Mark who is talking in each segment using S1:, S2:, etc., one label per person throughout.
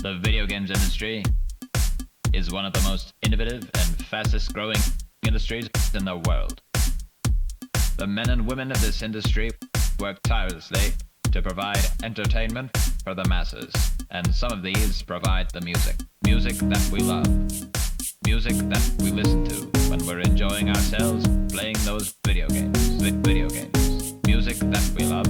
S1: The video games industry is one of the most innovative and fastest growing industries in the world. The men and women of this industry work tirelessly to provide entertainment for the masses, and some of these provide the music. Music that we love. Music that we listen to when we're enjoying ourselves playing those video games. Video games. Music that we love.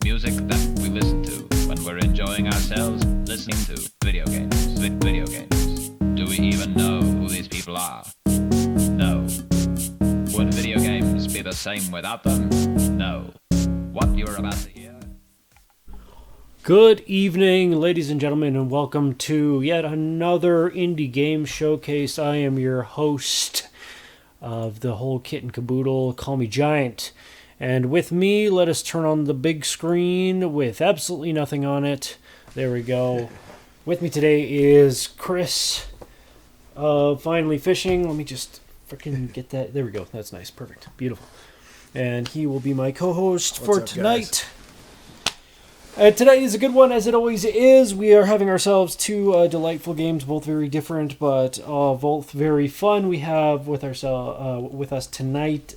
S1: Music that we listen to when we're enjoying ourselves listening to video games. Video games. Do we even know who these people are? No. Would video games be the same without them? No. What you're about to hear.
S2: Good evening, ladies and gentlemen, and welcome to yet another indie game showcase. I am your host of the whole kit and caboodle, CallMeGiant. And with me, let us turn on the big screen with absolutely nothing on it. There we go. With me today is Chris, Finally Fishing. Let me just freaking get that. There we go. That's nice. Perfect. Beautiful. And he will be my co-host for tonight. Tonight is a good one, as it always is. We are having ourselves two delightful games, both very different, but both very fun. We have with us tonight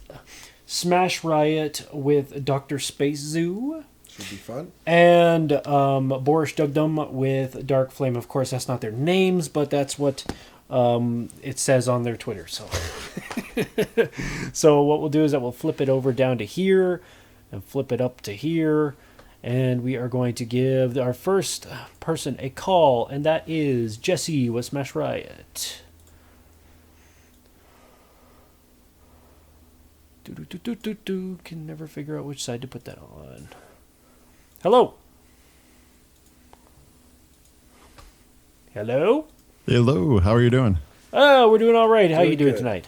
S2: Smash Riot with Dr. Spacezoo.
S3: Should be fun. And
S2: Boris Dugdum with Dark Flame. Of course, that's not their names, but that's what it says on their Twitter. So, so what we'll do is that we'll flip it over down to here and flip it up to here. And we are going to give our first person a call, and that is Jesse with Smash Riot. Can never figure out which side to put that on. Hello. Hello.
S4: Hello. How are you doing?
S2: Oh, we're doing all right. How are you doing tonight?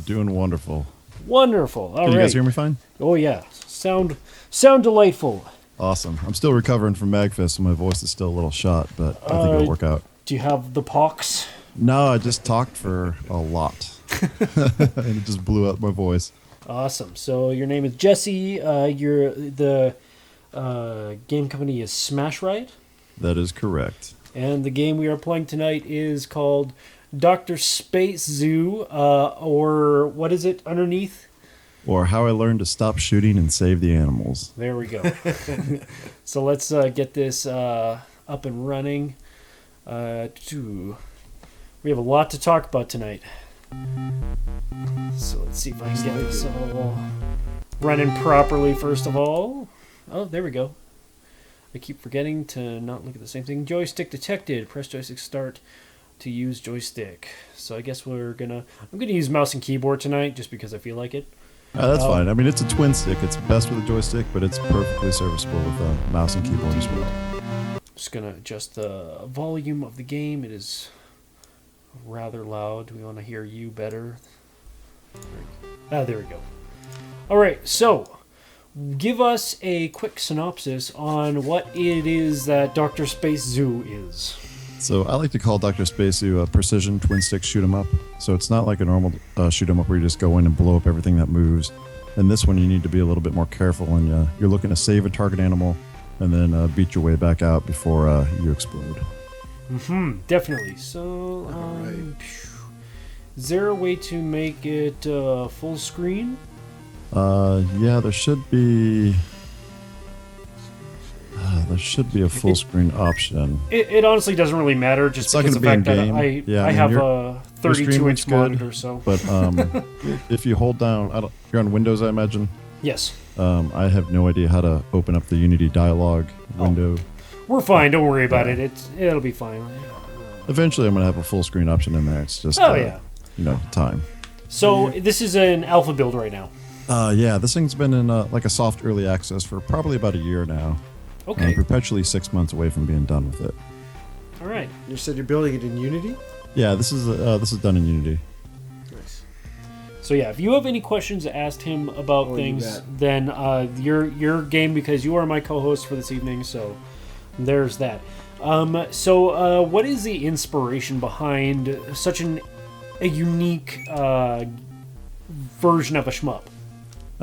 S4: Doing wonderful.
S2: Wonderful. All right.
S4: Can you guys hear me fine?
S2: Oh yeah. Sound delightful.
S4: Awesome. I'm still recovering from MagFest, so my voice is still a little shot, but I think it'll work out.
S2: Do you have the pox?
S4: No, I just talked for a lot. And it just blew out my voice.
S2: Awesome. So your name is Jesse. The game company is Smash Riot.
S4: That is correct.
S2: And the game we are playing tonight is called Dr. Spacezoo, or what is it underneath?
S4: Or How I Learned to Stop Shooting and Save the Animals.
S2: There we go. So let's get this up and running. We have a lot to talk about tonight. So let's see if I can get this all running properly first of all. Oh, there we go. I keep forgetting to not look at the same thing. Joystick detected. Press joystick start to use joystick. So I guess I'm gonna use mouse and keyboard tonight just because I feel like it.
S4: That's fine. I mean, it's a twin stick. It's best with a joystick, but it's perfectly serviceable with a mouse and keyboard as well.
S2: Just gonna adjust the volume of the game. It is rather loud. We want to hear you better. There we go. All right, so give us a quick synopsis on what it is that Dr. Spacezoo is.
S4: So I like to call Dr. Spacezoo a precision twin-stick shoot-'em-up. So it's not like a normal shoot-'em-up where you just go in and blow up everything that moves. In this one, you need to be a little bit more careful, and you're looking to save a target animal and then beat your way back out before you explode.
S2: Definitely. So, is there a way to make it full screen?
S4: Yeah, there should be. There should be a full screen option.
S2: It honestly doesn't really matter, just because of the fact that I have a 32-inch monitor. So,
S4: but if you hold down, you're on Windows, I imagine.
S2: Yes.
S4: I have no idea how to open up the Unity dialog window.
S2: We're fine. Don't worry about it. It'll be fine.
S4: Eventually, I'm gonna have a full screen option in there. It's just time.
S2: So this is an alpha build right now.
S4: Yeah, this thing's been in like a soft early access for probably about a year now.
S2: Okay.
S4: I'm perpetually 6 months away from being done with it.
S2: All right.
S3: You said you're building it in Unity?
S4: Yeah, this is done in Unity.
S3: Nice.
S2: So yeah, if you have any questions to ask him about things, then your game, because you are my co-host for this evening. So there's that. So what is the inspiration behind such a unique version of a shmup?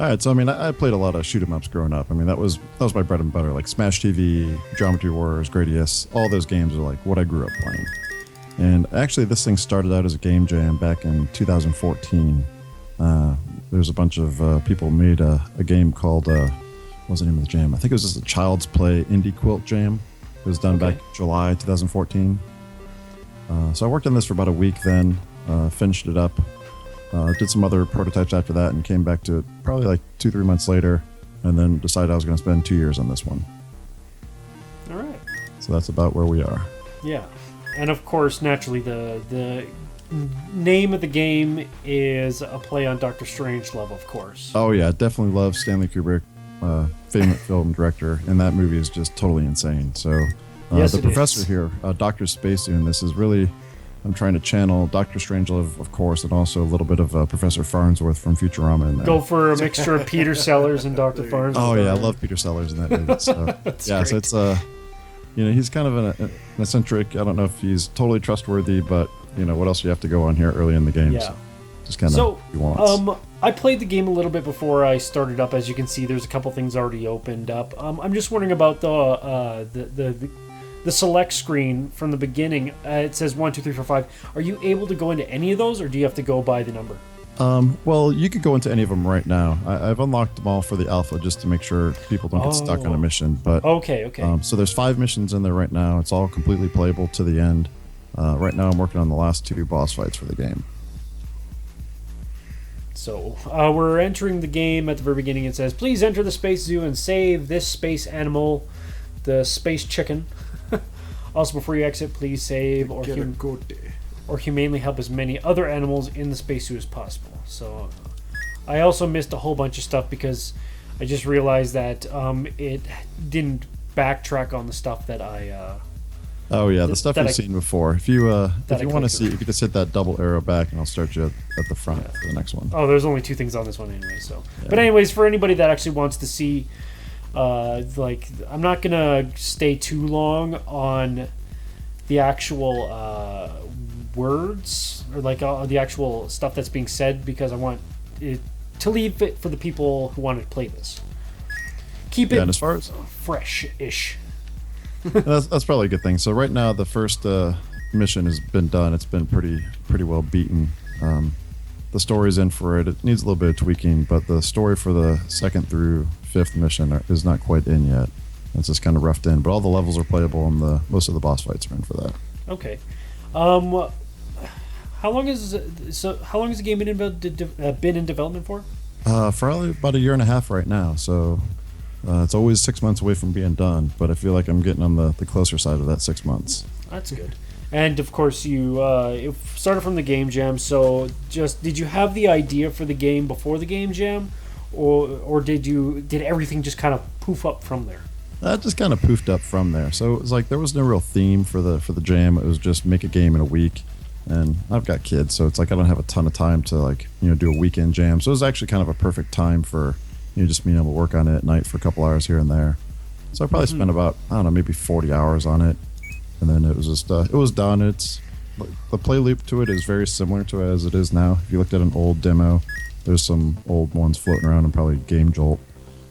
S4: All right, so I mean, I played a lot of shoot 'em ups growing up. I mean, that was my bread and butter, like Smash TV, Geometry Wars, Gradius. All those games are like what I grew up playing. And actually, this thing started out as a game jam back in 2014. There's a bunch of people made a game called what was the name of the jam? I think it was just a Child's Play Indie Quilt Jam. It was done back July 2014. So I worked on this for about a week then, finished it up. Did some other prototypes after that and came back to it probably like 2-3 months later, and then decided I was going to spend 2 years on this one.
S2: All right.
S4: So that's about where we are.
S2: Yeah. And of course, naturally, the name of the game is a play on Doctor Strangelove, of course.
S4: Oh yeah, definitely love Stanley Kubrick, famous film director, and that movie is just totally insane. So
S2: Yes,
S4: the
S2: it
S4: professor
S2: is.
S4: here, Dr. Spacezoo, in this is really, I'm trying to channel Doctor Strangelove, of course, and also a little bit of Professor Farnsworth from Futurama in there.
S2: Go for a mixture of Peter Sellers and Dr. Farnsworth.
S4: Oh yeah, I love Peter Sellers in that movie. So yeah, so
S2: great.
S4: it's he's kind of an eccentric. I don't know if he's totally trustworthy, but what else you have to go on here early in the game.
S2: Yeah.
S4: So just kind of
S2: So,
S4: he wants.
S2: I played the game a little bit before I started up. As you can see, there's a couple things already opened up. I'm just wondering about the select screen from the beginning. It says 1, 2, 3, 4, 5. Are you able to go into any of those, or do you have to go by the number?
S4: Well, you could go into any of them right now. I've unlocked them all for the alpha just to make sure people don't get stuck on a mission. But
S2: Okay.
S4: so there's 5 missions in there right now. It's all completely playable to the end. Right now, I'm working on the last 2 boss fights for the game.
S2: So we're entering the game. At the very beginning, it says, "Please enter the space zoo and save this space animal, the space chicken." Also, before you exit, please save or humanely help as many other animals in the space zoo as possible. So I also missed a whole bunch of stuff because I just realized that it didn't backtrack on the stuff that I...
S4: Oh yeah, the stuff
S2: that
S4: you've seen before. If you want to
S2: clicked
S4: see, you can just hit that double arrow back, and I'll start you at the front for the next one.
S2: Oh, there's only 2 things on this one anyway. So, But anyways, for anybody that actually wants to see... I'm not gonna stay too long on the actual words or the actual stuff that's being said, because I want it to leave it for the people who want to play this. Keep it
S4: and as far as
S2: fresh-ish.
S4: that's probably a good thing. So right now, the first mission has been done. It's been pretty well beaten. The story's in for it. It needs a little bit of tweaking, but the story for the 2nd through 5th mission is not quite in yet. It's just kind of roughed in, but all the levels are playable, and most of the boss fights are in for that.
S2: Okay. How long has the game been in development for?
S4: Probably about 1.5 years right now. So it's always 6 months away from being done, but I feel like I'm getting on the closer side of that 6 months.
S2: That's good. And of course, you it started from the game jam. So, did you have the idea for the game before the game jam, or did everything just kind of poof up from there?
S4: That just kind of poofed up from there. So it was like there was no real theme for the jam. It was just make a game in a week. And I've got kids, so it's like I don't have a ton of time to do a weekend jam. So it was actually kind of a perfect time for just being able to work on it at night for a couple hours here and there. So I probably spent about, I don't know, maybe 40 hours on it. And then it was just it was done. It's the play loop to it is very similar to as it is now. If you looked at an old demo, there's some old ones floating around and probably Game Jolt.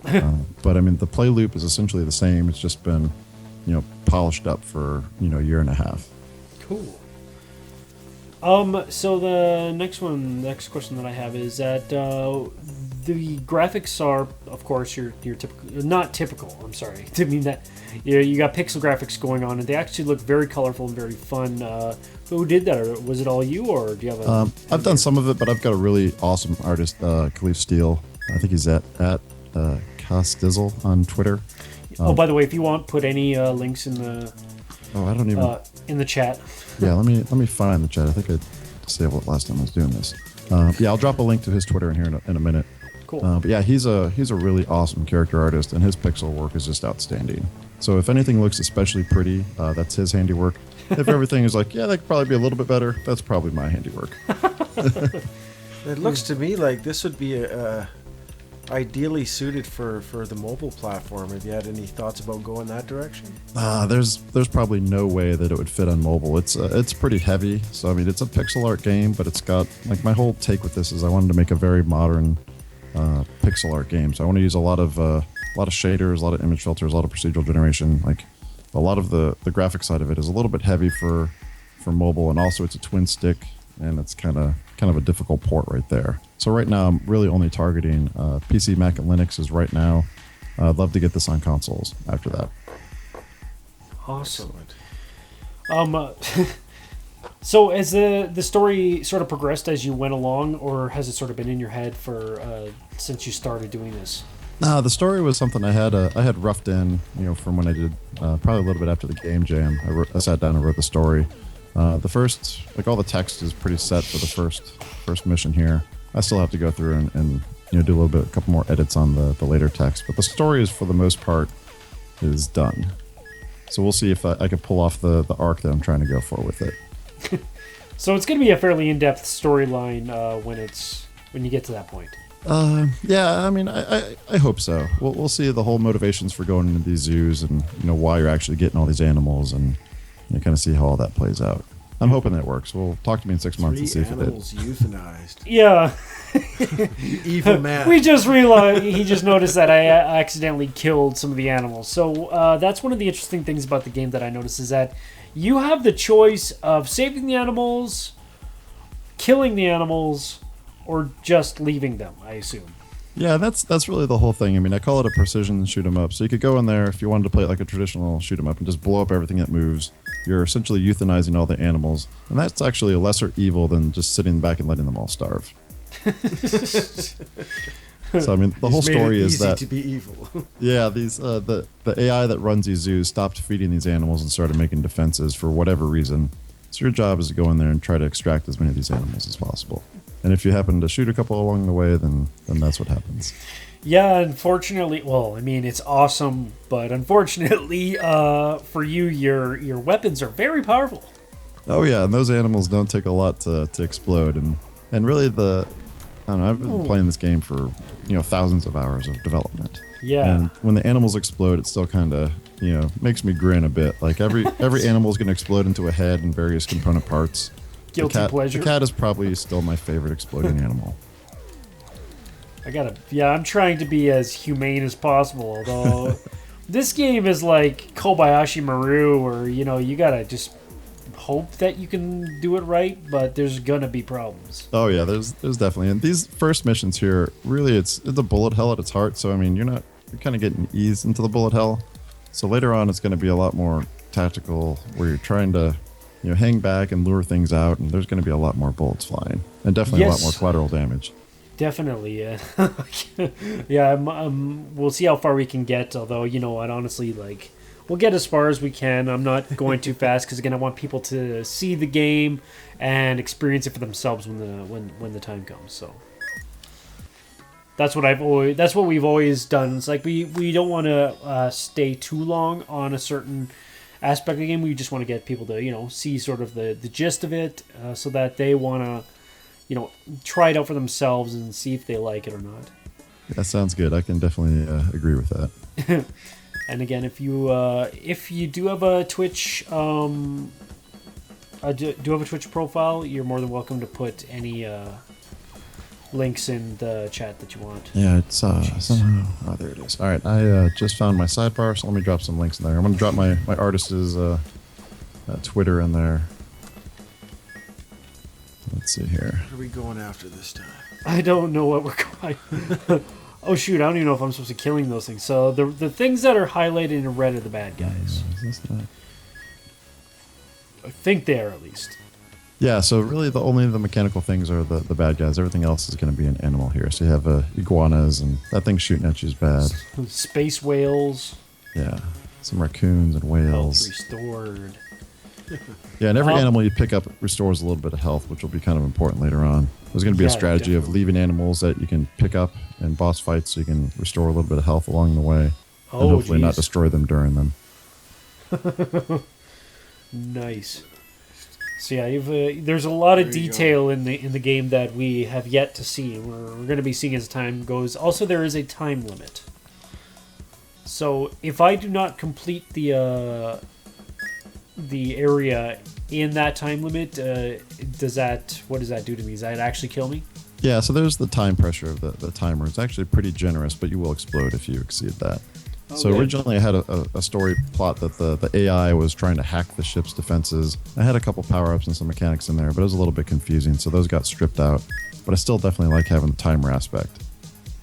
S4: But I mean, the play loop is essentially the same. It's just been polished up for a 1.5 years.
S2: Cool. So the next question that I have is that the graphics are, of course, your typical, not typical. I'm sorry, I didn't mean that. You got pixel graphics going on, and they actually look very colorful and very fun. Who did that? Or was it all you, or do you have a?
S4: I've done some of it, but I've got a really awesome artist, Khalif Steele. I think he's at Costizzle on Twitter.
S2: By the way, if you want, put any links in the.
S4: Oh, I don't even.
S2: In the chat.
S4: Yeah, let me find the chat. I think I disabled it last time I was doing this. Yeah, I'll drop a link to his Twitter in here in a minute.
S2: Cool.
S4: But yeah, he's a really awesome character artist, and his pixel work is just outstanding. So if anything looks especially pretty, that's his handiwork. If everything is like, yeah, that could probably be a little bit better, that's probably my handiwork.
S3: It looks to me like this would be ideally suited for the mobile platform. Have you had any thoughts about going that direction?
S4: There's probably no way that it would fit on mobile. It's pretty heavy. So I mean, it's a pixel art game, but it's got my whole take with this is I wanted to make a very modern pixel pixel art game, so I want to use a lot of shaders, a lot of image filters, a lot of procedural generation. Like a lot of the graphic side of it is a little bit heavy for mobile, and also it's a twin stick, and it's kind of a difficult port right there. So right now I'm really only targeting PC, Mac, and Linux is right now. I'd love to get this on consoles after that.
S2: Awesome. So has the story sort of progressed as you went along, or has it sort of been in your head for since you started doing this?
S4: No, the story was something I had roughed in, from when I did probably a little bit after the game jam. I sat down and wrote the story. The first, all the text is pretty set for the first mission here. I still have to go through and do a couple more edits on the later text, but the story is for the most part is done. So we'll see if I can pull off the arc that I'm trying to go for with it.
S2: So it's going to be a fairly in-depth storyline when you get to that point.
S4: Yeah, I mean, I hope so. We'll see the whole motivations for going into these zoos, and why you're actually getting all these animals, and kind of see how all that plays out. I'm hoping that works. Well, talk to me in 6 months and see if it did.
S3: Animals euthanized.
S2: Yeah.
S3: You evil man.
S2: We just realized, he just noticed that I accidentally killed some of the animals. So that's one of the interesting things about the game that I noticed, is that you have the choice of saving the animals, killing the animals, or just leaving them, I assume.
S4: Yeah, that's really the whole thing. I mean, I call it a precision shoot 'em up. So you could go in there if you wanted to play it like a traditional shoot 'em up and just blow up everything that moves. You're essentially euthanizing all the animals, and that's actually a lesser evil than just sitting back and letting them all starve. So I mean, the whole story is that
S3: to be evil.
S4: yeah, these the AI that runs these zoos stopped feeding these animals and started making defenses for whatever reason. So your job is to go in there and try to extract as many of these animals as possible. And if you happen to shoot a couple along the way, then that's what happens.
S2: Yeah, unfortunately, well, I mean, it's awesome, but unfortunately, for you, your weapons are very powerful.
S4: Oh yeah, and those animals don't take a lot to explode, and really I don't know, I've been playing this game for thousands of hours of development.
S2: Yeah.
S4: And when the animals explode, it still kind of makes me grin a bit. Like every animal is going to explode into a head and various component parts.
S2: Guilty pleasure.
S4: The cat is probably still my favorite exploding animal.
S2: I'm trying to be as humane as possible, although this game is like Kobayashi Maru, where, you gotta just hope that you can do it right, but there's gonna be problems.
S4: Oh yeah, there's definitely. And these first missions here, really it's a bullet hell at its heart, so I mean, you're kind of getting eased into the bullet hell. So later on, it's going to be a lot more tactical, where you're trying to hang back and lure things out, and there's going to be a lot more bullets flying, and definitely a lot more collateral damage.
S2: Definitely, yeah. Yeah, we'll see how far we can get, although, I'd honestly, we'll get as far as we can. I'm not going too fast, because, again, I want people to see the game and experience it for themselves when the time comes, so. That's what we've always done. It's like we don't want to stay too long on a certain aspect of the game. We just want to get people to see sort of the gist of it, so that they want to try it out for themselves and see if they like it or not.
S4: That sounds good. I can definitely agree with that.
S2: And again, if you do have a Twitch do have a Twitch profile, you're more than welcome to put any links in the chat that you want.
S4: Yeah, it's somehow. Oh, there it is. All right, I just found my sidebar, so let me drop some links in there. I'm going to drop my artist's Twitter in there. Let's see here.
S3: What are we going after this time?
S2: I don't know what we're going. Oh shoot! I don't even know if I'm supposed to killing those things. So the things that are highlighted in red are the bad guys.
S4: Is this not?
S2: I think they are, at least.
S4: Yeah, so really only the mechanical things are the bad guys. Everything else is going to be an animal here. So you have iguanas, and that thing shooting at you is bad.
S2: Space whales.
S4: Yeah, some raccoons and whales.
S2: Health restored.
S4: Yeah, and every animal you pick up restores a little bit of health, which will be kind of important later on. There's going to be a strategy of leaving animals that you can pick up in boss fights, so you can restore a little bit of health along the way, and hopefully not destroy them during them.
S2: Nice. So yeah, there's a lot of detail in the game that we have yet to see. We're going to be seeing as time goes. Also, there is a time limit. So if I do not complete the area in that time limit, what does that do to me? Does that actually kill me?
S4: Yeah, so there's the time pressure of the timer. It's actually pretty generous, but you will explode if you exceed that. So
S2: Okay.
S4: originally I had a story plot that the AI was trying to hack the ship's defenses. I had a couple power-ups and some mechanics in there, but it was a little bit confusing, so those got stripped out. But I still definitely like having the timer aspect.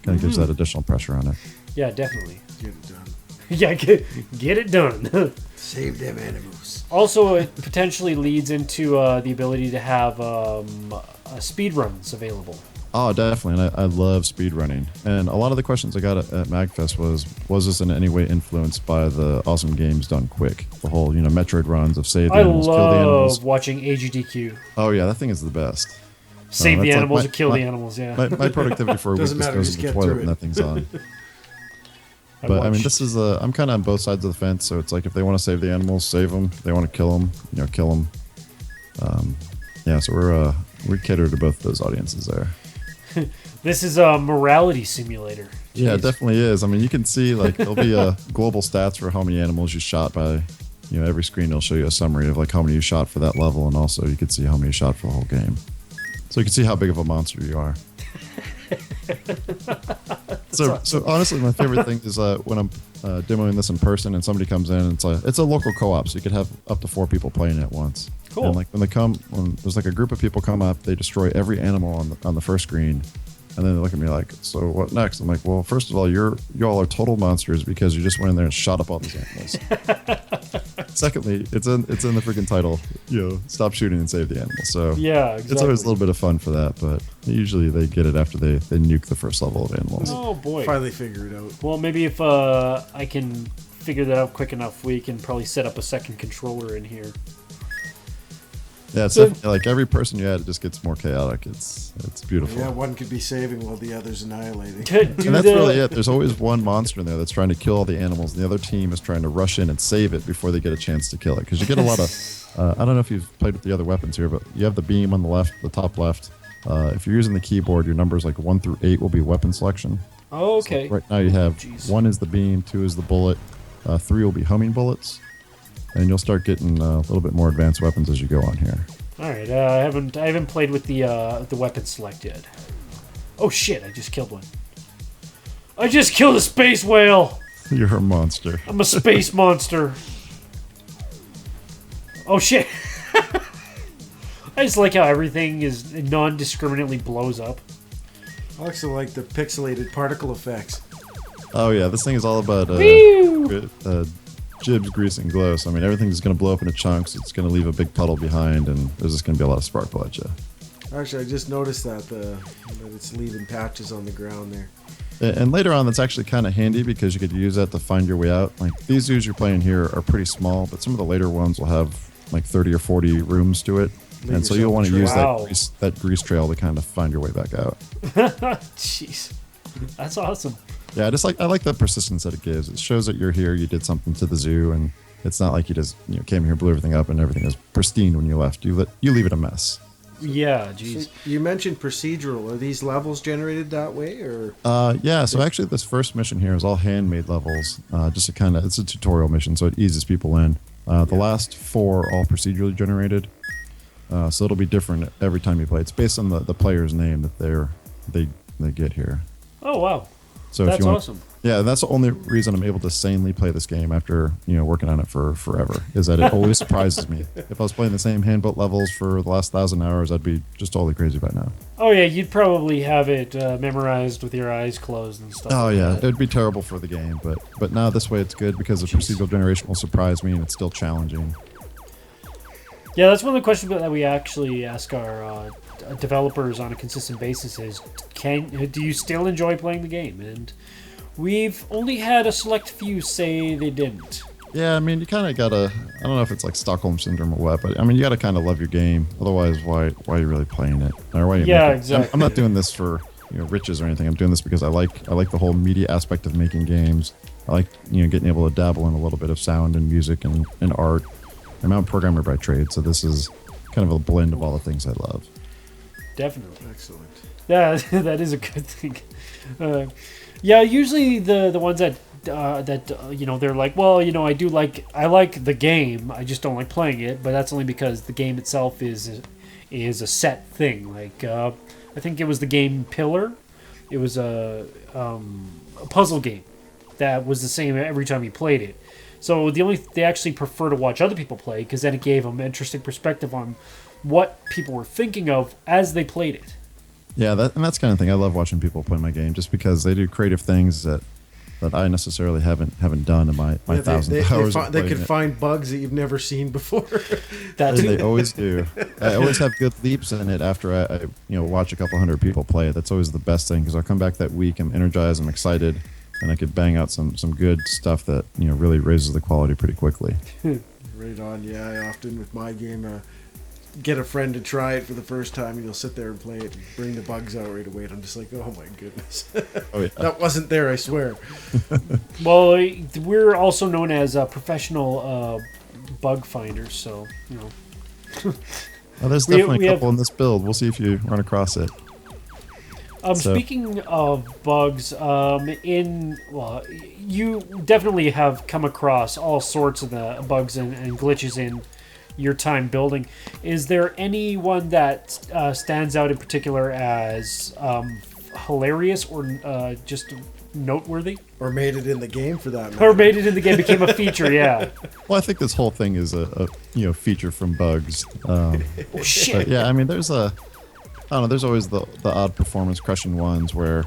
S4: Kind of gives that additional pressure on it.
S2: Yeah, definitely.
S3: Get it done.
S2: Yeah, get it done.
S3: Save them animals.
S2: Also, it potentially leads into the ability to have speed runs available.
S4: Oh, definitely. And I love speedrunning. And a lot of the questions I got at MagFest was this in any way influenced by the awesome games done quick? The whole, Metroid runs of save the
S2: I
S4: animals, kill the animals.
S2: love watching AGDQ.
S4: Oh, yeah, that thing is the best.
S2: Save the
S4: that's like
S2: animals
S4: my-
S2: or kill
S4: my-
S2: the animals, yeah.
S4: My productivity for a week
S3: Doesn't
S4: just
S3: matter,
S4: goes
S3: just
S4: to the
S3: get
S4: toilet
S3: through
S4: when
S3: it.
S4: that thing's on.
S2: I
S4: But I mean,
S2: watched-
S4: this is I'm kind of on both sides of the fence. So it's like if they want to save the animals, save them. If they want to kill them, kill them. Yeah, so we cater to both those audiences there.
S2: This is a morality simulator.
S4: Yeah, it
S2: Jeez.
S4: definitely is. I mean, you can see like there'll be global stats for how many animals you shot by. Every screen will show you a summary of like how many you shot for that level, and also you can see how many you shot for the whole game. So you can see how big of a monster you are. So honestly, my favorite thing is when I'm demoing this in person and somebody comes in. It's a local co-op, so you could have up to 4 people playing at once.
S2: Cool.
S4: And like when there's like a group of people come up, they destroy every animal on the first screen, and then they look at me like, "So what next?" I'm like, "Well, first of all, y'all are total monsters because you just went in there and shot up all these animals." Secondly, it's in the freaking title. Stop shooting and save the animals. So
S2: Yeah, exactly.
S4: it's always a little bit of fun for that, but usually they get it after they nuke the first level of animals.
S2: Oh boy.
S3: Finally figure it out.
S2: Well, maybe if I can figure that out quick enough, we can probably set up a second controller in here.
S4: Yeah, it's definitely like every person you add, it just gets more chaotic. It's beautiful.
S3: Yeah, one could be saving while the other's annihilating.
S2: Do
S4: And that's really it. There's always one monster in there that's trying to kill all the animals, and the other team is trying to rush in and save it before they get a chance to kill it. Because you get a lot of, I don't know if you've played with the other weapons here, but you have the beam on the left, the top left. If you're using the keyboard, your numbers like 1 through 8 will be weapon selection.
S2: Oh, okay.
S4: So right now you have
S2: Jeez.
S4: 1 is the beam, 2 is the bullet, 3 will be homing bullets, and you'll start getting a little bit more advanced weapons as you go on here.
S2: All right. I haven't played with the weapon select yet. Oh shit! I just killed one. I just killed a space whale.
S4: You're a monster.
S2: I'm a space monster. Oh shit! I just like how everything is non-discriminately blows up.
S3: I also like the pixelated particle effects.
S4: Oh yeah, this thing is all about
S2: Whew.
S4: jibs, grease, and glow. So I mean, everything's going to blow up into chunks. It's going to leave a big puddle behind, and there's just going to be a lot of sparkle at you.
S3: Actually, I just noticed that it's leaving patches on the ground there.
S4: And later on, that's actually kind of handy because you could use that to find your way out. Like these zoos you're playing here are pretty small, but some of the later ones will have like 30 or 40 rooms to it.
S3: Leave
S4: And so you'll
S3: yourself
S4: want
S3: a
S4: to use
S2: trail.
S4: that grease trail to kind of find your way back out.
S2: Jeez, that's awesome.
S4: Yeah, I like the persistence that it gives. It shows that you're here, you did something to the zoo, and it's not like you just came here, blew everything up, and everything is pristine when you left. You leave it a mess.
S2: Yeah, jeez.
S3: So you mentioned procedural. Are these levels generated that way, or
S4: Yeah, so actually this first mission here is all handmade levels, just to it's a tutorial mission, so it eases people in. The last 4 are all procedurally generated, so it'll be different every time you play. It's based on the player's name that they get here.
S2: Oh wow,
S4: So
S2: that's
S4: if you want,
S2: awesome.
S4: yeah, that's the only reason I'm able to sanely play this game after working on it for forever. Is that it always surprises me. If I was playing the same handbuilt levels for the last 1,000 hours, I'd be just totally crazy by now.
S2: Oh yeah, you'd probably have it memorized with your eyes closed and stuff.
S4: Oh
S2: like
S4: yeah,
S2: that.
S4: it'd be terrible for the game, but now this way it's good because the procedural generation will surprise me and it's still challenging.
S2: Yeah, that's one of the questions that we actually ask our developers on a consistent basis is, do you still enjoy playing the game? And we've only had a select few say they didn't.
S4: Yeah, I mean, you kind of gotta. I don't know if it's like Stockholm syndrome or what, but I mean, you gotta kind of love your game. Otherwise, why are you really playing it? Or why are you
S2: Yeah,
S4: making it?
S2: exactly.
S4: I'm not doing this for riches or anything. I'm doing this because I like the whole media aspect of making games. I like getting able to dabble in a little bit of sound and music and art. I'm a programmer by trade, so this is kind of a blend of all the things I love.
S2: Definitely.
S3: excellent?
S2: Yeah, that is a good thing. Yeah, usually the ones that they're like, well, I like the game, I just don't like playing it, but that's only because the game itself is a set thing. Like I think it was the game Pillar. It was a puzzle game that was the same every time you played it. So they actually prefer to watch other people play because then it gave them interesting perspective on what people were thinking of as they played it.
S4: Yeah, that's kind of thing. I love watching people play my game just because they do creative things that I necessarily haven't done in my thousands of hours.
S3: They could find bugs that you've never seen before.
S4: They always do. I always have good leaps in it after I watch a couple hundred people play it. That's always the best thing because I'll come back that week, I'm energized, I'm excited, and I could bang out some good stuff that really raises the quality pretty quickly.
S3: Right on. Yeah, I often with my game get a friend to try it for the first time, and you'll sit there and play it and bring the bugs out right away. And I'm just like, oh my goodness,
S4: oh, yeah.
S3: That wasn't there, I swear.
S2: Well, we're also known as professional bug finders, so
S4: Well, there's definitely a couple in this build. We'll see if you run across it.
S2: Speaking of bugs, you definitely have come across all sorts of the bugs and glitches in your time building. Is there any one that stands out in particular as hilarious or just noteworthy?
S3: Or made it in the game for that matter.
S2: Or made it in the game, became a feature, yeah.
S4: Well, I think this whole thing is a feature from bugs.
S2: Oh, shit.
S4: But yeah, I mean, there's always the odd performance crushing ones where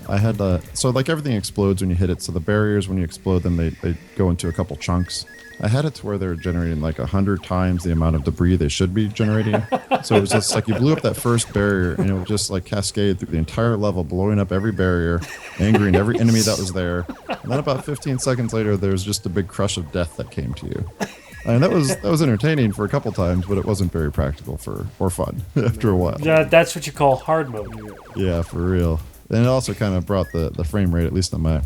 S4: I had so like everything explodes when you hit it. So the barriers, when you explode them, they go into a couple chunks. I had it to where they're generating like 100 times the amount of debris they should be generating. So it was just like you blew up that first barrier and it would just like cascade through the entire level, blowing up every barrier, angering every enemy that was there. And then about 15 seconds later, there was just a big crush of death that came to you. And that was entertaining for a couple times, but it wasn't very practical or fun after a while.
S2: That's what you call hard mode.
S4: Yeah, for real. And it also kind of brought the frame rate, at least on my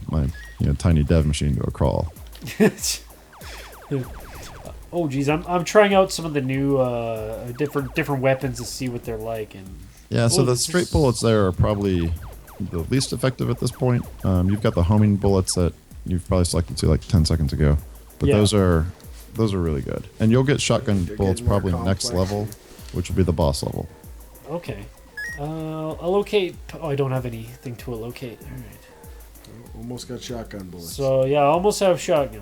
S4: tiny dev machine, to a crawl.
S2: Oh geez, I'm trying out some of the new different weapons to see what they're like, and
S4: yeah. So the straight bullets there are probably the least effective at this point. You've got the homing bullets that you've probably selected to like 10 seconds ago, but
S2: yeah.
S4: those are really good. And you'll get shotgun bullets probably
S3: complex.
S4: next level, which will be the boss level.
S2: Okay. Allocate. Oh, I don't have anything to allocate. All right.
S3: Almost got shotgun bullets.
S2: So yeah, I almost have shotgun.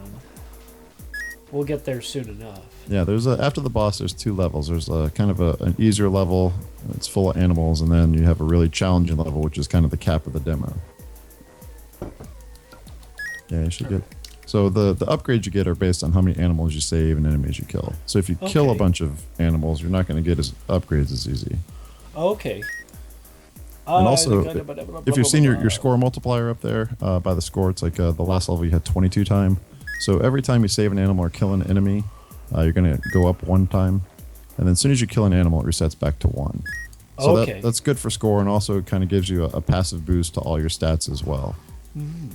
S2: We'll get there soon enough.
S4: Yeah, there's after the boss, there's two levels. There's kind of an easier level. It's full of animals, and then you have a really challenging level, which is kind of the cap of the demo. Yeah, you should get. So the upgrades you get are based on how many animals you save and enemies you kill. So if you kill a bunch of animals, you're not going to get upgrades as easy.
S2: Okay.
S4: And also, if you've seen your score multiplier up there by the score, it's like the last level you had 22 time. So every time you save an animal or kill an enemy, you're going to go up 1 time. And then as soon as you kill an animal, it resets back to 1. So that's good for score, and also it kind of gives you a passive boost to all your stats as well. Mm-hmm.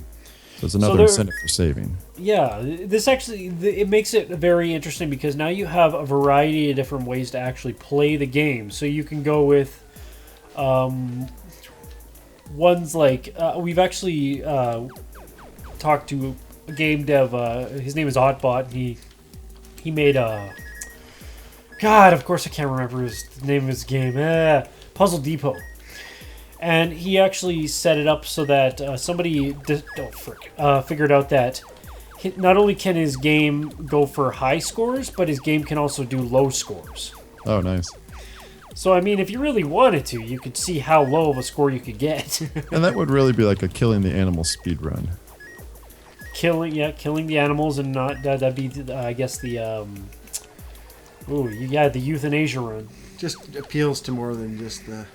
S4: So it's another incentive for saving.
S2: Yeah, this actually, it makes it very interesting because now you have a variety of different ways to actually play the game. So you can go with ones like, we've actually talked to a game dev, his name is Hotbot. He made God, of course I can't remember the name of his game. Puzzle Depot. And he actually set it up so that somebody figured out that not only can his game go for high scores, but his game can also do low scores.
S4: Oh, nice.
S2: So, I mean, if you really wanted to, you could see how low of a score you could get.
S4: And that would really be like a killing the animal speed run.
S2: Killing the animals, and not that'd be I guess the the euthanasia run.
S3: Just appeals to more than just the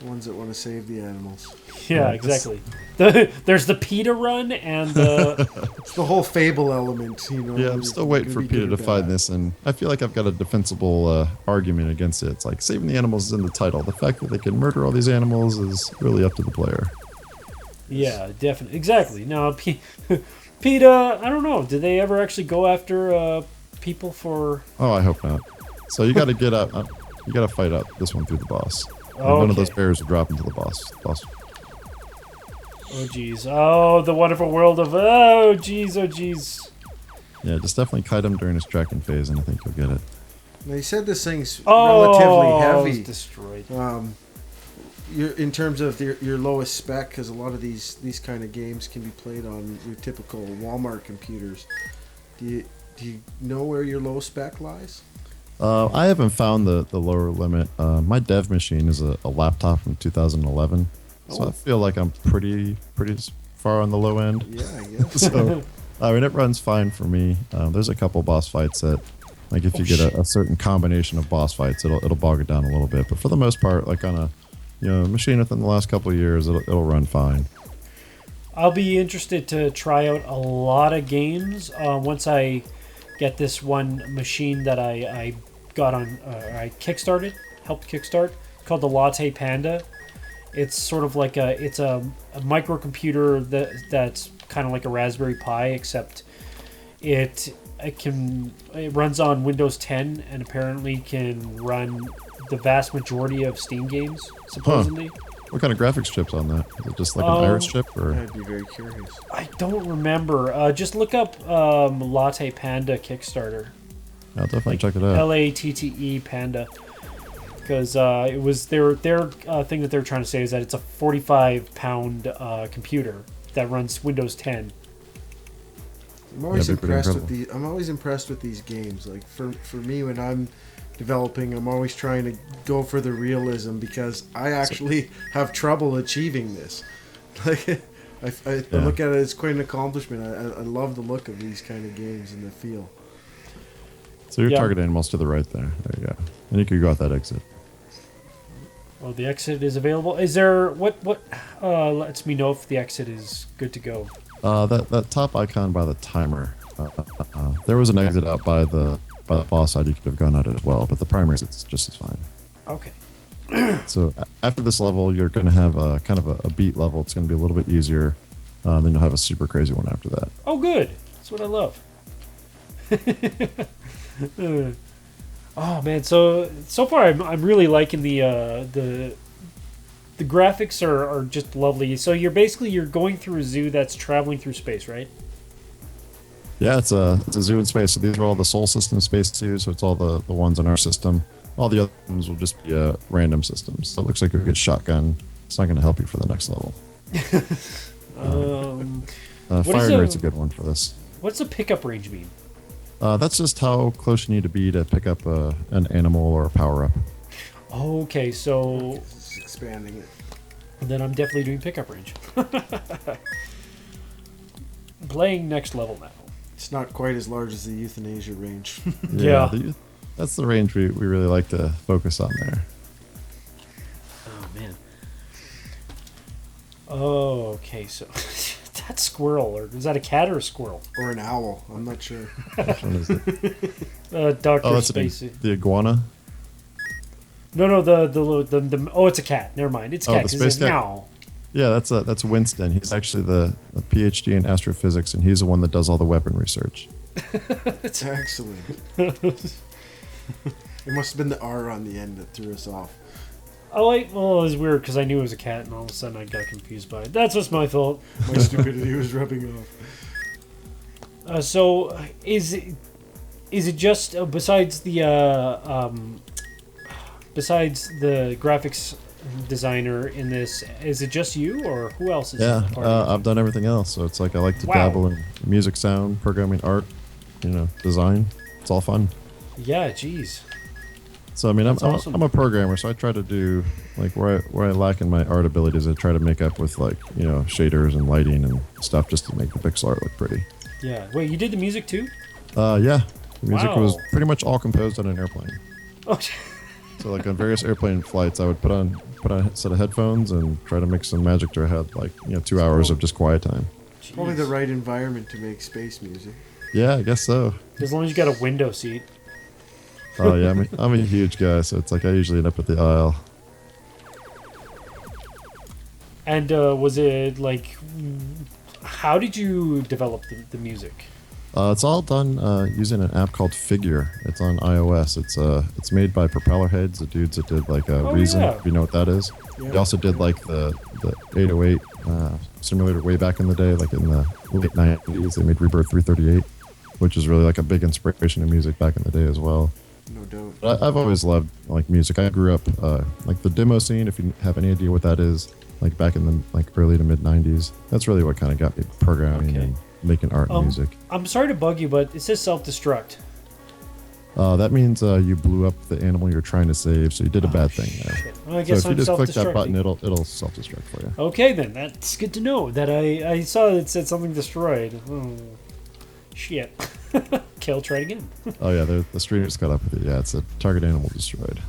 S3: ones that want to save the animals.
S2: Yeah, exactly. There's the PETA run and
S3: it's the whole Fable element,
S4: Yeah, I'm still waiting for PETA to find this, and I feel like I've got a defensible argument against it. It's like saving the animals is in the title. The fact that they can murder all these animals is really up to the player.
S2: Yeah, definitely. Exactly. Now, PETA, I don't know. Did they ever actually go after people for...
S4: Oh, I hope not. So you got to get out. You got to fight out this one through the boss. And one of those bears will drop into the boss.
S2: Oh, jeez. Oh, the wonderful world of... Oh, jeez.
S4: Yeah, just definitely kite him during his tracking phase, and I think you'll get it.
S3: Now, you said this thing's relatively heavy.
S2: It's destroyed.
S3: in terms of your lowest spec, because a lot of these kind of games can be played on your typical Walmart computers. Do you know where your low spec lies?
S4: I haven't found the lower limit. My dev machine is a laptop from 2011, so I feel like I'm pretty far on the low end.
S3: Yeah, I guess.
S4: So, I mean, it runs fine for me. There's a couple boss fights that, like, if you get a certain combination of boss fights, it'll bog it down a little bit. But for the most part, like on a machine within the last couple of years, it'll run fine.
S2: I'll be interested to try out a lot of games once I get this one machine that I got on. I helped kickstart, called the Latte Panda. It's sort of like a microcomputer that's kind of like a Raspberry Pi, except it runs on Windows 10 and apparently can run the vast majority of Steam games, supposedly.
S4: Huh. What kind of graphics chip's on that? Is it just like an Iris chip, or?
S3: I'd be very curious.
S2: I don't remember. Just look up Latte Panda Kickstarter.
S4: I'll definitely check it out.
S2: LATTE Panda. Because it was their thing that they're trying to say is that it's a 45-pound computer that runs Windows 10.
S3: I'm always
S4: That'd be pretty
S3: impressed with
S4: incredible.
S3: I'm always impressed with these games. Like for me, when I'm developing, I'm always trying to go for the realism, because I actually have trouble achieving this. Like I look at it as quite an accomplishment. I love the look of these kind of games and the feel.
S4: So your
S2: Yeah.
S4: target animal's to the right there. There you go. And you can go out that exit.
S2: Oh, the exit is available. Is there what lets me know if the exit is good to go?
S4: That top icon by the timer. There was an exit out by the boss side. You could have gone out as well, but the primary exit's just as fine.
S2: Okay.
S4: So after this level, you're going to have kind of a beat level. It's going to be a little bit easier. Then you'll have a super crazy one after that.
S2: Oh, good. That's what I love. Oh man, so far I'm really liking the graphics are just lovely. So you're going through a zoo that's traveling through space, right?
S4: Yeah, it's a zoo in space. So these are all the Sol system space zoos. So it's all the ones in our system. All the other ones will just be random systems. So it looks like a good shotgun. It's not going to help you for the next level. Firing rate's a good one for this.
S2: What's the pickup range mean?
S4: That's just how close you need to be to pick up an animal or a power-up.
S2: Oh, okay, so
S3: It's expanding it.
S2: then I'm definitely doing pickup range. Playing next level now.
S3: It's not quite as large as the euthanasia range.
S2: Yeah.
S4: That's the range we really like to focus on there.
S2: Oh man. Oh, okay, so that squirrel, or is that a cat or a squirrel?
S3: Or an owl. I'm not sure.
S4: Which one is it?
S2: Dr.
S4: Oh, that's
S2: Spacey.
S4: the iguana.
S2: No, the oh, it's a cat. Never mind, it's a
S4: Oh,
S2: cat.
S4: the
S2: 'cause
S4: space
S2: it's
S4: cat?
S2: meow.
S4: Yeah, that's Winston. He's actually the PhD in astrophysics, and he's the one that does all the weapon research.
S3: Excellent. It must have been the R on the end that threw us off.
S2: Oh wait, well it was weird because I knew it was a cat, and all of a sudden I got confused by it. That's just my fault.
S3: My stupidity was rubbing off.
S2: So is it just besides the graphics designer in this? Is it just you, or who else is?
S4: Yeah,
S2: a part of it?
S4: I've done everything else. So it's like I like to
S2: Wow.
S4: dabble in music, sound, programming, art, design. It's all fun.
S2: Yeah, jeez.
S4: So I mean,
S2: That's awesome.
S4: I'm a programmer, so I try to do like where I lack in my art abilities, I try to make up with like shaders and lighting and stuff just to make the pixel art look pretty.
S2: Yeah. Wait, you did the music too?
S4: Yeah, the music was
S2: Wow.
S4: pretty much all composed on an airplane.
S2: Oh,
S4: So like on various airplane flights, I would put on a set of headphones and try to make some magic to have like 2 hours of just quiet time.
S3: Probably the
S2: jeez.
S3: right environment to make space music.
S4: Yeah, I guess so.
S2: As long as you got a window seat.
S4: Oh yeah, I'm a huge guy, so it's like I usually end up at the aisle.
S2: And was it like, how did you develop the music?
S4: It's all done using an app called Figure. It's on iOS. It's made by Propeller Heads, the dudes that did like
S2: Oh,
S4: Reason.
S2: yeah.
S4: If you know what that is.
S3: Yeah.
S4: They also did like the 808 simulator way back in the day, like in the late 90s. They made Rebirth 338, which is really like a big inspiration of music back in the day as well.
S3: No doubt.
S4: But I've always loved like music. I grew up like the demo scene. If you have any idea what that is, like back in the like early to mid '90s. That's really what kind of got me programming and making art and music.
S2: I'm sorry to bug you, but it says self-destruct.
S4: That means you blew up the animal you're trying to save, so you did a bad thing there.
S2: Shit. Well, I
S4: So
S2: guess
S4: if you
S2: I'm
S4: just click that
S2: self-destructing.
S4: button, it'll self-destruct for you.
S2: Okay, then. That's good to know. That I saw it said something destroyed. Oh, shit. Okay, I'll try it again.
S4: Oh yeah, the streamer's caught up with it. Yeah, it's a target animal destroyed.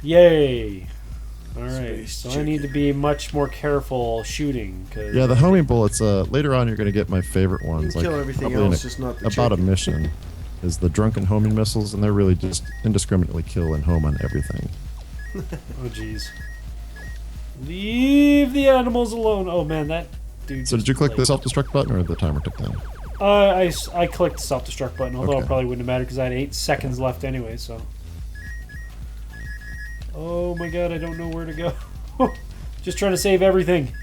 S2: Yay. All right,
S3: Space
S2: so I
S3: chicken.
S2: need to be much more careful shooting. Cause
S4: Yeah, the homing bullets. Later on, you're gonna get my favorite ones.
S3: You
S4: Like
S3: kill everything
S4: probably in
S3: else, just not the
S4: about a
S3: chicken.
S4: mission is the drunken homing missiles, and they're really just indiscriminately kill and home on everything.
S2: Oh, jeez. Leave the animals alone. Oh, man, that dude.
S4: So did you click the self-destruct button or the timer tick down?
S2: I clicked the self-destruct button, although
S4: Okay.
S2: it probably wouldn't have mattered because I had 8 seconds left anyway, so. Oh my god, I don't know where to go. Just trying to save everything.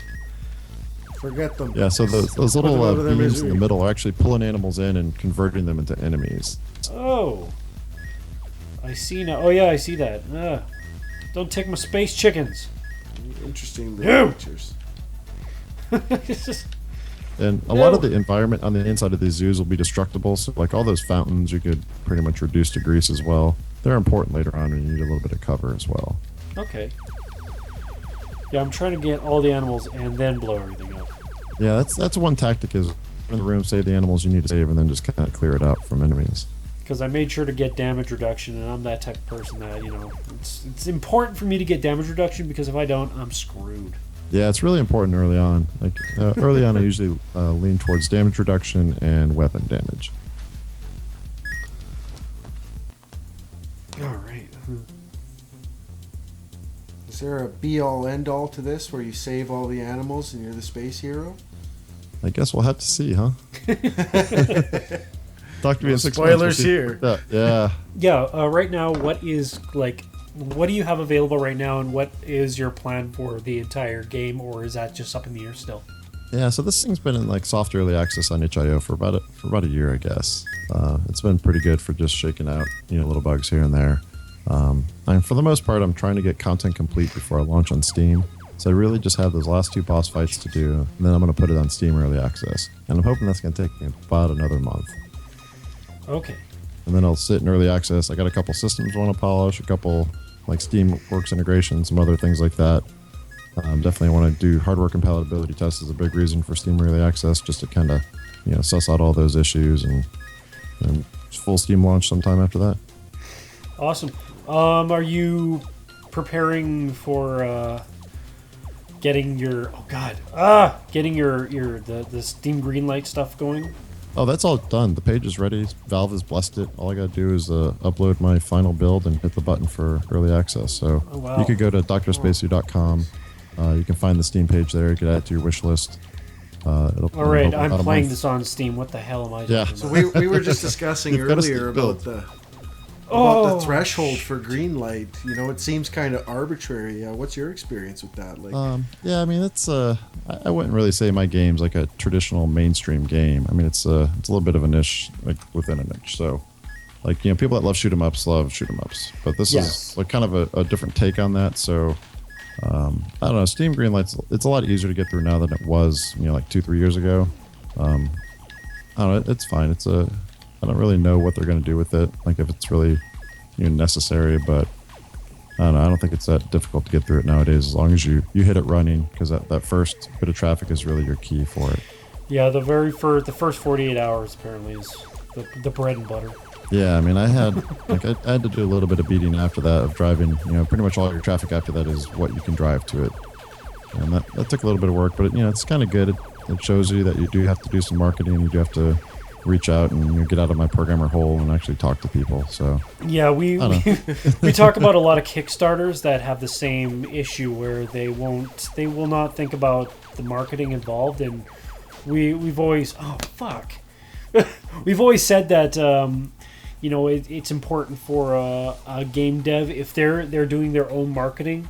S3: Forget them.
S4: Yeah, so those
S3: Put them
S4: little
S3: out of their
S4: beams in
S3: misery.
S4: the middle are actually pulling animals in and converting them into enemies.
S2: Oh. I see now. Oh, yeah, I see that. Don't take my space chickens.
S3: Interesting
S2: Yeah.
S3: little pictures.
S4: And a lot of the environment on the inside of these zoos will be destructible. So, like all those fountains, you could pretty much reduce to grease as well. They're important later on when you need a little bit of cover as well.
S2: Okay. Yeah, I'm trying to get all the animals and then blow everything up.
S4: Yeah, that's one tactic is in the room, save the animals you need to save, and then just kind of clear it out from enemies.
S2: Because I made sure to get damage reduction, and I'm that type of person that, you know, it's important for me to get damage reduction because if I don't, I'm screwed.
S4: Yeah, it's really important early on. Like early on, I usually lean towards damage reduction and weapon damage.
S2: All right.
S3: Is there a be-all, end-all to this where you save all the animals and you're the space hero?
S4: I guess we'll have to see, huh? Talk to me in 6 months. We'll
S3: spoilers
S4: see.
S3: here.
S4: Yeah.
S2: Yeah, right now, what do you have available right now, and what is your plan for the entire game, or is that just up in the air still?
S4: Yeah, so this thing's been in like soft early access on itch.io for about a year, I guess. It's been pretty good for just shaking out little bugs here and there. And for the most part, I'm trying to get content complete before I launch on Steam. So I really just have those last 2 boss fights to do, and then I'm going to put it on Steam early access. And I'm hoping that's going to take me about another month.
S2: Okay.
S4: And then I'll sit in early access. I got a couple systems I want to polish, a couple like Steamworks integration, some other things like that. Definitely want to do hardware compatibility tests is a big reason for Steam early access, just to kind of suss out all those issues and full Steam launch sometime after that.
S2: Awesome. Are you preparing for getting your getting the Steam Greenlight stuff going?
S4: Oh, that's all done. The page is ready. Valve has blessed it. All I got to do is upload my final build and hit the button for early access. So
S2: Oh, wow.
S4: you could go to drspacezoo.com. You can find the Steam page there. You can add it to your wish list. All
S2: All right, I'm playing this on Steam. What the hell am I doing?
S4: Yeah.
S3: So we were just discussing
S4: You've got a
S3: earlier
S4: build.
S3: about the threshold for green light. It seems kind of arbitrary. What's your experience with that?
S4: Yeah, I mean, it's I wouldn't really say my game's like a traditional mainstream game. I mean, it's a little bit of a niche, like within a niche. So, like people that love shoot 'em ups love shoot 'em ups, but this
S2: Yes.
S4: is like kind of a different take on that. So, I don't know. Steam Greenlight's it's a lot easier to get through now than it was, like 2-3 years ago. I don't know. It's fine. I don't really know what they're going to do with it. Like if it's really necessary, but I don't know. I don't think it's that difficult to get through it nowadays as long as you hit it running, because that first bit of traffic is really your key for it.
S2: Yeah, the first 48 hours apparently is the bread and butter.
S4: Yeah, I mean, I had I had to do a little bit of beating after that of driving. Pretty much all your traffic after that is what you can drive to it, and that took a little bit of work, but it's kind of good. It shows you that you do have to do some marketing. You do have to reach out and get out of my programmer hole and actually talk to people. So
S2: Yeah, we talk about a lot of Kickstarters that have the same issue where they will not think about the marketing involved, and we've always we've always said that it's important for a game dev, if they're doing their own marketing,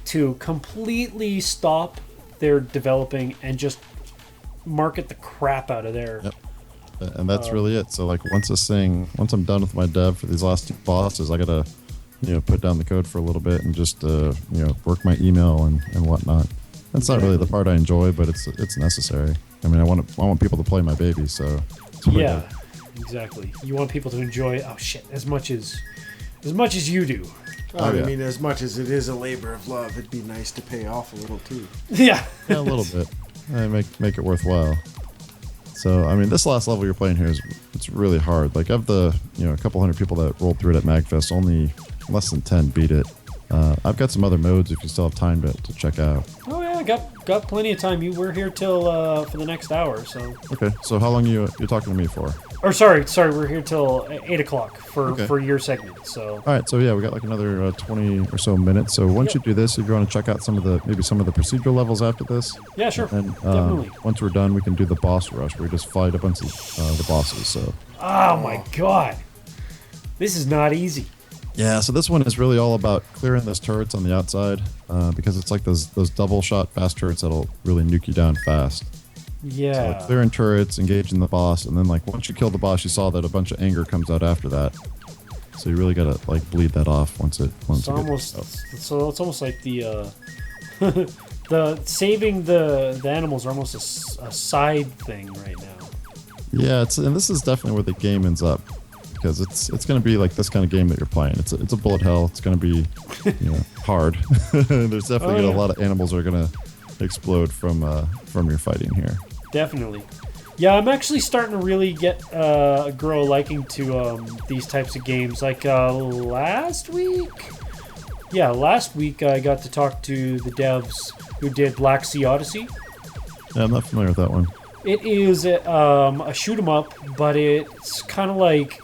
S2: to completely stop their developing and just market the crap out of their
S4: And that's really it. So like once I'm done with my dev for these last 2 bosses, I gotta, put down the code for a little bit and just, work my email and whatnot. That's not really the part I enjoy, but it's necessary. I mean, I want people to play my baby, so.
S2: Yeah, exactly. You want people to enjoy. Oh shit! As much as you do.
S3: I
S4: yeah.
S3: mean, as much as it is a labor of love, it'd be nice to pay off a little too.
S2: Yeah.
S4: Yeah, a little bit. Make it worthwhile. So, I mean, this last level you're playing here it's really hard. Like, of the, a couple hundred people that rolled through it at MagFest, only less than 10 beat it. I've got some other modes if you still have time to check out.
S2: Oh yeah, got plenty of time. We're here till for the next hour. So.
S4: Okay, so how long you're talking to me for?
S2: Or sorry, we're here till 8 o'clock for your segment. So.
S4: All right, so yeah, we got like another 20 or so minutes. So once you do this, if you want to check out some of the procedural levels after this.
S2: Yeah, sure.
S4: And
S2: Definitely.
S4: once we're done, we can do the boss rush where we just fight a bunch of the bosses. So.
S2: Oh my god, this is not easy.
S4: Yeah, so this one is really all about clearing those turrets on the outside because it's like those double shot fast turrets that'll really nuke you down fast.
S2: Yeah.
S4: So like clearing turrets, engaging the boss, and then like once you kill the boss, you saw that a bunch of anger comes out after that. So you really gotta like bleed that off once it gets out.
S2: So it's almost like the the saving the animals are almost a side thing right now.
S4: Yeah, and this is definitely where the game ends up. Because it's going to be like this kind of game that you're playing. It's a bullet hell. It's going to be hard. There's definitely a lot of animals that are going to explode from your fighting here.
S2: Definitely. Yeah, I'm actually starting to really grow a liking to these types of games. Like last week? Yeah, last week I got to talk to the devs who did Black Sea Odyssey.
S4: Yeah, I'm not familiar with that one.
S2: It is a shoot 'em up, but it's kind of like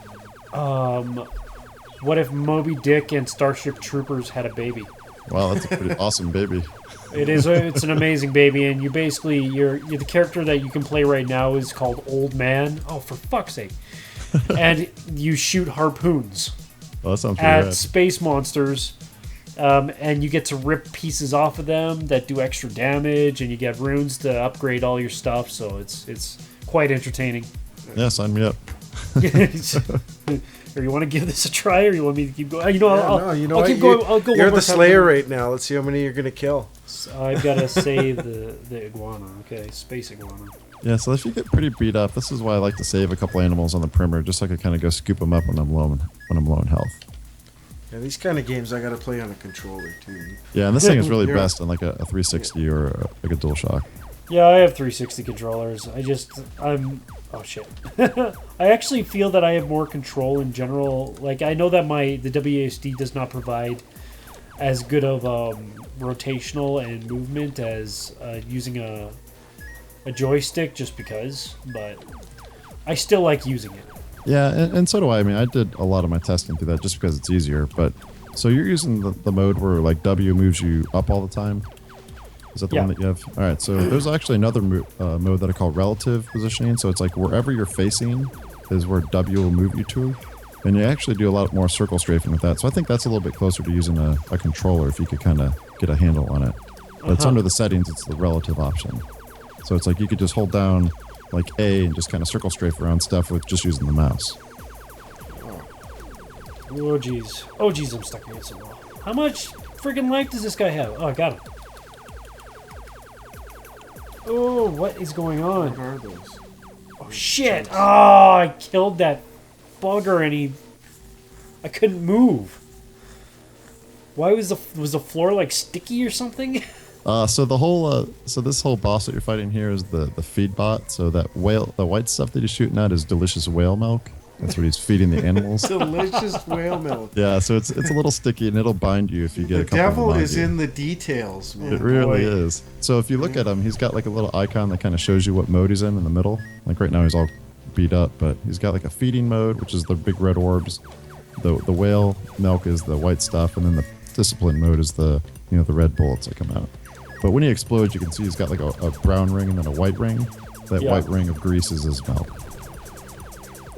S2: what if Moby Dick and Starship Troopers had a baby?
S4: Wow, that's a pretty awesome baby.
S2: It is. It's an amazing baby, and you're the character that you can play right now is called Old Man. Oh, for fuck's sake! And you shoot harpoons
S4: Oh, that sounds pretty
S2: at
S4: rad.
S2: space monsters, and you get to rip pieces off of them that do extra damage, and you get runes to upgrade all your stuff. So it's quite entertaining.
S4: Yeah, sign me up.
S2: Or you want to give this a try, or you want me to keep going? I'll keep
S3: what?
S2: going. I'll go.
S3: You're
S2: one more
S3: the
S2: time.
S3: Slayer right now. Let's see how many you're gonna kill.
S2: I've got to save the iguana. Okay, space iguana.
S4: Yeah, so if you get pretty beat up, this is why I like to save a couple animals on the perimeter, just so I can kind of go scoop them up when I'm low in health.
S3: Yeah, these kind of games I gotta play on a controller too.
S4: Yeah, and this thing is really
S3: Yeah.
S4: best on like a 360 or like a DualShock.
S2: Yeah, I have 360 controllers. Oh shit. I actually feel that I have more control in general. Like, I know that the WASD does not provide as good of rotational and movement as using a joystick, just because, but I still like using it.
S4: Yeah, and so do I. I mean, I did a lot of my testing through that just because it's easier. But so you're using the mode where like W moves you up all the time? Is that the one that you have? All right, so there's actually another mode that I call relative positioning. So it's like wherever you're facing is where W will move you to. And you actually do a lot more circle strafing with that. So I think that's a little bit closer to using a controller if you could kind of get a handle on it. But it's under the settings, it's the relative option. So it's like you could just hold down like A and just kind of circle strafe around stuff with just using the mouse.
S2: Oh jeez, I'm stuck against the wall. How much freaking life does this guy have? Oh, I got him. Oh, what is going on?
S3: What are those?
S2: Oh shit! Oh, I killed that bugger, and I couldn't move. Why was the floor like sticky or something?
S4: So this whole boss that you're fighting here is the feed bot. So that the white stuff that he's shooting at is delicious whale milk. That's what he's feeding the animals.
S3: Delicious whale milk.
S4: Yeah, so it's a little sticky and it'll bind you if you get
S3: The
S4: a couple
S3: devil
S4: of them
S3: is
S4: on you.
S3: in the details, man.
S4: It really
S2: boy.
S4: is. So if you look at him, he's got like a little icon that kind of shows you what mode he's in the middle. Like right now he's all beat up, but he's got like a feeding mode, which is the big red orbs. The whale milk is the white stuff, and then the discipline mode is the the red bullets that come out. But when he explodes, you can see he's got like a brown ring and then a white ring. That white ring of grease is his milk.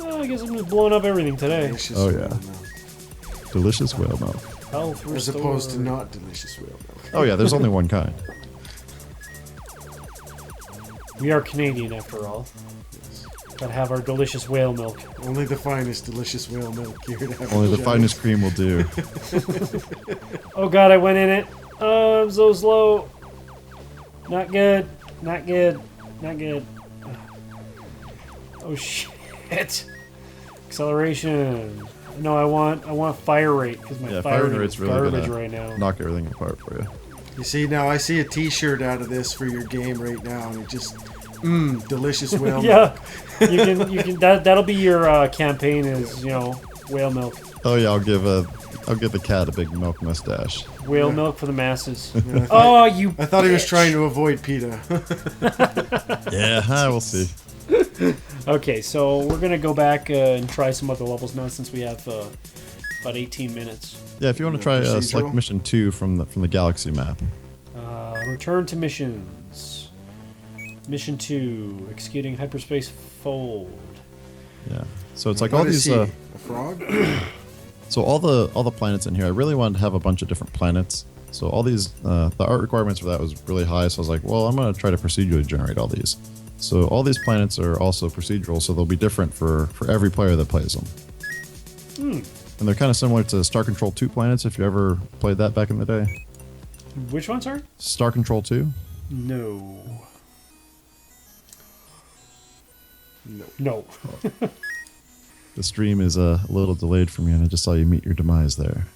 S2: Oh, I guess I'm just blowing up everything today.
S3: Delicious
S4: Oh,
S3: whale
S4: yeah.
S3: milk.
S4: Delicious whale milk.
S2: Health
S3: As opposed to not delicious whale milk.
S4: Oh yeah, there's only one kind.
S2: We are Canadian after all. Gotta have our delicious whale milk.
S3: Only the finest delicious whale milk here.
S4: Only the finest cream will do.
S2: Oh god, I went in it. Oh, I'm so slow. Not good. Not good. Not good. Oh shit. Acceleration. No, I want fire rate because my fire rate
S4: rate's
S2: is
S4: really
S2: garbage
S4: gonna
S2: right now.
S4: knock everything apart for you.
S3: You see, now I see a t-shirt out of this for your game right now, and it just, delicious whale milk.
S2: Yeah, you can that'll be your campaign is, you know, whale milk.
S4: Oh yeah, I'll give the cat a big milk mustache.
S2: Whale milk for the masses.
S3: Yeah,
S2: Oh, you
S3: I thought he was
S2: bitch.
S3: trying to avoid PETA.
S4: Yeah, we'll see.
S2: Okay, so we're gonna go back and try some other levels now since we have about 18 minutes.
S4: Yeah, if you want to try
S3: Procedural?
S4: select mission 2 from the galaxy map.
S2: Return to missions. Mission 2, executing hyperspace fold.
S4: Yeah. So it's like
S3: What
S4: all
S3: is
S4: these.
S3: he? A frog?
S4: So all the planets in here, I really wanted to have a bunch of different planets. So all these, the art requirements for that was really high. So I was like, well, I'm gonna try to procedurally generate all these. So all these planets are also procedural, so they'll be different for every player that plays them. And they're kind of similar to Star Control 2 planets, if you ever played that back in the day.
S2: Which one, sorry?
S4: Star Control 2?
S2: No. No.
S4: The stream is a little delayed for me, and I just saw you meet your demise there.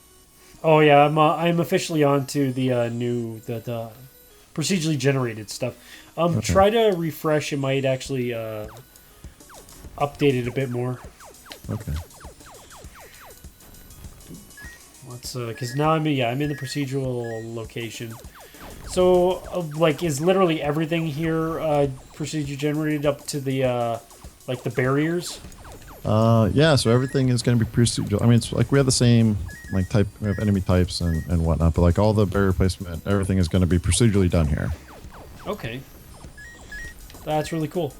S2: Oh yeah, I'm officially on to the new the procedurally generated stuff.
S4: Okay.
S2: Try to refresh. It might actually update it a bit more.
S4: Okay.
S2: Let's because now I'm in the procedural location. So like, is literally everything here procedure generated up to the like the barriers?
S4: Yeah, so everything is going to be procedural. I mean, it's like we have the same like type, we have enemy types and whatnot, but like all the barrier placement, everything is going to be procedurally done here.
S2: Okay, that's really cool.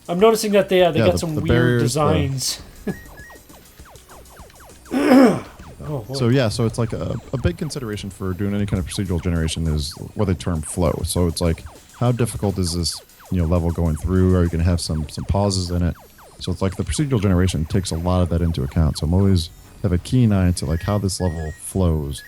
S2: I'm noticing that they got some
S4: the
S2: weird
S4: barriers,
S2: designs. Oh, boy.
S4: So yeah, so it's like a big consideration for doing any kind of procedural generation is what they term flow. So it's like, how difficult is this, level going through? Are you going to have some pauses in it? So it's like the procedural generation takes a lot of that into account. So I'm always have a keen eye to like how this level flows,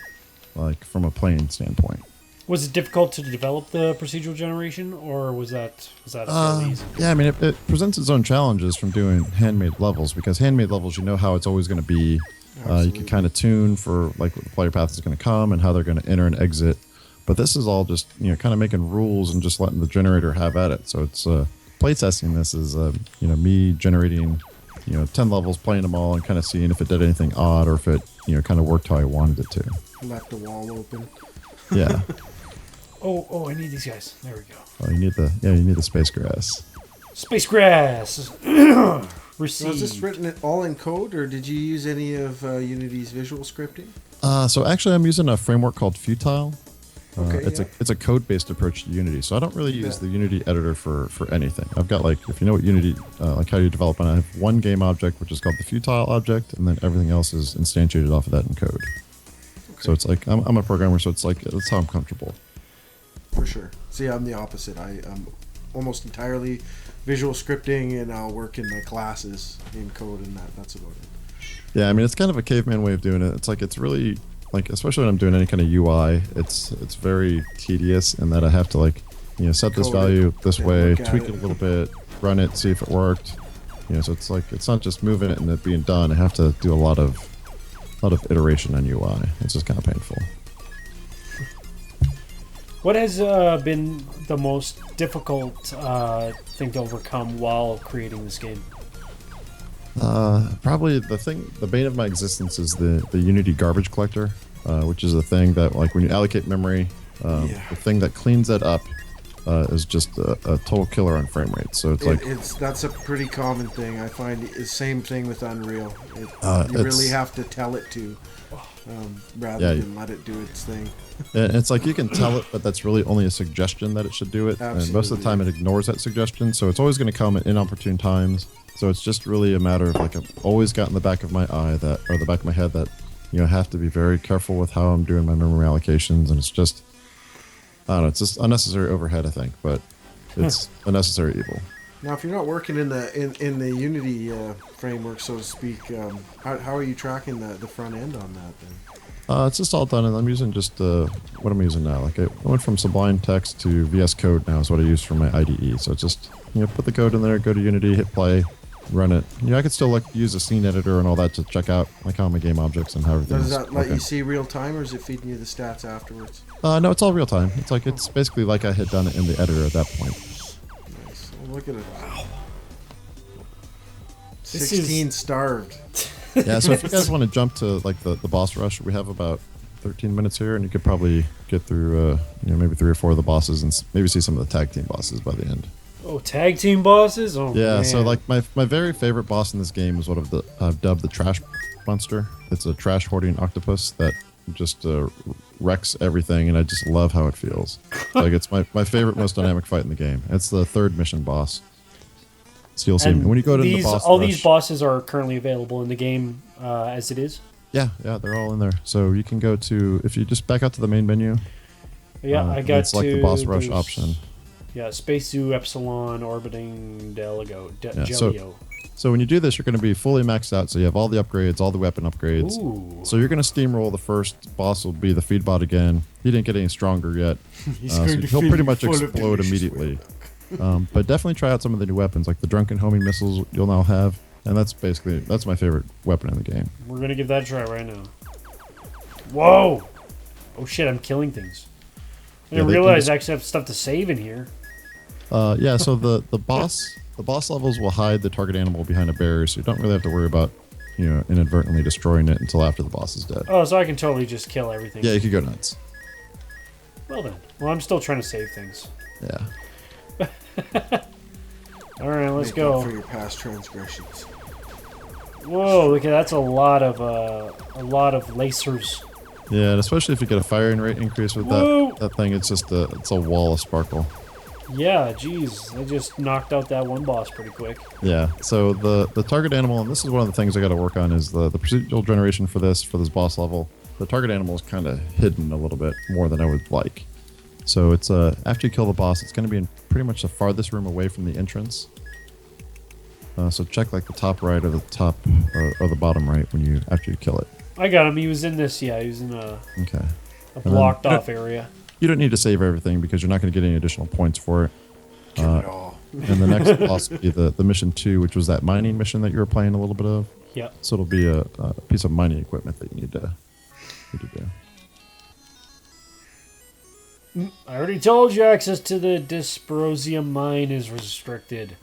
S4: like from a playing standpoint.
S2: Was it difficult to develop the procedural generation, or was that fairly easy?
S4: Yeah, I mean, it presents its own challenges from doing handmade levels, because handmade levels, you know how it's always going to be. You can kind of tune for like what the player path is going to come and how they're going to enter and exit. But this is all just, kind of making rules and just letting the generator have at it. So it's playtesting this is, me generating, 10 levels, playing them all and kind of seeing if it did anything odd or if it, kind of worked how I wanted it to.
S3: Left the wall open.
S4: Yeah.
S2: Oh, I need these guys. There we go.
S4: Oh, you need the space grass.
S2: Space grass. Receive.
S3: Was this written all in code, or did you use any of Unity's visual scripting?
S4: So actually, I'm using a framework called Futile.
S3: Okay,
S4: it's a code-based approach to Unity, so I don't really use the Unity editor for anything. I've got like, if you know what Unity, like how you develop, and I have one game object which is called the Futile object, and then everything else is instantiated off of that in code.
S3: Okay.
S4: So it's like I'm a programmer, so it's like that's how I'm comfortable.
S3: For sure. See, I'm the opposite. I'm almost entirely visual scripting, and I'll work in my classes in code, and that's about it.
S4: Yeah, I mean, it's kind of a caveman way of doing it. It's like, it's really like, especially when I'm doing any kind of UI, it's very tedious in that I have to like, set this
S3: Code
S4: value
S3: it,
S4: this
S3: yeah,
S4: way,
S3: look at
S4: tweak
S3: it.
S4: it a little bit, run it, see if it worked. So it's like, it's not just moving it and it being done. I have to do a lot of iteration on UI. It's just kind of painful.
S2: What has been the most difficult thing to overcome while creating this game?
S4: Probably the bane of my existence is the Unity garbage collector, which is a thing that, like, when you allocate memory, the thing that cleans that up is just a total killer on frame rate. So
S3: That's a pretty common thing. I find the same thing with Unreal. You really have to tell it to, rather than let it do its thing.
S4: And it's like you can tell it, but that's really only a suggestion that it should do it.
S3: Absolutely.
S4: And most of the time it ignores that suggestion. So it's always going to come at inopportune times. So it's just really a matter of like, I've always got in the back of my eye that, or the back of my head that, I have to be very careful with how I'm doing my memory allocations. And it's just, I don't know, it's just unnecessary overhead, I think. But It's a necessary evil.
S3: Now, if you're not working in the Unity framework, so to speak, how are you tracking the front end on that then?
S4: It's just all done, and I'm using just what I'm using now. Like I went from Sublime Text to VS Code now is what I use for my IDE. So it's just put the code in there, go to Unity, hit play, run it. I could still use a scene editor and all that to check out like how my game objects and how everything.
S3: Does that let you see real time, or is it feeding you the stats afterwards?
S4: No, it's all real time. It's basically like I had done it in the editor at that point.
S3: Nice. Oh, look at it. Wow.
S2: This
S3: 16 starved.
S4: Yeah, so if you guys want to jump to like the boss rush, we have about 13 minutes here, and you could probably get through maybe 3 or 4 of the bosses and maybe see some of the tag team bosses by the end.
S2: Oh, tag team bosses? Oh,
S4: yeah,
S2: man.
S4: so like my very favorite boss in this game is what I've dubbed the trash monster. It's a trash hoarding octopus that just wrecks everything, and I just love how it feels. Like it's my favorite, most dynamic fight in the game. It's the 3rd mission boss. So you'll see
S2: And
S4: when you go to the boss
S2: all
S4: rush,
S2: these bosses are currently available in the game as it is.
S4: Yeah, they're all in there. So you can go to, if you just back out to the main menu.
S2: Yeah, I got
S4: it's like the boss rush option.
S2: Yeah, Spacezoo, Epsilon, Orbiting,
S4: Yeah,
S2: Gelio.
S4: So when you do this, you're going to be fully maxed out. So you have all the upgrades, all the weapon upgrades.
S2: Ooh.
S4: So you're going to steamroll. The first boss will be the feedbot again. He didn't get any stronger yet. So he'll pretty much explode immediately. But definitely try out some of the new weapons, like the drunken homing missiles you'll now have. And that's my favorite weapon in the game.
S2: We're going to give that a try right now. Whoa! Oh shit, I'm killing things. I didn't realize I actually have stuff to save in here.
S4: Yeah, so the boss levels will hide the target animal behind a barrier, so you don't really have to worry about inadvertently destroying it until after the boss is dead.
S2: Oh, so I can totally just kill everything.
S4: Yeah, you could go nuts.
S2: Well then. Well, I'm still trying to save things.
S4: Yeah.
S2: All right, let's
S3: Make
S2: go.
S3: up for your past transgressions.
S2: Whoa, look at that's a lot of lasers.
S4: Yeah, and especially if you get a firing rate increase with that thing, it's just it's a wall of sparkle.
S2: Yeah, geez, I just knocked out that one boss pretty quick.
S4: Yeah, so the target animal, and this is one of the things I got to work on, is the procedural generation for this boss level. The target animal is kind of hidden a little bit more than I would like. So it's after you kill the boss, it's going to be in pretty much the farthest room away from the entrance. So check like the top right or the top or the bottom right after you kill it.
S2: I got him. He was in this. Yeah, he was in a blocked off area.
S4: You don't need to save everything because you're not going to get any additional points for it.
S3: Kill it all.
S4: And the next boss will be the mission 2, which was that mining mission that you were playing a little bit of.
S2: Yep.
S4: So it'll be a piece of mining equipment that you need to do.
S2: I already told you access to the Dysprosium mine is restricted.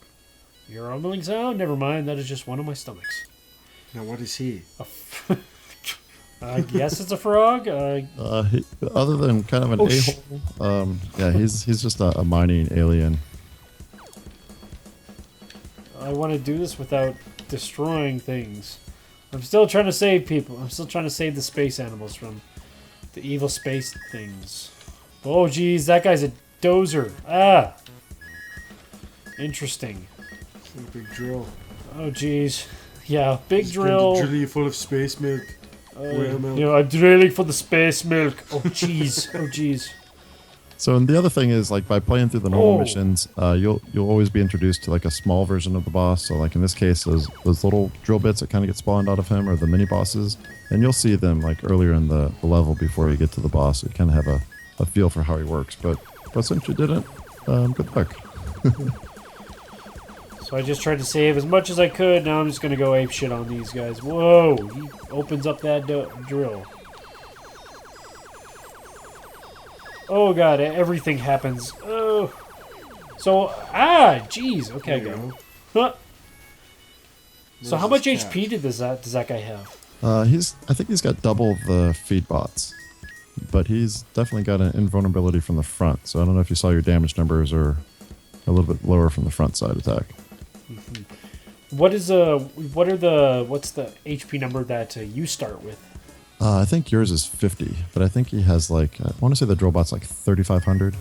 S2: Your rumbling sound? Never mind, that is just one of my stomachs.
S3: Now, what is he?
S2: I guess it's a frog.
S4: Other than kind of an a-hole, yeah, he's just a mining alien.
S2: I want to do this without destroying things. I'm still trying to save people. I'm still trying to save the space animals from the evil space things. Oh, geez, that guy's a dozer. Ah! Interesting.
S3: It's like a big drill.
S2: Oh, geez. Yeah, big
S3: It's
S2: drill.
S3: Drill you full of space milk. Whale milk.
S2: I'm drilling for the space milk. Oh, jeez. Oh, jeez.
S4: So and the other thing is, like, by playing through the normal missions, you'll always be introduced to like a small version of the boss. So like in this case, those little drill bits that kind of get spawned out of him are the mini bosses, and you'll see them like earlier in the level before you get to the boss. So you kind of have a feel for how he works. But since you didn't, good luck.
S2: So I just tried to save as much as I could. Now I'm just going to go ape shit on these guys. Whoa! He opens up that drill. Oh god, everything happens. Oh. So, jeez. Okay, I got him. Huh. So how much HP does that guy have?
S4: I think he's got double the feed bots, but he's definitely got an invulnerability from the front. So I don't know if you saw your damage numbers are a little bit lower from the front side attack.
S2: Mm-hmm. What's the HP number that you start with?
S4: I think yours is 50, but I think he has like, I want to say the drill bot's like 3,500.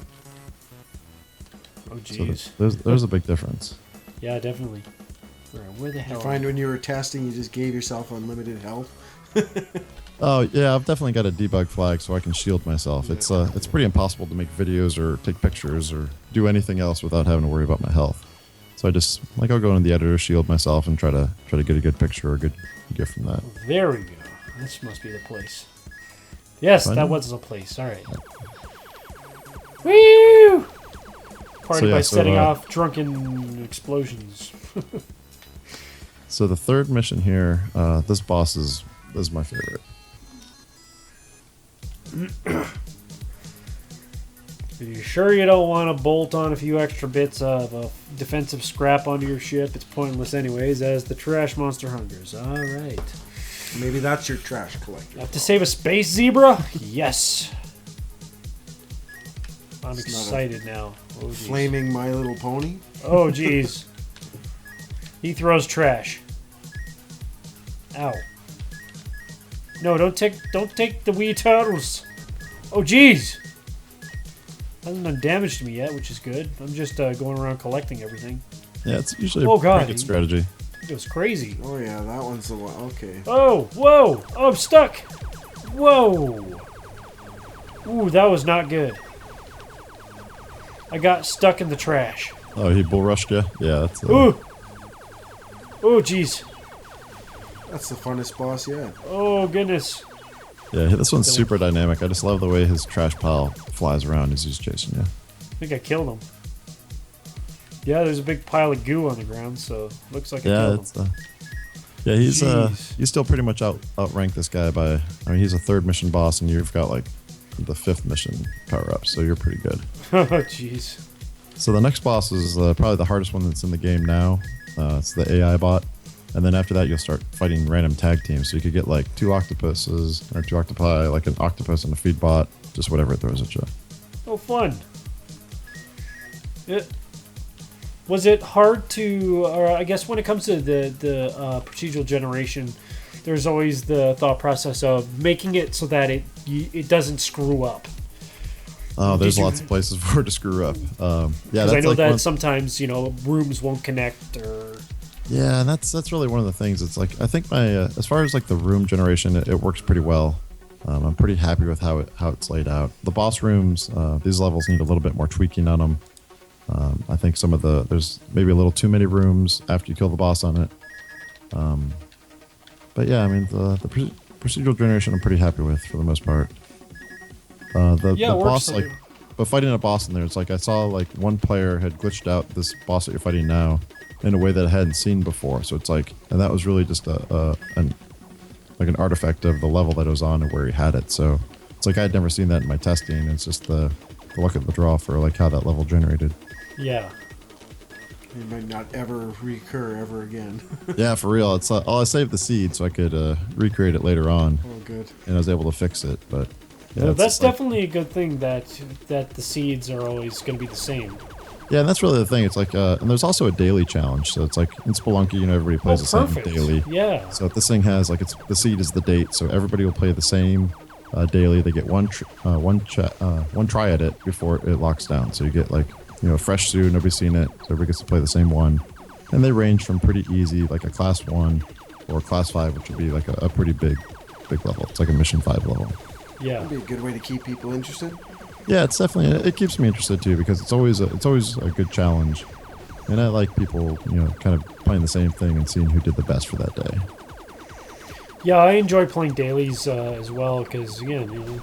S2: Oh, jeez.
S4: So there's a big difference.
S2: Yeah, definitely. Right, where the
S3: I
S2: hell?
S3: find when you were testing, you just gave yourself unlimited health.
S4: Oh yeah, I've definitely got a debug flag so I can shield myself. It's pretty impossible to make videos or take pictures or do anything else without having to worry about my health. So I just I'll go into the editor, shield myself, and try to get a good picture or a good gift from that.
S2: There we go. This must be the place. Yes,
S4: I
S2: that
S4: know.
S2: was the place. All right. Woo! Party
S4: yeah,
S2: by
S4: so,
S2: setting off drunken explosions.
S4: So the third mission here, this boss is my favorite.
S2: Are you sure you don't want to bolt on a few extra bits of defensive scrap onto your ship? It's pointless anyways, as the trash monster hungers. All right.
S3: Maybe that's your trash collector.
S2: Have to save a space zebra? Yes. I'm
S3: It's not a
S2: excited now. Oh, geez.
S3: Flaming My Little Pony.
S2: Oh, jeez. He throws trash. Ow. No, don't take the wee turtles. Oh, jeez. Hasn't done damage to me yet, which is good. I'm just going around collecting everything.
S4: Yeah, it's usually
S2: Oh,
S4: a
S2: God.
S4: pretty good strategy.
S2: It was crazy.
S3: Oh yeah, that one's the one. Okay.
S2: Oh, whoa. Oh, I'm stuck. Whoa. Ooh, that was not good. I got stuck in the trash.
S4: Oh, he bull rushed you? Yeah, that's
S2: Ooh. Oh, jeez.
S3: That's the funnest boss yet.
S2: Oh, goodness.
S4: yeah, this one's super dynamic. I just love the way his trash pile flies around as he's chasing you.
S2: I think I killed him. Yeah, there's a big pile of goo on the ground, so looks like I
S4: Yeah,
S2: killed
S4: it's
S2: him.
S4: yeah,
S2: Jeez.
S4: he's still pretty much outranked this guy by. I mean, he's a third mission boss, and you've got like the fifth mission power up, so you're pretty good.
S2: Oh, jeez.
S4: So the next boss is probably the hardest one that's in the game now. It's the AI bot, and then after that you'll start fighting random tag teams. So you could get like two octopuses or two octopi, like an octopus and a feed bot, just whatever it throws at you.
S2: Oh, fun. Was it hard to, or I guess when it comes to the procedural generation, there's always the thought process of making it so that it doesn't screw up.
S4: Oh, there's
S2: you-
S4: lots of places for it to screw up. Yeah,
S2: Because
S4: that's
S2: I know
S4: like
S2: that
S4: one,
S2: sometimes, rooms won't connect or...
S4: yeah, and that's really one of the things. It's like I think my as far as like the room generation, it works pretty well. I'm pretty happy with how it's laid out. The boss rooms, these levels need a little bit more tweaking on them. I think there's maybe a little too many rooms after you kill the boss on it. But yeah, I mean the procedural generation I'm pretty happy with for the most part. The
S2: Yeah, it works
S4: boss
S2: for you.
S4: but fighting a boss in there, it's like I saw like one player had glitched out this boss that you're fighting now in a way that I hadn't seen before. So it's like, and that was really just an artifact of the level that it was on and where he had it. So it's like I had never seen that in my testing. It's just the luck of the draw for like how that level generated.
S2: Yeah.
S3: It might not ever recur ever again.
S4: Yeah, for real. It's I saved the seed so I could recreate it later on,
S3: Oh, good.
S4: and I was able to fix it. But yeah,
S2: Well,
S4: it's
S2: that's
S4: like-
S2: definitely a good thing that the seeds are always going to be the same.
S4: yeah, and that's really the thing. It's like, and there's also a daily challenge. So it's like in Spelunky, everybody plays the same
S2: perfect.
S4: daily.
S2: Yeah.
S4: So this thing has like the seed is the date, so everybody will play the same daily. They get one try at it before it locks down. So you get like a fresh suit, nobody's seen it, so everybody gets to play the same one. And they range from pretty easy, like a class 1, or class 5, which would be like a pretty big level. It's like a mission 5 level.
S2: Yeah.
S3: That'd be a good way to keep people interested.
S4: Yeah, it's definitely it keeps me interested too because it's always a good challenge, and I like people kind of playing the same thing and seeing who did the best for that day.
S2: Yeah, I enjoy playing dailies as well because again,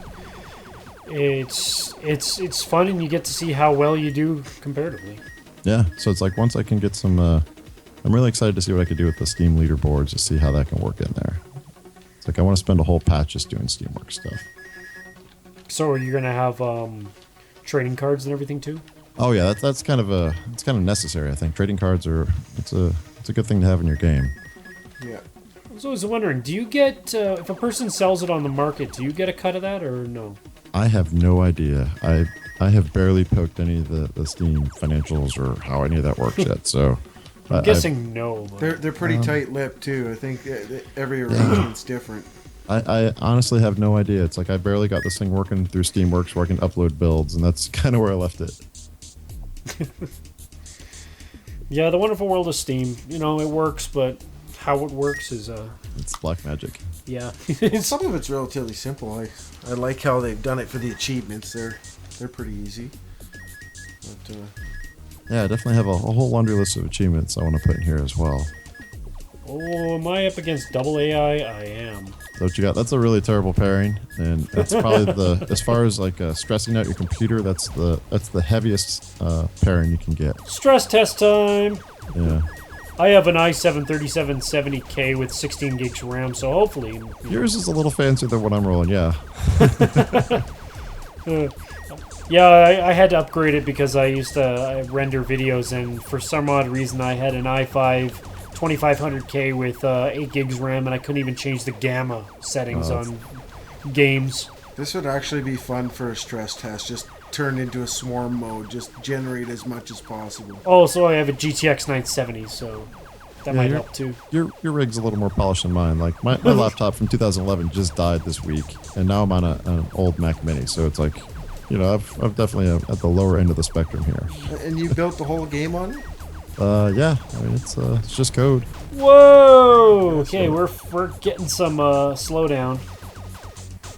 S2: it's fun and you get to see how well you do comparatively.
S4: Yeah, so it's like once I can get some, I'm really excited to see what I could do with the Steam leaderboards to see how that can work in there. It's like I want to spend a whole patch just doing Steamworks stuff.
S2: So are you gonna have trading cards and everything too?
S4: Oh yeah, that's kind of necessary. I think trading cards it's a good thing to have in your game.
S3: Yeah.
S2: I was always wondering, do you get if a person sells it on the market, do you get a cut of that or no?
S4: I have no idea. I have barely poked any of the Steam financials or how any of that works yet. So
S2: I'm guessing no. But
S3: They're pretty tight-lipped too. I think every arrangement's different.
S4: I honestly have no idea. It's like I barely got this thing working through Steamworks where I can upload builds, and that's kind of where I left it.
S2: Yeah, the wonderful world of Steam. You know, it works, but how it works is
S4: It's black magic.
S2: yeah.
S3: Some of it's relatively simple. I like how they've done it for the achievements. They're pretty easy. But
S4: Yeah, I definitely have a whole laundry list of achievements I want to put in here as well.
S2: Oh, am I up against double AI? I am.
S4: So what you got? That's a really terrible pairing, and that's probably as far as like stressing out your computer. That's the heaviest pairing you can get.
S2: Stress test time.
S4: Yeah.
S2: I have an i7 3770K with 16 gigs RAM, so hopefully.
S4: Yours is a little fancier than what I'm rolling. Yeah.
S2: Yeah, I had to upgrade it because I used to render videos, and for some odd reason I had an i5 2500K with 8 gigs RAM, and I couldn't even change the gamma settings on games.
S3: this would actually be fun for a stress test. Just turn into a swarm mode. Just generate as much as possible.
S2: Oh, so I have a GTX 970, so that might help too.
S4: Your rig's a little more polished than mine. Like my laptop from 2011 just died this week, and now I'm on an old Mac Mini. So it's like, you know, I've definitely at the lower end of the spectrum here.
S3: And you built the whole game on it?
S4: Yeah. I mean, it's just code.
S2: Whoa! Okay, we're getting some slowdown.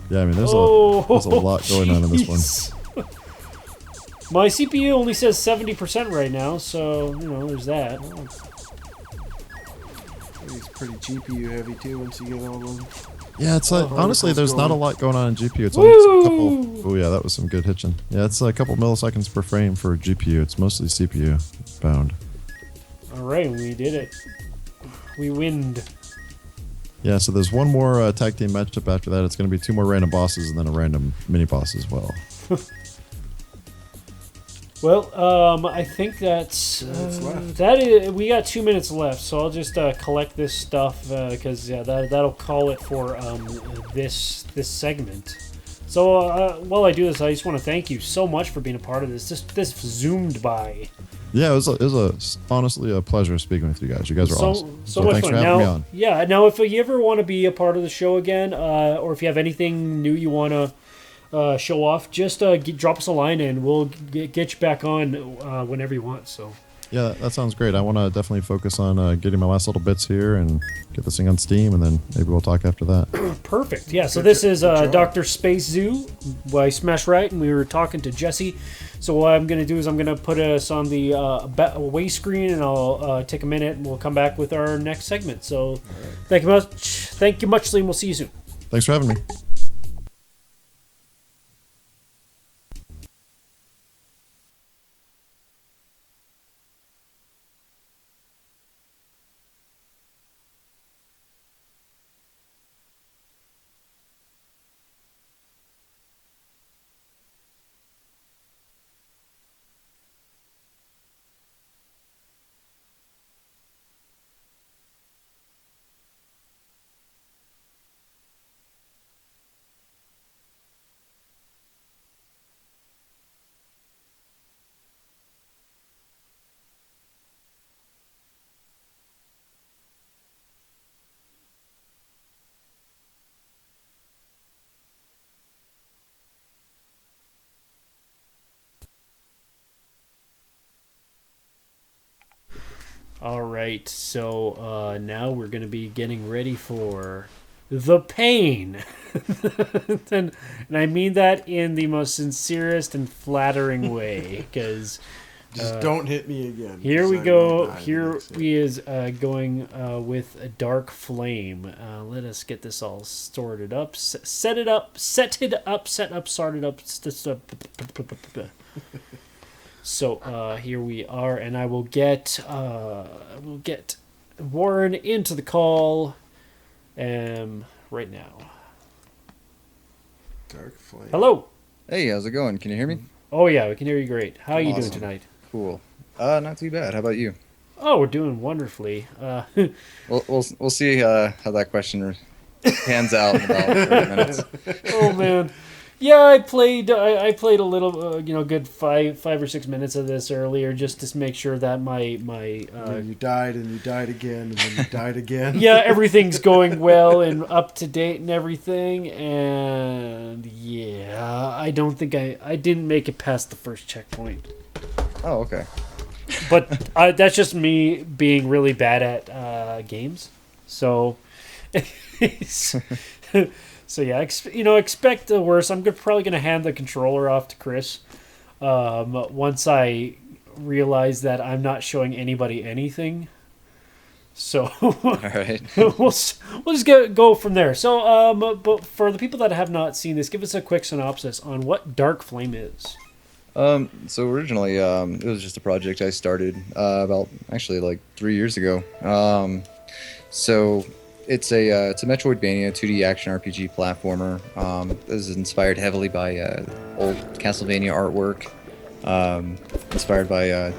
S4: Yeah, I mean, there's
S2: Oh,
S4: a lot going on in this one.
S2: jeez. My CPU only says 70% right now, so you know, there's that.
S3: It's pretty GPU heavy too once you get all of them.
S4: Yeah, it's honestly, there's not a lot going on in GPU. It's
S2: Woo!
S4: only a couple. Oh yeah, that was some good hitching. Yeah, it's a couple milliseconds per frame for GPU. It's mostly CPU bound.
S2: All right, we did it. We winned.
S4: Yeah, so there's one more tag team matchup after that. It's going to be 2 more random bosses and then a random mini boss as well.
S2: Well, I think that's
S3: left.
S2: that is. We got 2 minutes left, so I'll just collect this stuff because yeah, that'll call it for this segment. So while I do this, I just want to thank you so much for being a part of this. This zoomed by.
S4: Yeah, it was honestly a pleasure speaking with you guys. You guys are awesome.
S2: So much
S4: thanks
S2: fun.
S4: for having me on.
S2: Yeah. Now, if you ever want to be a part of the show again, or if you have anything new you want to show off, just drop us a line and we'll get you back on whenever you want. So.
S4: Yeah, that sounds great. I want to definitely focus on getting my last little bits here and get this thing on Steam, and then maybe we'll talk after that.
S2: Perfect. Yeah, so this is Dr. Spacezoo by Smash Right, and we were talking to Jesse. So what I'm going to do is I'm going to put us on the away screen, and I'll take a minute, and we'll come back with our next segment. So thank you much. Thank you much, Liam. We'll see you soon.
S4: Thanks for having me.
S2: All right, so now we're going to be getting ready for the pain. and I mean that in the most sincerest and flattering way, because
S3: Just don't hit me again.
S2: here we
S3: 'cause I
S2: go.
S3: will die
S2: Here
S3: next
S2: we is going with a dark flame. Let us get this all sorted up. Set up, started up. So here we are, and I will get Warren into the call right now.
S3: Dark flame.
S2: Hello.
S5: Hey, how's it going? Can you hear me?
S2: Oh yeah, we can hear you great. How are you doing
S5: Awesome.
S2: tonight?
S5: Cool. Not too bad. How about you?
S2: Oh, we're doing wonderfully.
S5: We'll see how that question pans out in about 30 minutes.
S2: Oh man, yeah, I played a little, good 5 or 6 minutes of this earlier just to make sure that my
S3: And then you died, and you died again, and then you died again.
S2: yeah, everything's going well and up to date and everything, and yeah, I don't think I didn't make it past the first checkpoint.
S5: Oh, okay.
S2: But that's just me being really bad at games. So, so yeah, expect the worst. I'm probably gonna hand the controller off to Chris once I realize that I'm not showing anybody anything. So
S5: All right.
S2: we'll just go from there. So, but for the people that have not seen this, give us a quick synopsis on what Dark Flame is.
S5: So originally, it was just a project I started about actually like 3 years ago. So it's a METROID-VANIA 2D action RPG platformer. This is inspired heavily by old Castlevania artwork. Inspired by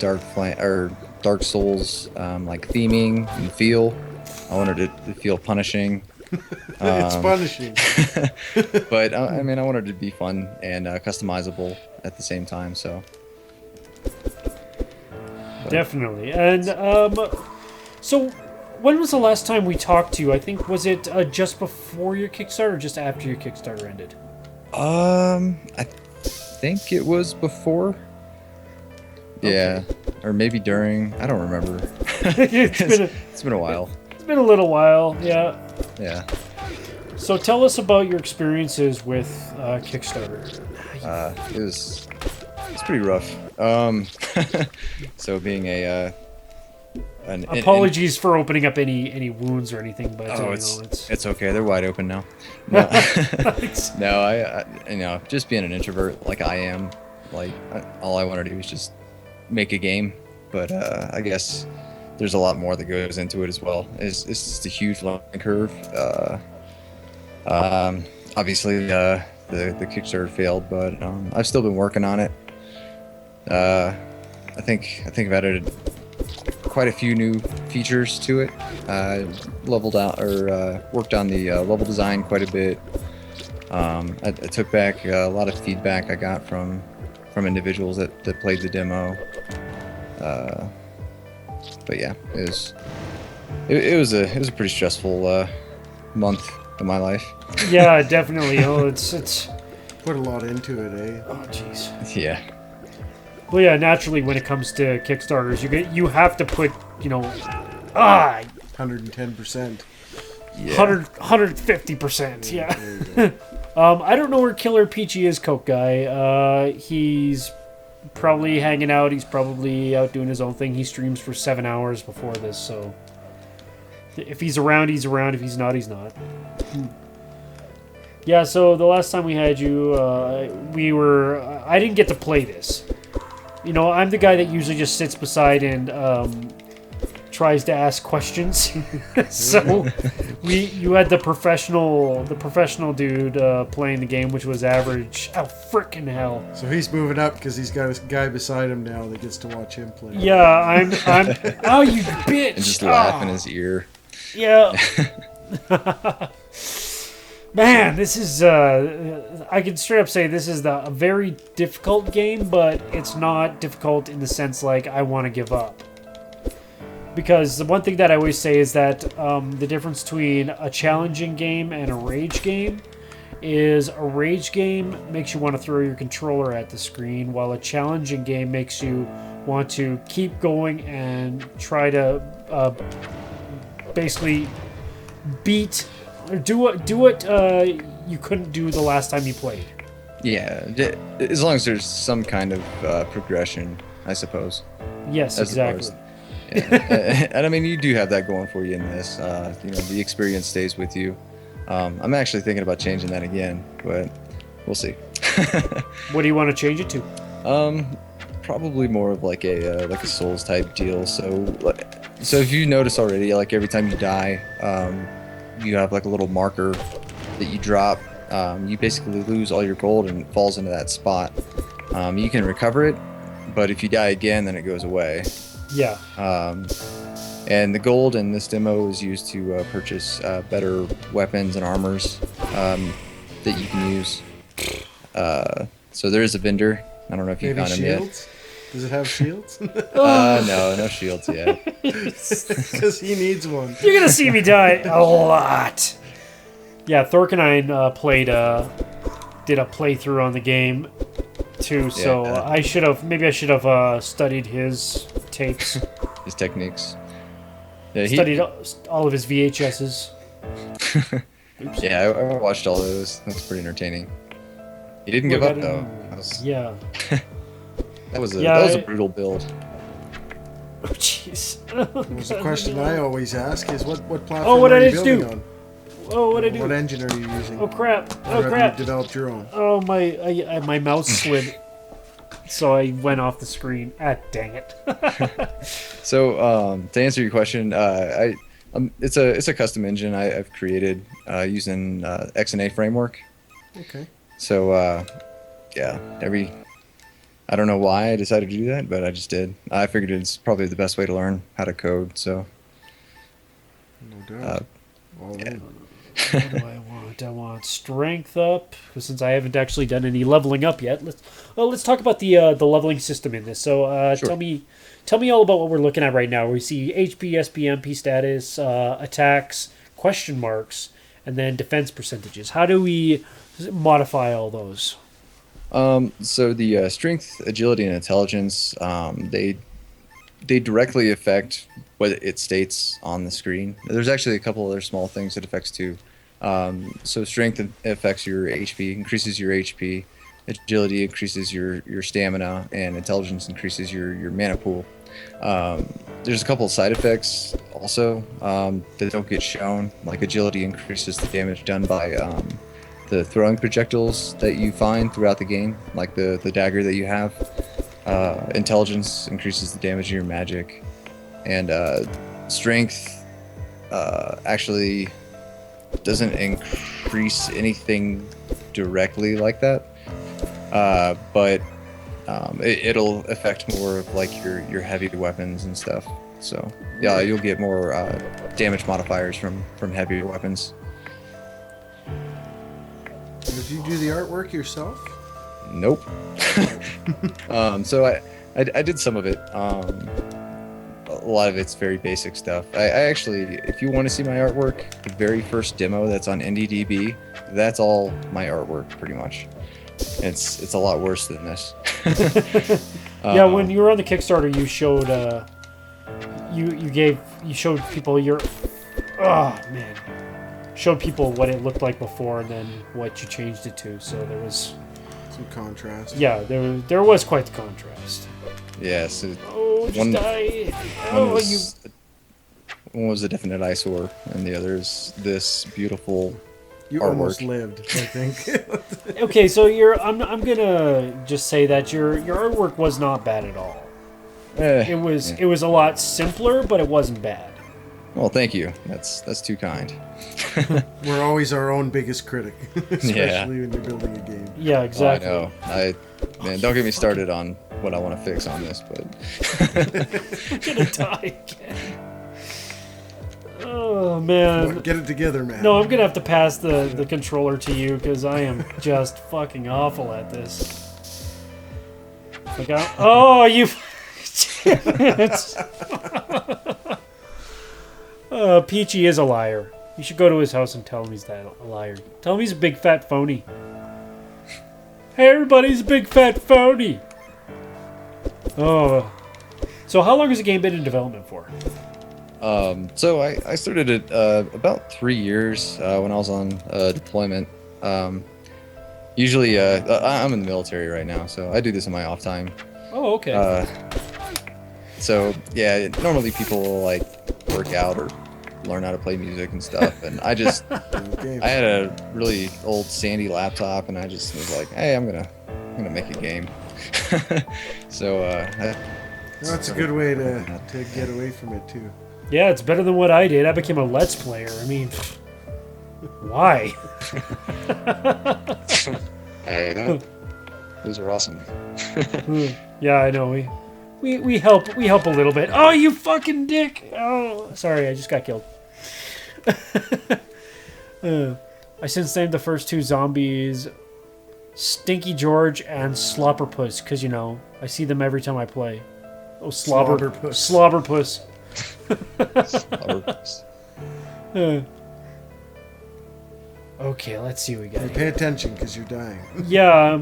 S5: Dark Souls like theming and feel. I wanted it to feel punishing.
S3: It's punishing.
S5: But I mean, I wanted it to be fun and customizable at the same time. So
S2: Definitely. And so when was the last time we talked to you? I think, was it just before your Kickstarter or just after your Kickstarter ended?
S5: I think it was before. Yeah, or maybe during. I don't remember. It's been a while.
S2: It's been a little while, yeah.
S5: Yeah.
S2: So tell us about your experiences with Kickstarter.
S5: It's pretty rough. So being
S2: Apologies for opening up any wounds or anything, but
S5: it's okay. They're wide open now. No, no, I just being an introvert like I am, like all I want to do is just make a game. But I guess there's a lot more that goes into it as well. It's just a huge learning curve. Obviously, the Kickstarter failed, but I've still been working on it. I think I've added quite a few new features to it. Leveled out or worked on the level design quite a bit. I took back a lot of feedback I got from individuals that played the demo. But yeah, it was a pretty stressful month of my life.
S2: Yeah, definitely. It's
S3: Put a lot into it, eh?
S2: oh jeez.
S5: Yeah.
S2: Well, yeah, naturally when it comes to Kickstarters, you have to put
S3: 110%.
S5: Yeah.
S2: 150%. Yeah. I don't know where Killer Peachy is, Coke Guy. He's probably hanging out. He's probably out doing his own thing. He streams for 7 hours before this, so if he's around, he's around. If he's not, he's not. Yeah, so the last time we had you, I didn't get to play this. I'm the guy that usually just sits beside and tries to ask questions. So you had the professional dude playing the game, which was average. Oh, frickin' hell!
S3: So he's moving up because he's got a guy beside him now that gets to watch him play.
S2: Yeah, I'm. Oh, you bitch!
S5: And just laugh in his ear.
S2: Yeah. Man, this is, I can straight up say this is a very difficult game, but it's not difficult in the sense like I want to give up. Because the one thing that I always say is that the difference between a challenging game and a rage game is a rage game makes you want to throw your controller at the screen, while a challenging game makes you want to keep going and try to basically beat... Do what you couldn't do the last time you played.
S5: Yeah, as long as there's some kind of progression, I suppose.
S2: Yes, exactly.
S5: Yeah. And I mean, you do have that going for you in this. The experience stays with you. I'm actually thinking about changing that again, but we'll see.
S2: What do you want to change it to?
S5: Probably more of like a Souls type deal. So if you notice already, like every time you die, you have like a little marker that you drop. You basically lose all your gold and it falls into that spot. You can recover it, but if you die again, then it goes away.
S2: Yeah.
S5: And the gold in this demo is used to purchase better weapons and armors that you can use. So there is a vendor. I don't know if you found him
S3: shields? Yet. Does it have shields?
S5: No shields yet.
S3: Because he needs one.
S2: You're gonna see me die a lot. Yeah, Thork and I did a playthrough on the game too. So I should have studied his tapes.
S5: His techniques. Yeah,
S2: Studied all of his VHSs. Oops.
S5: Yeah, I watched all those. That's pretty entertaining. He didn't give
S2: Look
S5: up
S2: at
S5: though.
S2: him.
S5: That was,
S2: Yeah.
S5: that was
S2: Yeah,
S5: a brutal build.
S2: Oh, jeez.
S3: The question I always ask is, what platform
S2: Oh, what
S3: are
S2: did
S3: you
S2: I
S3: building
S2: do?
S3: on?
S2: Oh, what I do?
S3: What engine are you using?
S2: Oh crap!
S3: Or
S2: Oh
S3: have
S2: crap!
S3: you developed your own?
S2: Oh my mouse slid, so I went off the screen. Ah, dang it!
S5: So to answer your question, it's a custom engine I've created using XNA framework.
S3: Okay.
S5: So yeah, I don't know why I decided to do that, but I just did. I figured it's probably the best way to learn how to code. So
S3: No doubt. All
S5: yeah.
S3: in.
S2: What do I want? I want strength up. Since I haven't actually done any leveling up yet, let's talk about the leveling system in this. So
S5: Sure.
S2: tell me all about what we're looking at right now. We see HP, SP, MP status, attacks, question marks, and then defense percentages. How do we modify all those?
S5: So the strength, agility, and intelligence, they directly affect what it states on the screen. There's actually a couple other small things it affects too. So strength affects your HP, increases your HP. Agility increases your stamina, and intelligence increases your mana pool. There's a couple of side effects also that don't get shown. Like agility increases the damage done by the throwing projectiles that you find throughout the game, like the dagger that you have. Intelligence increases the damage of your magic, and strength actually doesn't increase anything directly like that, but it'll affect more of like your heavy weapons and stuff. So yeah, you'll get more damage modifiers from heavier weapons.
S3: Did you do the artwork yourself?
S5: Nope. So I did some of it. A lot of it's very basic stuff. I actually, if you want to see my artwork, the very first demo that's on NDDB, that's all my artwork pretty much. It's a lot worse than this.
S2: Yeah, when you were on the Kickstarter, you showed you showed people your showed people what it looked like before and then what you changed it to. So there was
S3: Some contrast.
S2: yeah, there was quite the contrast.
S5: Yeah, so
S2: Oh, just
S5: One-
S2: die!
S5: one
S2: Oh,
S5: one was a definite eyesore, and the other is this beautiful
S3: You
S5: artwork.
S3: almost lived, I think.
S2: Okay, so I'm gonna just say that your artwork was not bad at all. It was a lot simpler, but it wasn't bad.
S5: Well, thank you. That's too kind.
S3: We're always our own biggest critic, especially when you're building a game.
S2: Yeah, exactly.
S5: Oh, I know. Man, don't get me started on what I want to fix on this, but
S2: I'm gonna die again. Oh man.
S3: Get it together, man.
S2: No, I'm gonna have to pass the controller to you because I am just fucking awful at this. Like, oh, you. Peachy is a liar. You should go to his house and tell him he's a liar. Tell him he's a big fat phony. Hey, everybody's a big fat phony. Oh. So how long has the game been in development for?
S5: So I started it about 3 years when I was on deployment. Usually, I'm in the military right now, so I do this in my off time.
S2: Oh, okay.
S5: So yeah, normally people will like work out or learn how to play music and stuff, and I had a really old Sandy laptop, and I just was like, hey, I'm gonna make a game. So
S3: That's a good way to get away from it too.
S2: Yeah, it's better than what I did. I became a Let's Player. I mean, why?
S5: Hey, those are awesome.
S2: Yeah, I know. We help a little bit. Oh, you fucking dick! Oh, sorry, I just got killed. I since named the first two zombies Stinky George and Slobberpuss, because, you know, I see them every time I play. Oh, Slobberpuss.
S5: Slobberpuss.
S2: Okay, let's see what we got.
S3: Hey,
S2: Here.
S3: pay attention, because you're dying.
S2: Yeah,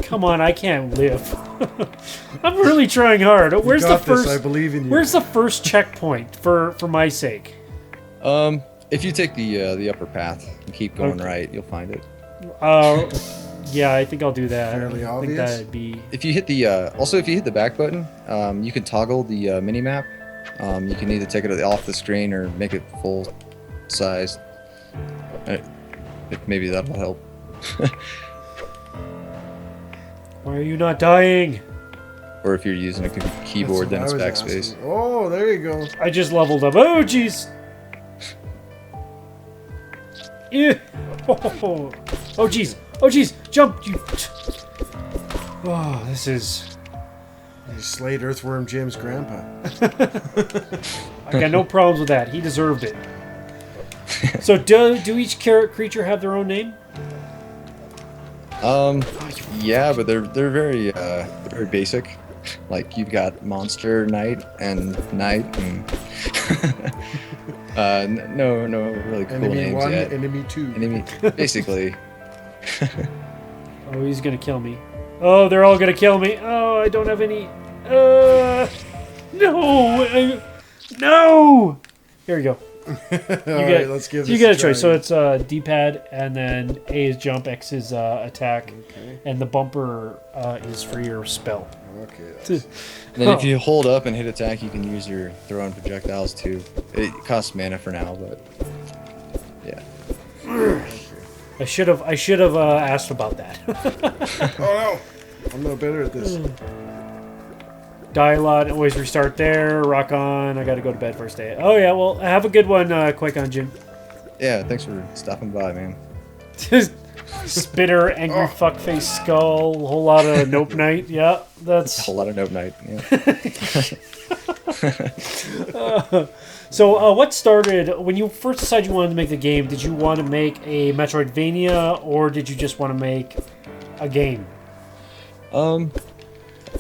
S2: come on, I can't live. I'm really trying hard. Where's
S3: You
S2: the
S3: got this,
S2: first?
S3: I believe in you.
S2: Where's the first checkpoint for my sake?
S5: If you take the upper path and keep going
S2: Okay.
S5: right, you'll find it.
S2: Yeah, I think I'll do that.
S3: Fairly
S2: I think
S3: obvious.
S2: that'd be.
S5: If you hit the also if you hit the back button, you can toggle the mini map. You can either take it off the screen or make it full size. If maybe that'll help.
S2: Why are you not dying?
S5: Or if you're using a keyboard, then
S3: That's
S5: it's
S3: what I was
S5: backspace.
S3: asking. Oh, there you go.
S2: I just leveled up. Oh, jeez. Ew. Oh, jeez. Oh, jeez. Jump. You. Oh, this is.
S3: You slayed Earthworm Jim's grandpa.
S2: I got no problems with that. He deserved it. So, do each creature have their own name?
S5: Yeah, but they're very basic. Like you've got monster, knight, and knight, and no really cool
S3: Enemy
S5: names
S3: 1,
S5: yet.
S3: Enemy 2.
S5: Enemy, basically.
S2: Oh, he's gonna kill me. Oh, they're all gonna kill me. Oh, I don't have any. No, no. Here we go.
S3: Alright, let's give this
S2: You get a
S3: try.
S2: choice. So it's D-pad, and then A is jump, X is attack,
S3: Okay.
S2: and the bumper is for your spell.
S3: Okay.
S5: And then if you hold up and hit attack, you can use your throw-in projectiles too. It costs mana for now, but yeah.
S2: I should have asked about that.
S3: Oh no! I'm no better at this.
S2: Die a lot, always restart there. Rock on. I gotta go to bed first day. Oh yeah, well have a good one, Qui-Gon Jinn.
S5: Yeah, thanks for stopping by, man.
S2: Spitter, angry fuckface skull, whole lot of Nope Night. Yeah,
S5: A
S2: that's.
S5: whole lot of Nope Night. Yeah.
S2: So, what started when you first decided you wanted to make the game? Did you want to make a Metroid-VANIA, or did you just want to make a game?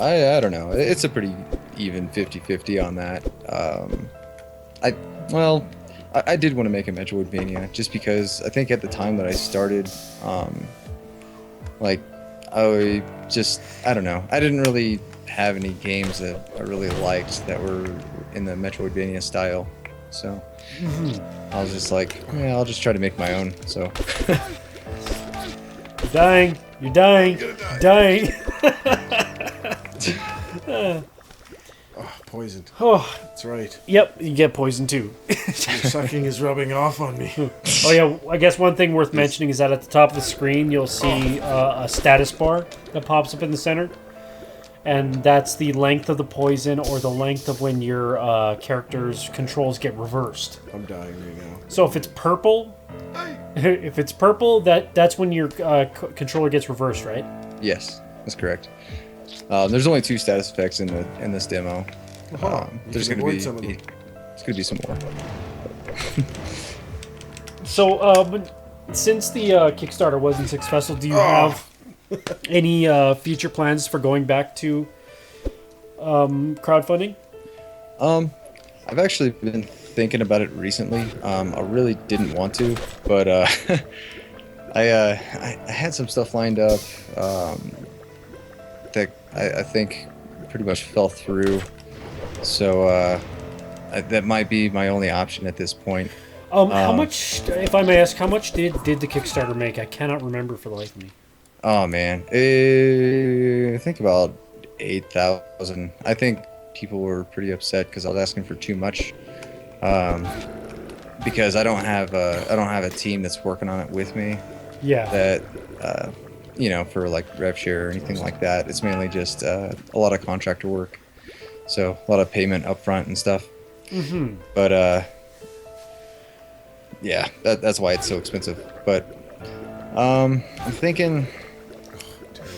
S5: I don't know. It's a pretty even 50-50 on that. I did want to make a Metroid-VANIA just because I think at the time that I started, I don't know. I didn't really have any games that I really liked that were in the Metroid-VANIA style. So I was just like, yeah, I'll just try to make my own. So
S2: You're dying. You're dying. You're dying.
S3: Oh, poisoned.
S2: Oh,
S3: That's right.
S2: yep. You get poisoned too.
S3: Your sucking is rubbing off on me.
S2: Oh yeah. I guess one thing worth mentioning is that at the top of the screen you'll see a status bar that pops up in the center, and that's the length of the poison or the length of when your character's controls get reversed.
S3: I'm dying right now.
S2: So if it's purple, that's when your controller gets reversed, right?
S5: yes, that's correct. There's only 2 status effects in this demo. There's
S3: can
S5: going
S3: avoid
S5: to
S3: some of
S5: be
S3: them.
S5: there's going to be some more.
S2: So since the Kickstarter wasn't successful, do you have any future plans for going back to crowdfunding?
S5: I've actually been thinking about it recently. I really didn't want to, but I had some stuff lined up that I think pretty much fell through. So that might be my only option at this point.
S2: How much, if I may ask, how much did the Kickstarter make? I cannot remember for the life of me.
S5: Oh man, I think about 8,000. I think people were pretty upset because I was asking for too much. Because I don't have a team that's working on it with me.
S2: Yeah.
S5: That for like rev share or anything like that. It's mainly just a lot of contractor work, so a lot of payment upfront and stuff.
S2: Mm-hmm.
S5: But yeah, that's why it's so expensive. But I'm thinking,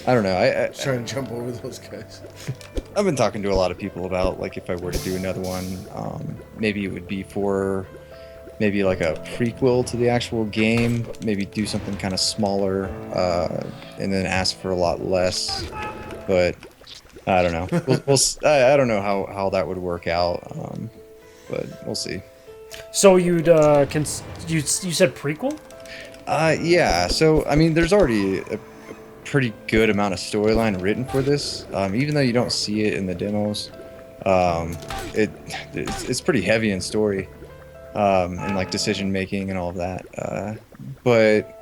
S5: I don't know.
S3: Just trying to jump over those guys.
S5: I've been talking to a lot of people about like if I were to do another one, maybe it would be for maybe like a prequel to the actual game. Maybe do something kind of smaller, and then ask for a lot less. But I don't know. I don't know how that would work out. But we'll see.
S2: So you said prequel?
S5: Yeah. So I mean, there's already a pretty good amount of storyline written for this. Even though you don't see it in the demos, it's pretty heavy in story, and like decision making and all of that. But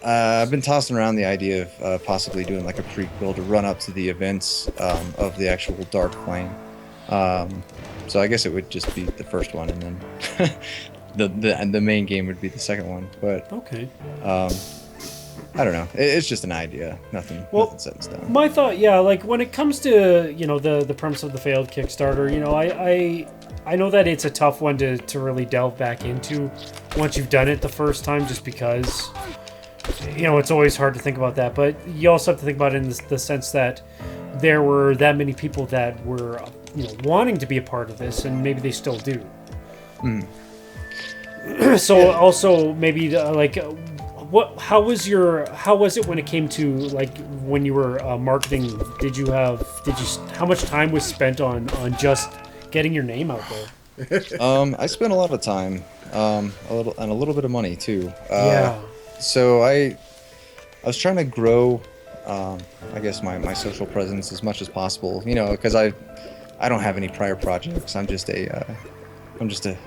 S5: I've been tossing around the idea of possibly doing like a prequel to run up to the events of the actual Dark Flame. So I guess it would just be the first one, and then the main game would be the second one. But
S2: Okay.
S5: I don't know. It's just an idea. Nothing set in stone.
S2: My thought, yeah, like when it comes to the premise of the failed Kickstarter, I know that it's a tough one to really delve back into once you've done it the first time, just because it's always hard to think about that. But you also have to think about it in the sense that there were that many people that were wanting to be a part of this, and maybe they still do. So also maybe how was it when it came to like when you were marketing? How much time was spent on just getting your name out there?
S5: I spent a lot of time, a little bit of money too.
S2: Yeah.
S5: So I was trying to grow, I guess my social presence as much as possible. Because I don't have any prior projects. I'm just a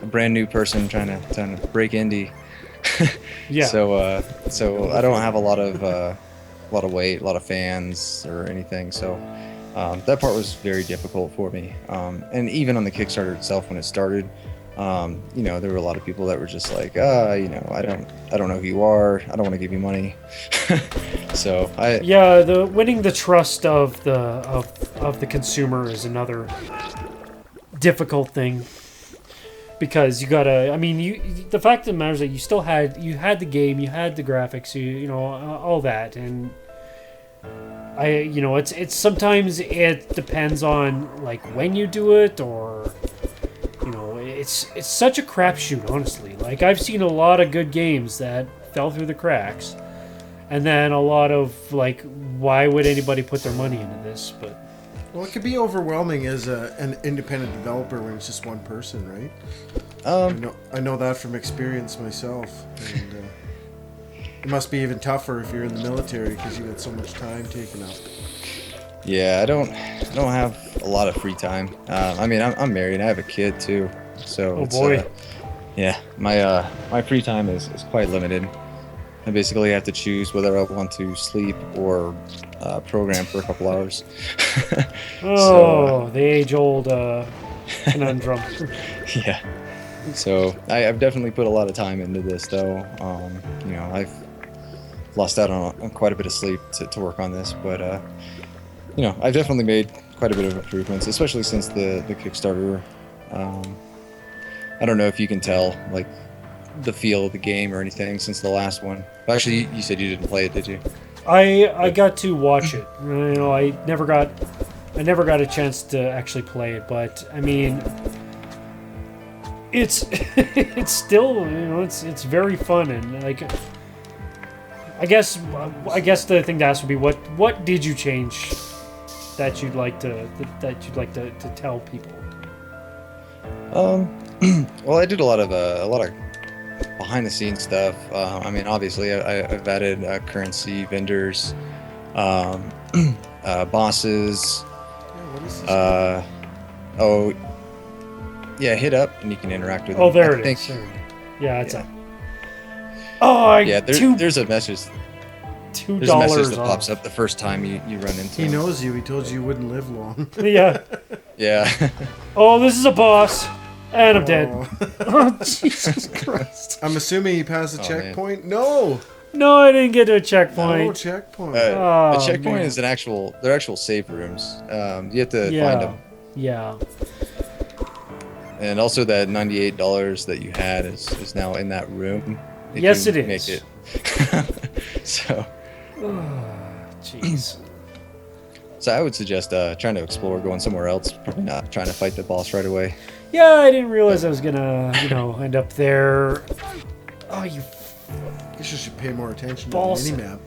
S5: brand new person trying to break indie.
S2: Yeah.
S5: So I don't have a lot of weight, a lot of fans or anything. So that part was very difficult for me. And even on the Kickstarter itself, when it started, there were a lot of people that were just like, I don't know who you are. I don't want to give you money. So
S2: the winning the trust of the consumer is another difficult thing. Because you gotta, the fact of the matter is that you had the game, you had the graphics, all that, and it's sometimes it depends on like when you do it, or it's such a crapshoot, honestly. Like I've seen a lot of good games that fell through the cracks, and then a lot of like, why would anybody put their money into this? But
S3: well, it could be overwhelming as an independent developer when it's just one person, right? I know that from experience myself. And, it must be even tougher if you're in the military because you get so much time taken up.
S5: Yeah, I don't have a lot of free time. I'm married. I have a kid too, so
S2: oh boy.
S5: Yeah, my free time is quite limited. I basically have to choose whether I want to sleep or program for a couple hours.
S2: The age-old conundrum.
S5: Yeah. So I've definitely put a lot of time into this, though. I've lost out on quite a bit of sleep to work on this, but I've definitely made quite a bit of improvements, especially since the Kickstarter. I don't know if you can tell, like, the feel of the game or anything since the last one. Actually, you said you didn't play it, did you?
S2: I got to watch it. I never got a chance to actually play it, but it's it's still it's very fun, and like I guess the thing to ask would be what did you change that you'd like to tell people?
S5: Well, I did a lot of behind the scenes stuff. Obviously I've added currency, vendors, bosses.
S3: Yeah, what is this?
S5: Hit up and you can interact with them.
S2: Oh, there it is. Yeah, it's
S5: yeah. There's a message.
S2: $2
S5: There's a message that
S2: off.
S5: pops up the first time you run into
S3: He
S5: him.
S3: knows you. He told you wouldn't live long.
S2: Yeah.
S5: Yeah.
S2: Oh, this is a boss, and I'm dead.
S3: Oh.
S2: Oh, Jesus Christ!
S3: I'm assuming he passed the
S5: Oh,
S3: checkpoint. No.
S2: No, I didn't get to a checkpoint.
S3: No checkpoint.
S2: Oh,
S5: the checkpoint
S2: man.
S5: is they're actual save rooms. You have to
S2: Yeah.
S5: find them.
S2: Yeah.
S5: And also that $98 that you had is now in that room. if
S2: Yes,
S5: you
S2: it
S5: make
S2: is.
S5: it. So
S2: Jeez.
S5: I would suggest trying to explore, going somewhere else. Probably not trying to fight the boss right away.
S2: Yeah, I didn't realize I was gonna, end up there. Oh, you.
S3: I guess you should pay more attention
S2: Balls.
S3: to the mini-map.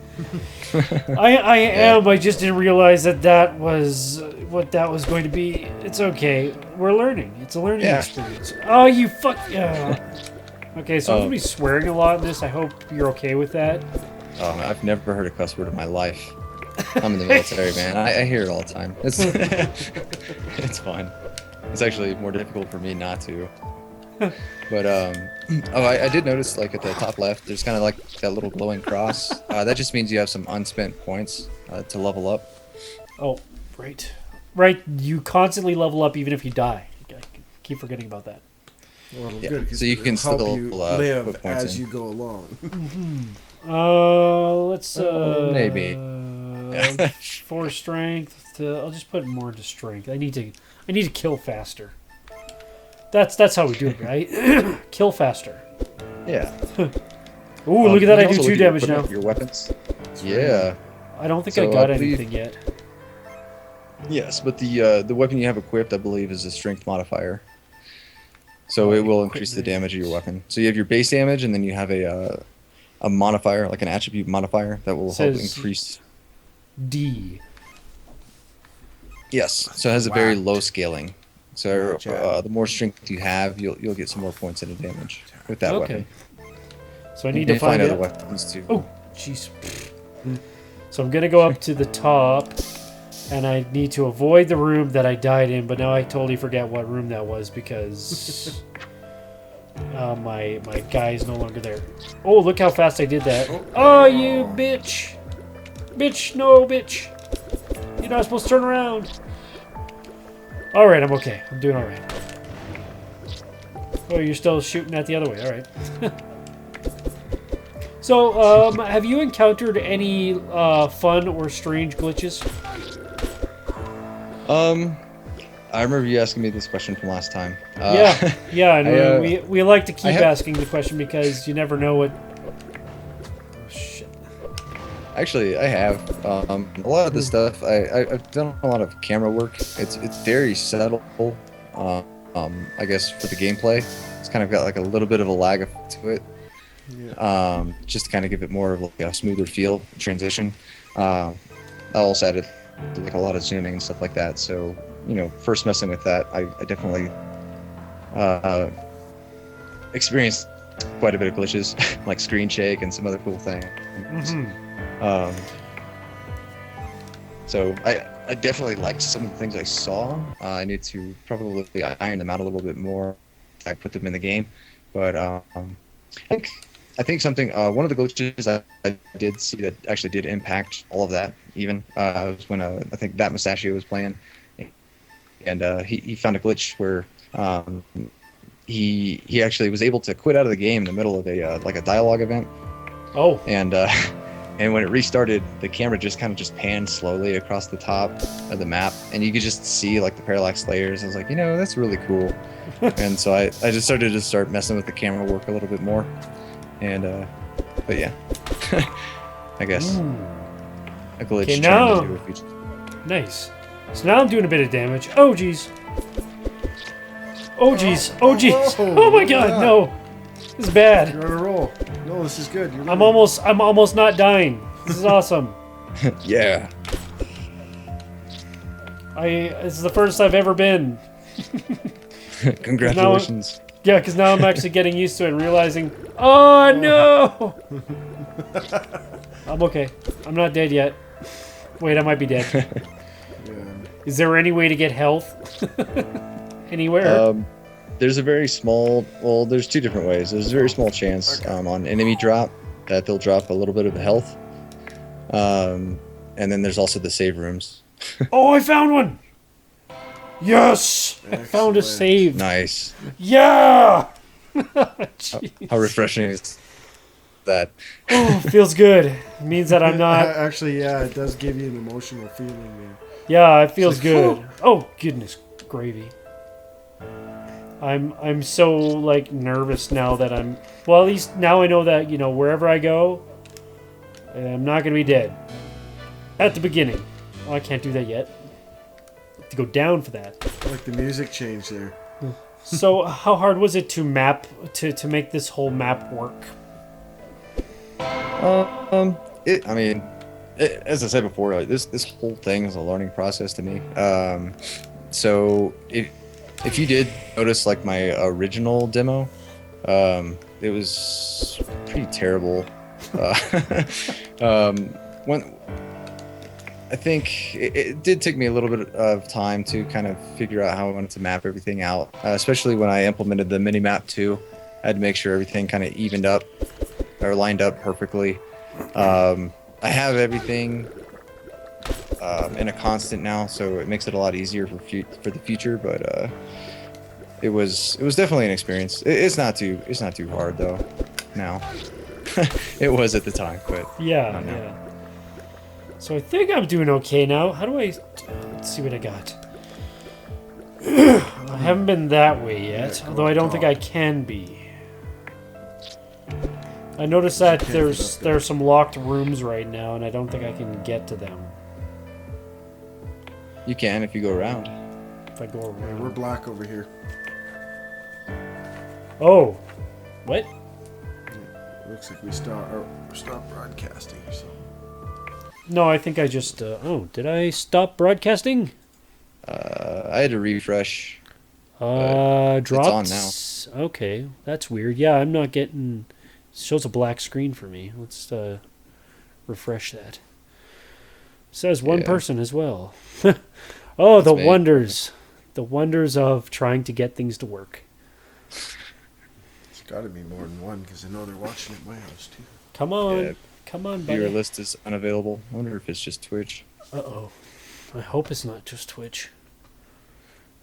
S2: I am. I just didn't realize that was what that was going to be. It's okay. We're learning. It's a learning
S5: Yeah.
S2: experience. Oh, you fuck. Yeah. Okay, so I'm gonna be swearing a lot in this. I hope you're okay with that.
S5: I've never heard a cuss word in my life. I'm in the military, man. I hear it all the time. It's it's fine. It's actually more difficult for me not to. But I did notice like at the top left, there's kind of like that little glowing cross. That just means you have some unspent points to level up.
S2: Oh, right. Right, you constantly level up even if you die. I keep forgetting about that.
S3: Well,
S5: Yeah,
S3: good, 'cause
S5: so you
S3: it'll
S5: can
S3: help
S5: still,
S3: you
S5: put
S3: live
S5: points
S3: as
S5: in.
S3: you go along.
S2: Let's
S5: Maybe.
S2: 4 strength. I'll just put more into strength. I need to kill faster. That's how we do it, right? Kill faster.
S5: Yeah.
S2: Ooh, look at that! I
S5: you can
S2: do
S5: also
S2: 2
S5: look at
S2: damage
S5: your
S2: now.
S5: equipment, Your weapons. Yeah.
S2: I don't think
S5: So,
S2: I got
S5: I believe-
S2: anything yet.
S5: Yes, but the weapon you have equipped, I believe, is a strength modifier. So it will increase the damage of your weapon. So you have your base damage, and then you have a modifier, like an attribute modifier, that will help
S2: Says-
S5: increase.
S2: D.
S5: Yes. So it has a very
S3: Whacked.
S5: low scaling. So
S3: Gotcha.
S5: the more strength you have, you'll get some more points into damage with that
S2: Okay.
S5: weapon.
S2: So I
S5: You
S2: need to
S5: may
S2: find
S5: other
S2: it.
S5: weapons too.
S2: Oh, jeez. So I'm gonna go up to the top, and I need to avoid the room that I died in. But now I totally forget what room that was because my guy is no longer there. Oh, look how fast I did that! Oh, you bitch! Bitch, no, bitch! You're not supposed to turn around. All right, I'm okay. I'm doing all right. Oh, you're still shooting at the other way. All right. So, have you encountered any fun or strange glitches?
S5: I remember you asking me this question from last time.
S2: Yeah, and we like to keep
S5: have-
S2: asking the question because you never know what. Oh, shit.
S5: Actually, I have. A lot of the stuff, I've done a lot of camera work. It's very subtle. I guess for the gameplay, it's kind of got like a little bit of a lag to it.
S3: Yeah.
S5: Just to kind of give it more of like a smoother feel transition. I also added like a lot of zooming and stuff like that. So first messing with that, I definitely experienced quite a bit of glitches, like screen shake and some other cool things. So I definitely liked some of the things I saw. I need to probably iron them out a little bit more. I put them in the game, but I think something one of the glitches I did see that actually did impact all of that. Even was when I think that Mustachio was playing, and he found a glitch where he actually was able to quit out of the game in the middle of a like a dialogue event.
S2: Oh,
S5: And when it restarted, the camera just kind of just panned slowly across the top of the map, and you could just see like the parallax layers. I was like, that's really cool. And so I just started to messing with the camera work a little bit more. And but yeah, I guess a glitch
S2: Okay,
S5: turned
S2: now-
S5: into a feature.
S2: nice. So now I'm doing a bit of damage. Oh, jeez. Oh, jeez. Oh, jeez.
S3: Oh,
S2: Oh my
S3: look at
S2: God,
S3: that.
S2: no. This is bad.
S3: You're on a roll. No, this is good. You're
S2: I'm
S3: winning.
S2: almost not dying. This is awesome.
S5: Yeah.
S2: This is the first I've ever been.
S5: Congratulations.
S2: Yeah, because now I'm actually getting used to it and realizing, oh no! I'm okay. I'm not dead yet. Wait, I might be dead.
S3: Yeah.
S2: Is there any way to get health? Anywhere?
S5: There's a very small. Well, there's two different ways. There's a very small chance on enemy drop that they'll drop a little bit of health. And then there's also the save rooms.
S2: Oh, I found one! Yes! I found a
S3: Excellent.
S2: save.
S5: Nice.
S2: Yeah! Jeez.
S5: How refreshing is that?
S2: Oh, feels good. It means that I'm not.
S3: Actually, yeah, it does give you an emotional feeling there.
S2: Yeah, it feels
S3: like,
S2: good. Oh, goodness gravy. I'm so like nervous now that I'm. Well, at least now I know that wherever I go, I'm not gonna be dead. At the beginning. Oh, I can't do that yet. I have to go down for that.
S3: Like the music change there.
S2: So, how hard was it to map to make this whole map work?
S5: As I said before, like, this whole thing is a learning process to me. So if you did notice like my original demo, It was pretty terrible. When I think it did take me a little bit of time to kind of figure out how I wanted to map everything out, especially when I implemented the mini map too. I had to make sure everything kind of evened up or lined up perfectly. I have everything in a constant now, so it makes it a lot easier for the future. But it was definitely an experience. It's not too hard though now. It was at the time, but
S2: Yeah,
S5: not now.
S2: yeah. So I think I'm doing okay now. How do I... Let's see what I got. I haven't been that way yet, although I don't think I can be. I noticed that there's some locked rooms right now, and I don't think I can get to them
S5: You can if you go around.
S2: if I go
S3: Yeah,
S2: around.
S3: we're black over here.
S2: Oh, what?
S3: Looks like we stopped broadcasting or something.
S2: No, I think I just... oh, did I stop broadcasting?
S5: I had to refresh.
S2: Dropped?
S5: on now.
S2: Okay, that's weird. Yeah, I'm not getting... It shows a black screen for me. Let's refresh that. Says one
S5: Yeah.
S2: person as well. Oh, the
S5: me.
S2: wonders. The wonders of trying to get things to work.
S3: It's got to be more than one because I know they're watching at my house too.
S2: Come on.
S5: Yeah.
S2: Come on,
S5: Viewer
S2: buddy.
S5: list is unavailable. I wonder if it's just Twitch.
S2: Uh-oh. I hope it's not just Twitch.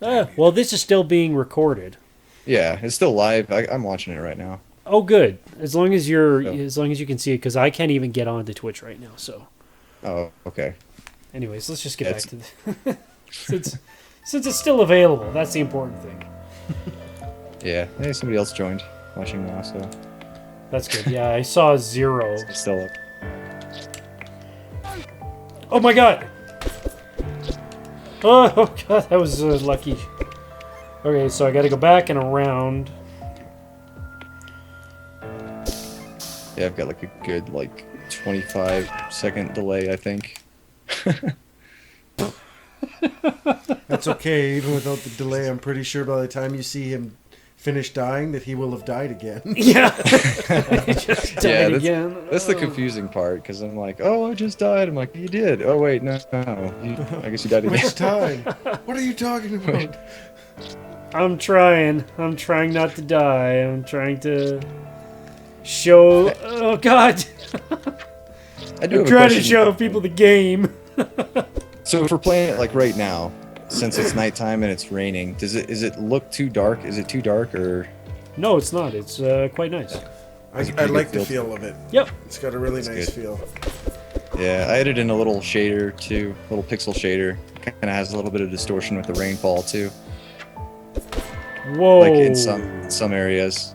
S2: Well, this is still being recorded.
S5: Yeah, it's still live. I'm watching it right now.
S2: Oh, good. As long as
S5: Oh.
S2: as long as you can see it, because I can't even get onto Twitch right now. So,
S5: Oh, okay.
S2: anyways, let's just get
S5: Yeah,
S2: back to the since it's still available. That's the important thing.
S5: Yeah. Hey, somebody else joined watching now, so
S2: That's good. Yeah, I saw 0.
S5: it's still up.
S2: Oh my god! Oh god, that was lucky. Okay, so I gotta go back and around.
S5: Yeah, I've got like a good 25-second delay, I think.
S3: That's okay. Even without the delay, I'm pretty sure by the time you see him finish dying, that he will have died again.
S2: Yeah! I just died
S5: that's,
S2: again.
S5: that's the confusing part, because I'm like, oh, I just died. I'm like, you did. Oh, wait, no. I guess you died again.
S3: Which time? What are you talking about?
S2: I'm trying. I'm trying not to die. I'm trying to show... Oh god!
S5: I do
S2: I'm
S5: have a
S2: trying to
S5: question.
S2: show people the game.
S5: So if we're playing it right now, since it's nighttime and it's raining, is it look too dark? Is it too dark or?
S2: No, it's not. It's quite nice.
S3: I
S5: pretty
S3: like
S5: good
S3: the
S5: feel.
S3: feel of it.
S2: Yep.
S3: It's got a really
S5: That's
S3: nice
S5: good.
S3: feel.
S5: Yeah, I added in a little shader too, little pixel shader. Kind of has a little bit of distortion with the rainfall too,
S2: Whoa.
S5: like in some areas.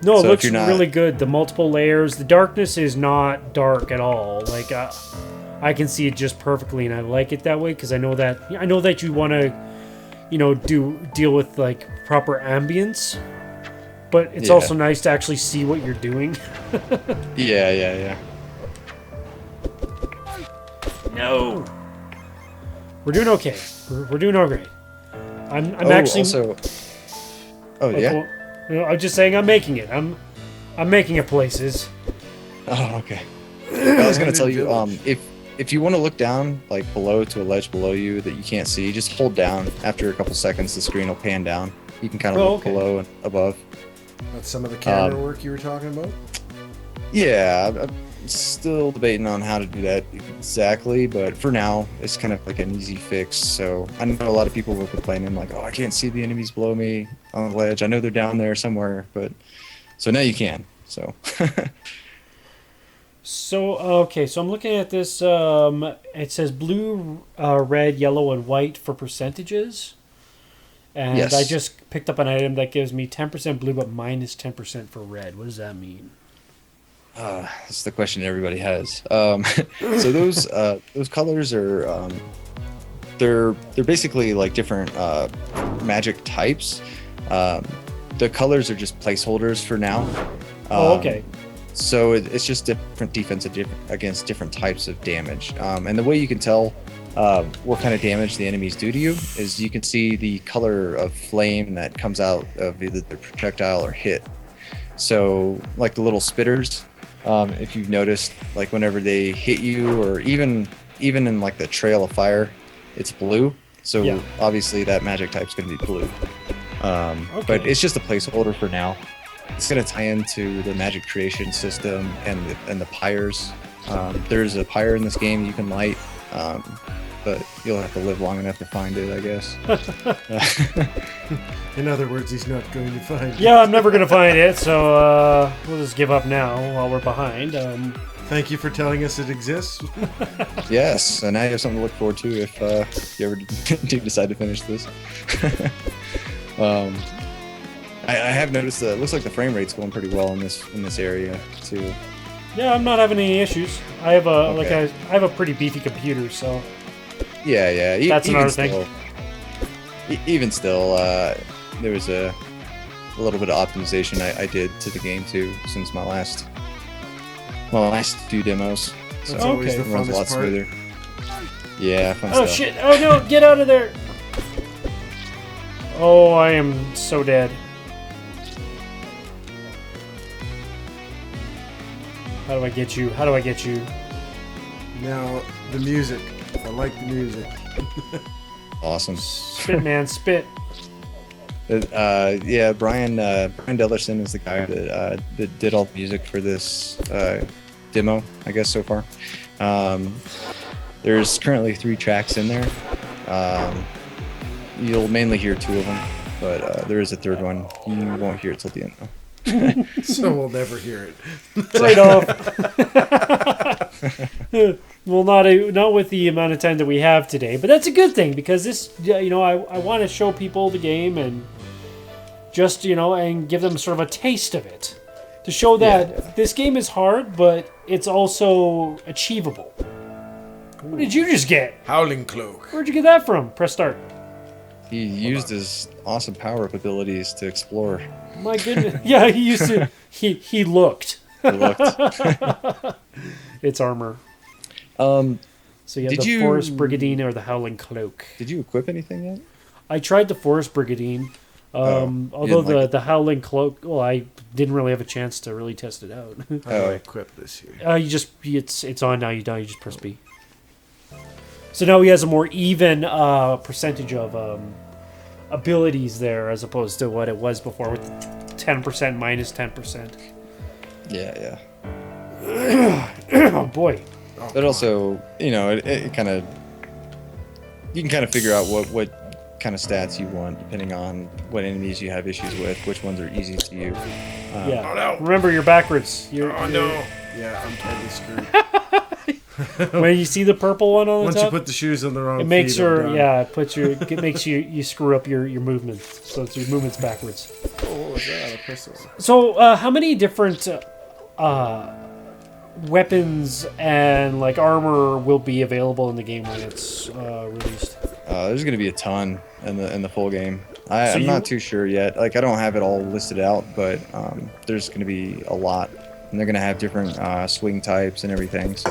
S2: No, it
S5: So if
S2: looks
S5: you're not-
S2: really good. The multiple layers. The darkness is not dark at all. Like I can see it just perfectly, and I like it that way because I know that you want to, deal with like proper ambience, but it's
S5: Yeah.
S2: also nice to actually see what you're doing.
S5: Yeah.
S2: No, we're doing okay. We're doing all great. I'm
S5: Oh,
S2: actually.
S5: also. Oh yeah.
S2: I'm just saying I'm making it. I'm making it places.
S5: Oh okay. I was gonna tell you, if you want to look down like below to a ledge below you that you can't see, just hold down. After a couple seconds, the screen will pan down. You can kind of look
S2: okay.
S5: below and above.
S3: That's some of the camera work you were talking about.
S5: Yeah, I'm still debating on how to do that exactly, but for now, it's kind of like an easy fix. So I know a lot of people were complaining like, oh, I can't see the enemies below me on the ledge. I know they're down there somewhere, but so now you can. So.
S2: So okay, so I'm looking at this. It says blue, red, yellow, and white for percentages, and
S5: Yes.
S2: I just picked up an item that gives me 10% blue, but minus 10% for red. What does that mean?
S5: That's the question everybody has. So those colors are they're basically like different magic types. The colors are just placeholders for now.
S2: Oh, okay.
S5: So it's just different defense against different types of damage. And the way you can tell what kind of damage the enemies do to you is you can see the color of flame that comes out of either the projectile or hit. So like the little spitters, if you've noticed, like whenever they hit you, or even in like the trail of fire, it's blue. So
S2: Yeah.
S5: obviously that magic type's going to be blue.
S2: Okay.
S5: But it's just a placeholder for now. It's going to tie into the magic creation system and the pyres. There's a pyre in this game you can light, but you'll have to live long enough to find it, I guess.
S3: In other words, he's not going to find it.
S2: Yeah, I'm never gonna find it, so we'll just give up now while we're behind.
S3: Thank you for telling us it exists.
S5: Yes, and now you have something to look forward to if you ever do decide to finish this. I have noticed that it looks like the frame rate's going pretty well in this area too.
S2: Yeah, I'm not having any issues. I have a
S5: Okay.
S2: I have a pretty beefy computer, so
S5: Yeah.
S2: That's
S5: even
S2: another thing.
S5: still, even still, there was a little bit of optimization I did to the game too since my last few demos. So
S3: That's always
S2: Okay.
S3: the
S5: it runs a lot
S3: funnest part.
S5: smoother. Yeah, fun
S2: oh
S5: stuff.
S2: shit! Oh no! Get out of there! Oh, I am so dead. How do I get you? How do I get you?
S3: Now, the music. I like the music.
S5: Awesome.
S2: Spit, man, spit.
S5: Yeah, Brian Dellerson is the guy that did all the music for this demo, I guess, so far. There's currently 3 tracks in there. You'll mainly hear 2 of them, but there is a 3rd one. You won't hear it till the end, though.
S3: So we'll never hear it.
S2: Right off. Well, not with the amount of time that we have today, but that's a good thing because this, I want to show people the game and just, and give them sort of a taste of it. To show that this game is hard, but it's also achievable. What did you just get?
S3: Howling Cloak.
S2: Where'd you get that from? Press start.
S5: He used his awesome power-up abilities to explore.
S2: My goodness. Yeah, he used to. He looked.
S5: He looked.
S2: It's armor.
S5: Um,
S2: So you have
S5: Did
S2: the
S5: you-
S2: Forest Brigadine or the Howling Cloak.
S5: did you equip anything yet?
S2: I tried the Forest Brigadine.
S5: You
S2: Although
S5: didn't like
S2: the Howling Cloak, well, I didn't really have a chance to really test it out.
S3: How do I equip this here?
S2: It's on now. You just press B. So now he has a more even percentage of abilities there, as opposed to what it was before with 10% minus 10%.
S5: Yeah.
S2: Oh boy.
S5: But also, it kind of, you can kind of figure out what kind of stats you want depending on what enemies you have issues with, which ones are easy to you.
S2: Yeah.
S3: Oh, no.
S2: Remember, you're backwards.
S3: Oh no! Yeah, I'm totally screwed.
S2: When you see the purple one on the
S3: Once
S2: top,
S3: you put the shoes on the wrong
S2: it makes
S3: feet, I'm
S2: your
S3: done.
S2: it makes you screw up your movement. So it's your movement's backwards.
S3: Oh, what was that? A pistol.
S2: So how many different weapons and like armor will be available in the game when it's released?
S5: There's going to be a ton in the full game. I'm
S2: you-
S5: not too sure yet. Like, I don't have it all listed out, but there's going to be a lot. And they're going to have different swing types and everything, so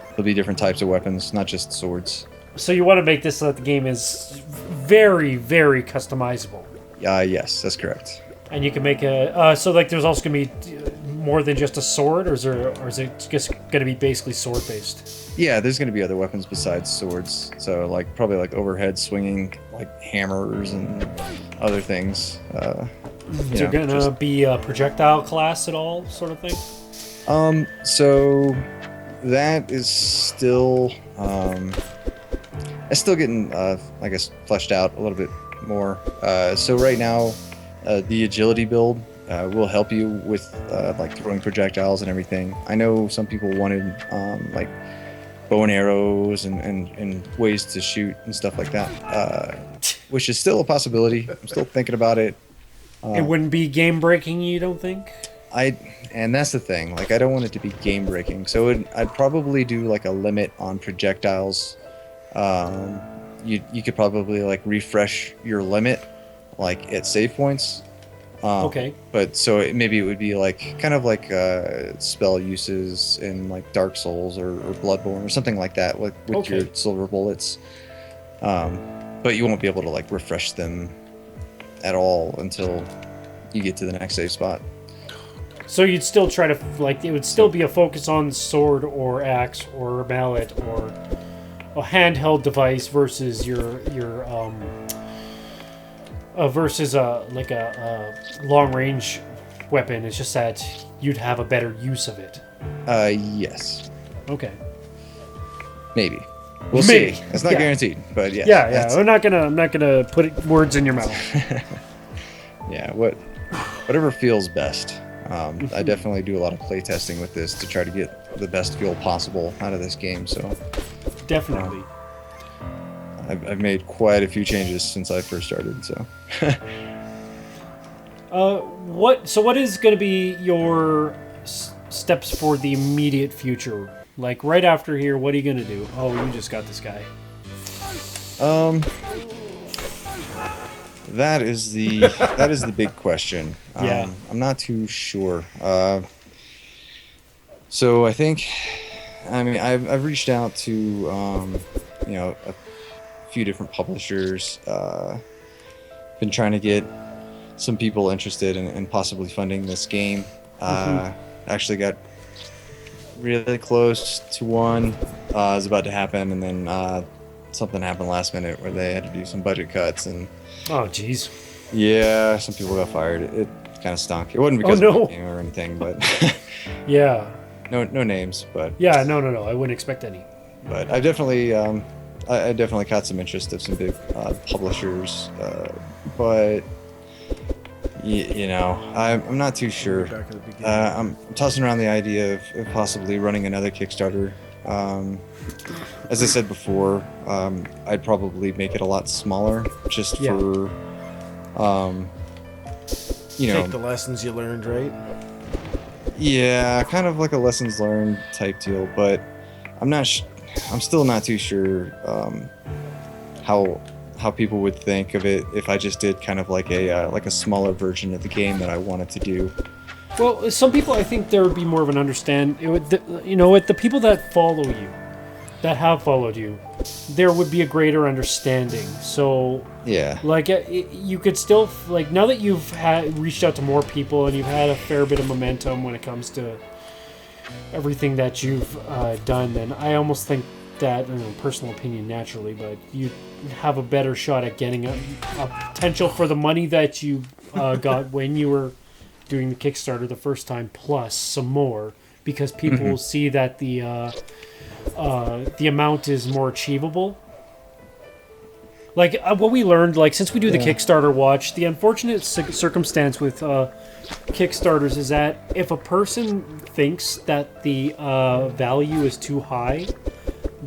S5: there'll be different types of weapons, not just swords.
S2: So you want to make this so that the game is very, very customizable,
S5: Yes, that's correct.
S2: and you can make a so like there's also gonna be more than just a sword, or is it just gonna be basically sword based?
S5: Yeah, there's going to be other weapons besides swords. So, like, probably like overhead swinging, like hammers and other things.
S2: Is there gonna be a projectile class at all, sort of thing?
S5: So that is still, it's still getting, I guess, fleshed out a little bit more. So right now, the agility build will help you with like throwing projectiles and everything. I know some people wanted like bow and arrows and ways to shoot and stuff like that, which is still a possibility. I'm still thinking about it.
S2: It wouldn't be game breaking, you don't think?
S5: And that's the thing. Like, I don't want it to be game breaking, so I'd probably do like a limit on projectiles. You could probably like refresh your limit, like at save points,
S2: Okay.
S5: But so maybe it would be like kind of like spell uses in like Dark Souls or Bloodborne or something like that with
S2: Okay.
S5: your silver bullets. But you won't be able to like refresh them at all until you get to the next save spot.
S2: So you'd still try to like it would still be a focus on sword or axe or mallet or a handheld device versus your versus a long range weapon. It's just that you'd have a better use of it.
S5: Yes,
S2: Okay.
S5: maybe. We'll
S2: Maybe.
S5: see. It's not
S2: Yeah.
S5: guaranteed, but yes.
S2: Yeah, yeah.
S5: that's-
S2: I'm not gonna put words in your mouth.
S5: Yeah, whatever feels best. I definitely do a lot of play testing with this to try to get the best feel possible out of this game. So
S2: Definitely.
S5: I've made quite a few changes since I first started. So
S2: What is going to be your steps for the immediate future? Like right after here, what are you going to do? Oh, you just got this guy.
S5: that is the big question.
S2: Yeah.
S5: I'm not too sure. So I think, I mean, I've reached out to a few different publishers. Been trying to get some people interested in possibly funding this game. Actually got really close to one. It was about to happen, and then something happened last minute where they had to do some budget cuts, and
S2: Oh, jeez.
S5: yeah, some people got fired. It kind of stunk. It wasn't because
S2: no.
S5: of the game or anything, but
S2: Yeah.
S5: no names. But
S2: Yeah, no. I wouldn't expect any.
S5: but I've definitely I definitely caught some interest of some big publishers, but I'm not too sure.
S3: Back at the beginning.
S5: I'm tossing around the idea of possibly running another Kickstarter. As I said before, I'd probably make it a lot smaller, just
S2: Yeah.
S5: for
S3: Take the lessons you learned, right?
S5: yeah, kind of like a lessons learned type deal. But I'm still not too sure how people would think of it if I just did kind of like a smaller version of the game that I wanted to do.
S2: Well, some people, I think there would be more of an understand. With the people that follow you, that have followed you, there would be a greater understanding. So,
S5: Yeah.
S2: like, you could still like now that you've reached out to more people and you've had a fair bit of momentum when it comes to everything that you've done. Then I almost think that, personal opinion, naturally, but you have a better shot at getting a potential for the money that you got when you were doing the Kickstarter the first time, plus some more, because people will see that the amount is more achievable. Like what we learned, like since we do the Kickstarter watch, the unfortunate circumstance with Kickstarters is that if a person thinks that the value is too high,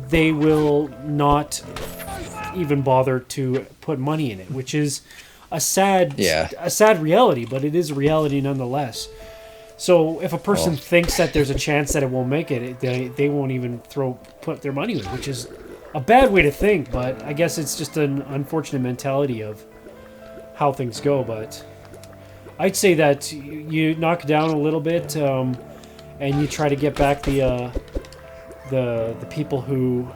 S2: they will not even bother to put money in it, which is a sad reality, but it is a reality nonetheless. So if a person thinks that there's a chance that it won't make it, they won't even put their money in, which is a bad way to think, but I guess it's just an unfortunate mentality of how things go. But I'd say that you knock down a little bit, and you try to get back the people who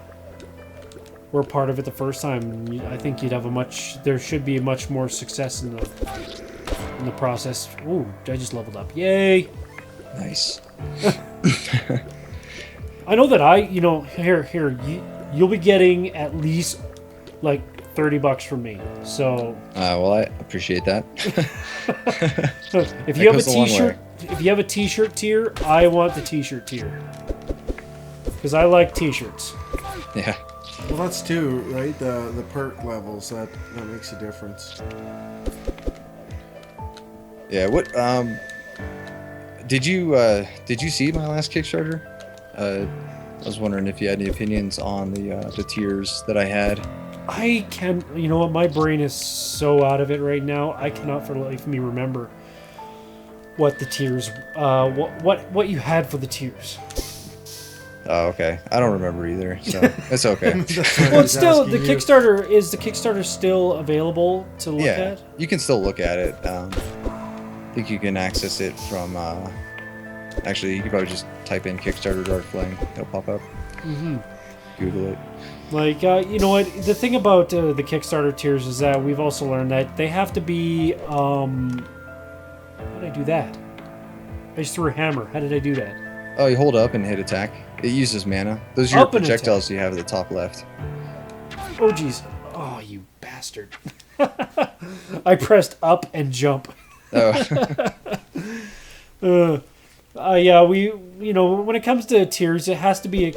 S2: were part of it the first time. I think you'd have there should be much more success in the process. Ooh, I just leveled up. Yay!
S5: Nice.
S2: I know that you'll be getting at least like $30 from me. So
S5: Well, I appreciate that.
S2: if you have a
S5: goes a long
S2: t-shirt, if you have a t-shirt tier, I want the t-shirt tier because I like t-shirts.
S5: Yeah.
S3: Well, that's too, right? The perk levels, that makes a difference.
S5: Yeah. What? Did you see my last Kickstarter? I was wondering if you had any opinions on the tiers that I had.
S2: I can, you know what? My brain is so out of it right now. I cannot for the life of me remember what the tiers, what you had for the tiers.
S5: Oh, okay. I don't remember either, so it's okay.
S2: Well, it's still the Kickstarter. Is the Kickstarter still available to look
S5: Yeah,
S2: at?
S5: you can still look at it. think you can access it from. Actually, you could probably just type in Kickstarter Dark Flame. It'll pop up.
S2: Mm-hmm.
S5: Google it.
S2: Like, you know what? The thing about the Kickstarter tiers is that we've also learned that they have to be. How did I do that? I just threw a hammer. How did I do that?
S5: Oh, you hold up and hit attack. It uses mana. Those are your
S2: Up and
S5: projectiles you have at the top left.
S2: Oh, jeez. Oh, you bastard. I pressed up and jump.
S5: Oh.
S2: Yeah, when it comes to tiers, it has to be,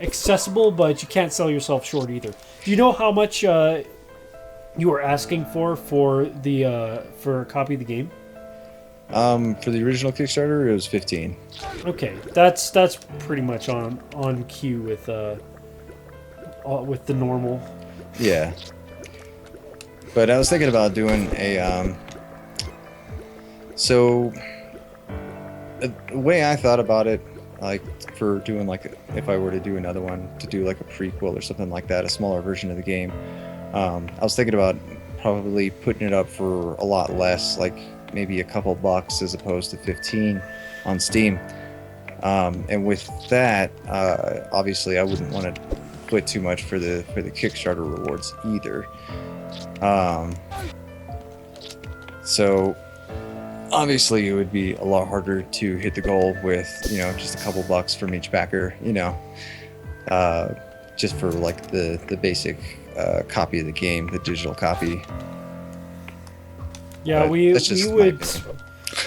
S2: accessible, but you can't sell yourself short either. Do you know how much you were asking for a copy of the game?
S5: For the original Kickstarter, it was 15.
S2: Okay, that's pretty much on cue with the normal.
S5: Yeah. But I was thinking about doing a so the way I thought about it, like for doing like if I were to do another one, to do like a prequel or something like that, a smaller version of the game, I was thinking about probably putting it up for a lot less, like maybe a couple bucks as opposed to 15 on Steam. And with that, obviously I wouldn't want to put too much for the Kickstarter rewards either. So obviously it would be a lot harder to hit the goal with, just a couple bucks from each backer, just for like the basic copy of the game, the digital copy.
S2: Yeah,
S5: But
S2: we
S5: that's just my
S2: would.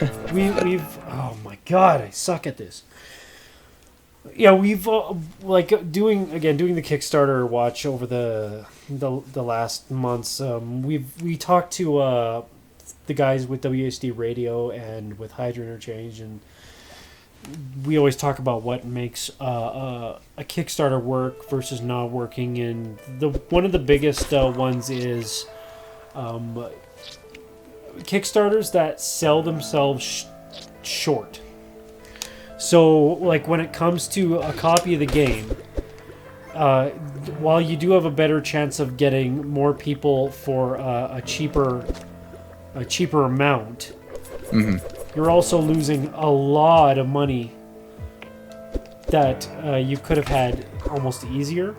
S5: opinion.
S2: We've. Oh my god, I suck at this. Yeah, we've doing the Kickstarter watch over the last months. We talked to the guys with WSD Radio and with Hydra Interchange, and we always talk about what makes a Kickstarter work versus not working. And one of the biggest ones is Kickstarters that sell themselves short. So, like, when it comes to a copy of the game, while you do have a better chance of getting more people for a cheaper amount, you're also losing a lot of money that you could have had almost easier.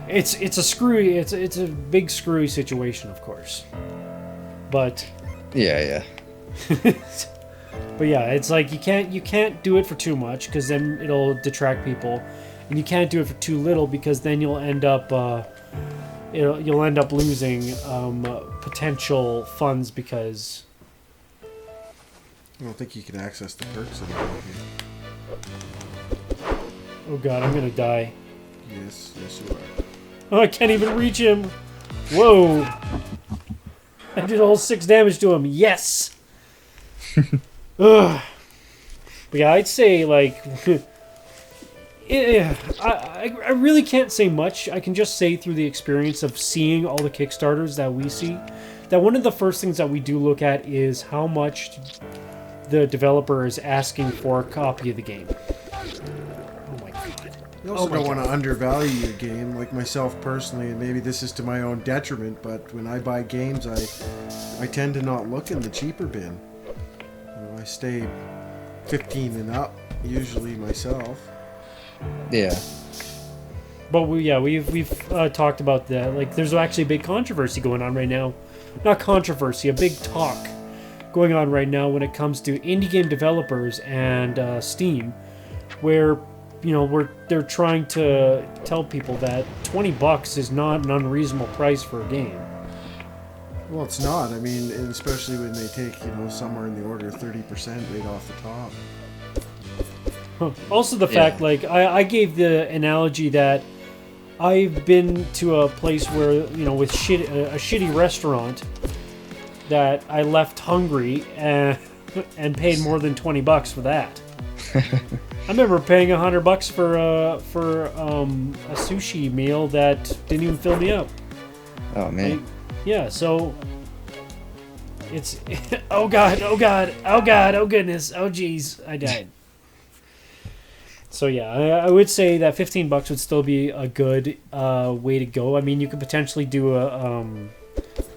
S2: It's a big screwy situation, of course, but
S5: Yeah.
S2: but yeah, it's like you can't do it for too much because then it'll detract people, and you can't do it for too little because then you'll end up losing potential funds because
S3: I don't think you can access the perks anymore.
S2: oh god, I'm gonna die.
S3: Yes, you are.
S2: Oh, I can't even reach him. Whoa! I did all 6 damage to him. Yes. Ugh. But yeah, I'd say like, yeah, I really can't say much. I can just say through the experience of seeing all the Kickstarters that we see, that one of the first things that we do look at is how much the developer is asking for a copy of the game. Oh my god.
S3: You also don't want to undervalue your game, like myself personally, and maybe this is to my own detriment, but when I buy games, I tend to not look in the cheaper bin. I stay 15 and up, usually myself.
S5: Yeah.
S2: But we've talked about that. Like, there's actually a big controversy going on right now. Not controversy, a big talk going on right now when it comes to indie game developers and Steam, where they're trying to tell people that $20 is not an unreasonable price for a game.
S3: Well, it's not. I mean, and especially when they take, somewhere in the order of 30% right off the top.
S2: Also, the fact, like, I gave the analogy that I've been to a place where, with a shitty restaurant, that I left hungry and paid more than $20 for that. I remember paying $100 for a sushi meal that didn't even fill me up.
S5: Oh man.
S2: Yeah, so it's oh god, oh goodness, oh geez, I died. So yeah, I would say that $15 would still be a good way to go. I mean, you could potentially do a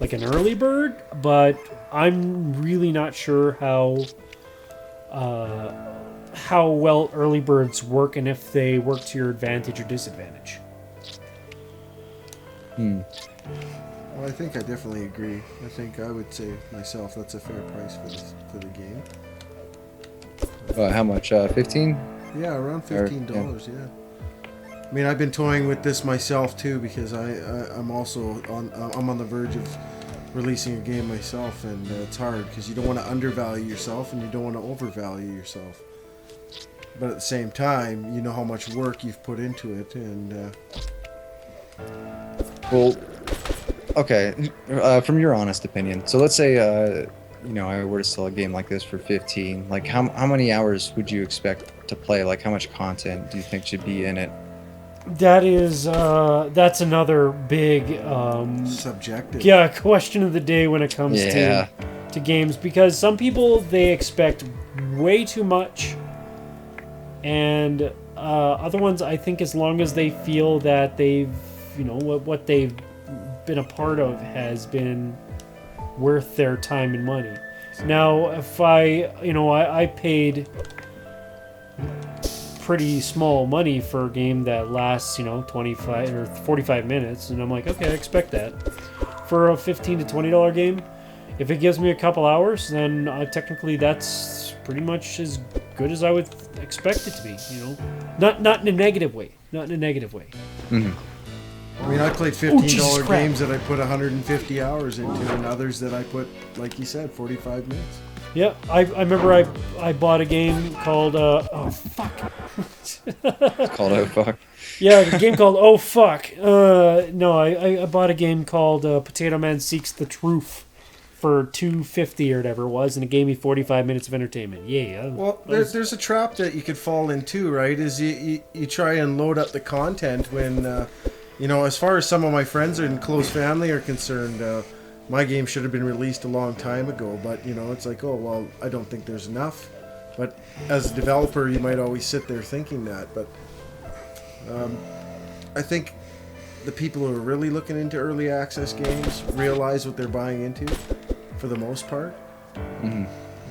S2: like an early bird, but I'm really not sure how well early birds work and if they work to your advantage or disadvantage.
S3: Well, I think I definitely agree. I think I would say myself that's a fair price for the game.
S5: How much? 15?
S3: Yeah, around $15. Yeah. I mean, I've been toying with this myself too because I'm also on the verge of releasing a game myself, and it's hard because you don't want to undervalue yourself and you don't want to overvalue yourself. But at the same time, you know how much work you've put into it, and
S5: Well, okay. From your honest opinion, so let's say I were to sell a game like this for 15. Like, how many hours would you expect to play? Like, how much content do you think should be in it?
S2: That's another big
S3: subjective.
S2: question of the day when it comes to games, because some people, they expect way too much, and other ones, I think, as long as they feel that they've what they've been a part of has been worth their time and money. Now, if I paid pretty small money for a game that lasts 25 or 45 minutes, and I'm like, okay, I expect that. For a $15 to $20 game, if it gives me a couple hours, then technically that's pretty much as good as I would expect it to be. Not in a negative way.
S5: Mm-hmm.
S3: I mean, I played $15 games that I put 150 hours into, and others that I put, like you said, 45 minutes.
S2: Yeah, I remember I bought a game called oh fuck.
S5: It's called Oh Fuck.
S2: Yeah, a game called Oh Fuck. No, I bought a game called Potato Man Seeks the Truth for $2.50 or whatever it was, and it gave me 45 minutes of entertainment. Yeah.
S3: Well, there's a trap that you could fall into, right? Is you try and load up the content when, as far as some of my friends and close family are concerned, my game should have been released a long time ago. But it's like, oh well, I don't think there's enough. But as a developer, you might always sit there thinking that. But I think the people who are really looking into early access games realize what they're buying into, for the most part.
S5: Mm-hmm.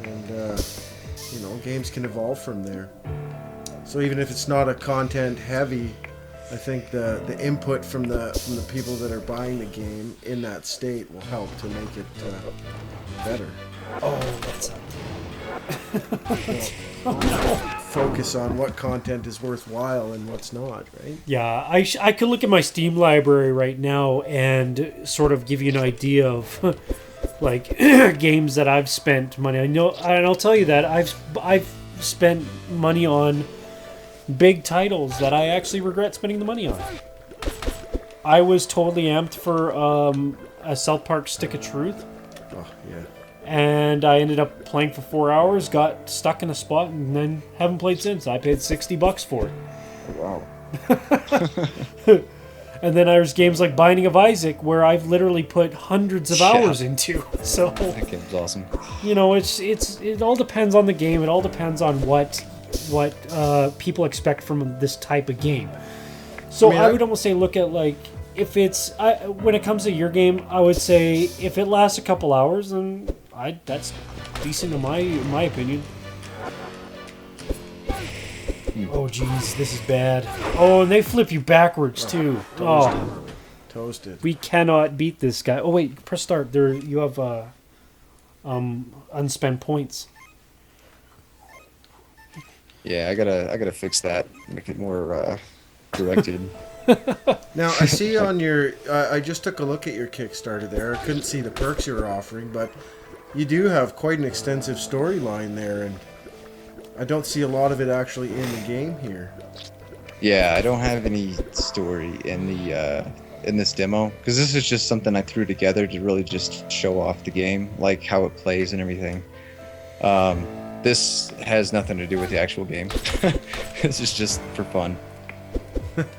S3: And games can evolve from there. So even if it's not a content heavy, I think the input from the people that are buying the game in that state will help to make it better.
S2: Oh, that's
S3: Focus on what content is worthwhile and what's not, right?
S2: Yeah, I could look at my Steam library right now and sort of give you an idea of like games that I've spent money. I know, and I'll tell you that I've spent money on big titles that I actually regret spending the money on. I was totally amped for a South Park Stick of Truth.
S3: Oh, yeah.
S2: And I ended up playing for 4 hours, got stuck in a spot, and then haven't played since. I paid $60 for it.
S5: Wow.
S2: And then there's games like Binding of Isaac, where I've literally put hundreds of hours into. So
S5: That game's awesome.
S2: it all depends on the game. It all depends on what people expect from this type of game. So I would almost say look at like if it's when it comes to your game, I would say if it lasts a couple hours, then that's decent in my opinion. Oh jeez, this is bad. Oh, and they flip you backwards too. Oh,
S3: Toasted.
S2: we cannot beat this guy. Oh wait, press start. There you have unspent points.
S5: Yeah, I gotta fix that. Make it more directed.
S3: Now, I see on your... I just took a look at your Kickstarter there. I couldn't see the perks you were offering, but you do have quite an extensive storyline there, and I don't see a lot of it actually in the game here.
S5: Yeah, I don't have any story in the in this demo because this is just something I threw together to really just show off the game, like how it plays and everything. This has nothing to do with the actual game. This is just for fun.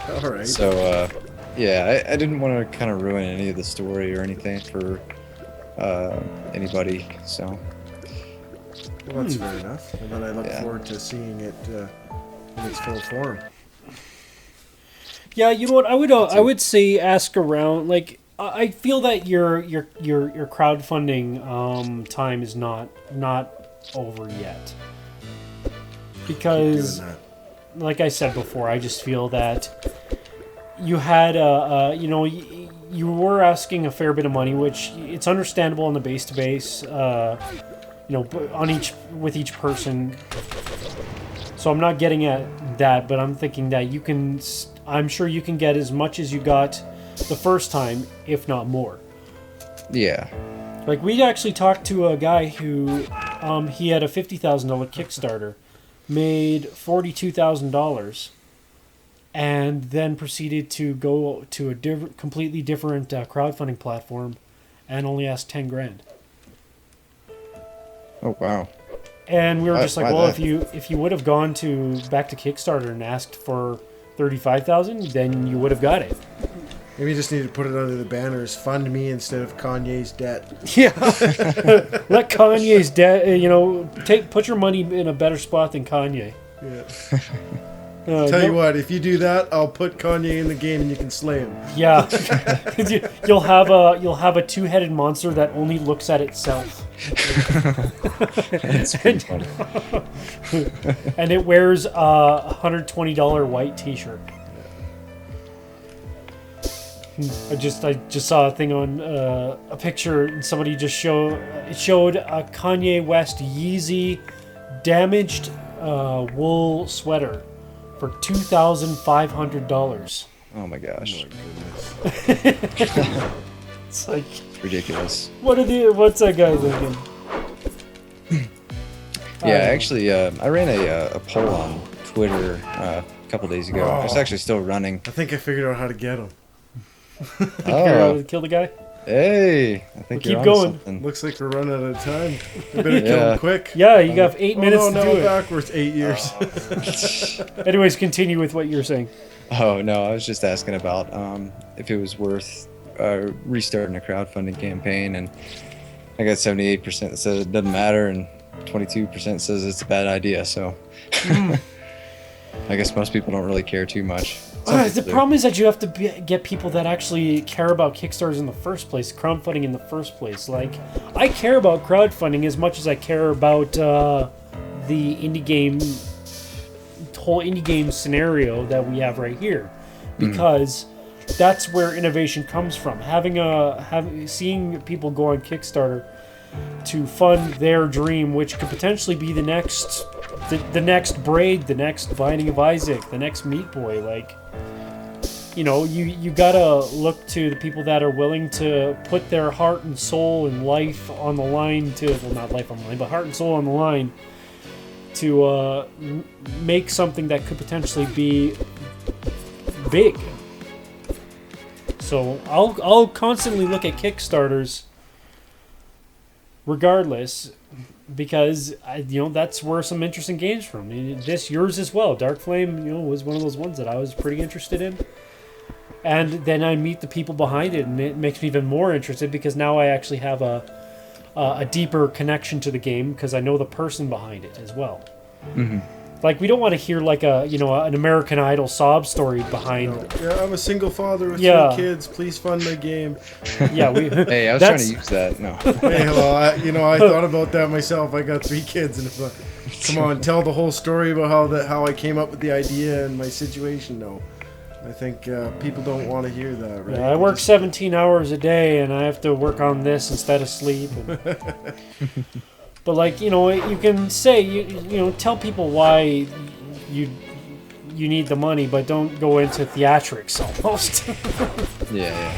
S3: All right.
S5: So, yeah, I didn't want to kind of ruin any of the story or anything for anybody. So.
S3: Well, that's fair enough. And then I look forward to seeing it in its full form.
S2: Yeah, you know what? I would say ask around. Like I feel that your crowdfunding time is not over yet, because,
S3: Doing that.
S2: like I said before, I just feel that you had you were asking a fair bit of money, which it's understandable on the base to base, with each person. So I'm not getting at that, but I'm thinking that I'm sure you can get as much as you got the first time, if not more.
S5: Yeah.
S2: Like, we actually talked to a guy who, he had a $50,000 Kickstarter, made $42,000, and then proceeded to go to a completely different crowdfunding platform, and only asked 10 grand.
S5: Oh wow.
S2: And we were just like,
S5: Why
S2: well,
S5: that?
S2: if you would have gone back to Kickstarter and asked for 35,000, then you would have got it.
S3: Maybe you just need to put it under the banner as fund me instead of Kanye's debt.
S2: Yeah. Let Kanye's debt, put your money in a better spot than Kanye.
S3: Yeah. Tell you what, if you do that, I'll put Kanye in the game and you can slay him.
S2: Yeah. you'll have a two-headed monster that only looks at itself.
S5: That's pretty funny.
S2: And it wears a $120 white t-shirt. I just saw a thing on a picture, and somebody just showed a Kanye West Yeezy damaged wool sweater for $2,500.
S5: Oh my gosh.
S2: It's like,
S5: Ridiculous.
S2: what's that guy thinking?
S5: Yeah, actually, I ran a poll on Twitter a couple days ago. It's actually still running.
S3: I think I figured out how to get him.
S5: Oh,
S2: Kill the guy?
S5: hey, I think
S2: We'll
S5: you're
S2: keep
S5: onto
S2: going.
S5: something.
S3: Looks like we're running out of time. We better kill
S5: Yeah.
S3: him quick.
S2: Yeah, you got 8 minutes
S3: Oh
S2: to
S3: no,
S2: do
S3: no,
S2: it.
S3: backwards 8 years.
S2: Anyways, continue with what you're saying.
S5: Oh no, I was just asking about if it was worth restarting a crowdfunding campaign, and I got 78% that says it doesn't matter, and 22% says it's a bad idea. So I guess most people don't really care too much. Some
S2: The
S5: people do.
S2: problem is that you have to get people that actually care about Kickstarters in the first place, crowdfunding in the first place. Like, I care about crowdfunding as much as I care about the whole indie game scenario that we have right here, because that's where innovation comes from. Seeing people go on Kickstarter to fund their dream, which could potentially be the next Braid, the next Binding of Isaac, the next Meat Boy. Like, you gotta look to the people that are willing to put their heart and soul and life on the line not life on the line, but heart and soul on the line to make something that could potentially be big. So I'll constantly look at Kickstarters regardless, because that's where some interesting games from. Yours as well. Dark Flame, was one of those ones that I was pretty interested in. And then I meet the people behind it, and it makes me even more interested, because now I actually have a deeper connection to the game, because I know the person behind it as well.
S5: Mhm.
S2: Like, we don't want to hear like an American Idol sob story behind.
S3: Yeah, I'm a single father with
S2: Yeah.
S3: 3 kids. Please fund my game.
S2: Yeah, we.
S5: Hey, I was trying to use that. No.
S3: Hey, well, I thought about that myself. I got 3 kids, and come on, tell the whole story about how I came up with the idea and my situation. No, I think people don't want to hear that, right?
S2: Yeah, I work 17 hours a day, and I have to work on this instead of sleep. But like, you can say, tell people why you need the money, but don't go into theatrics almost.
S5: Yeah.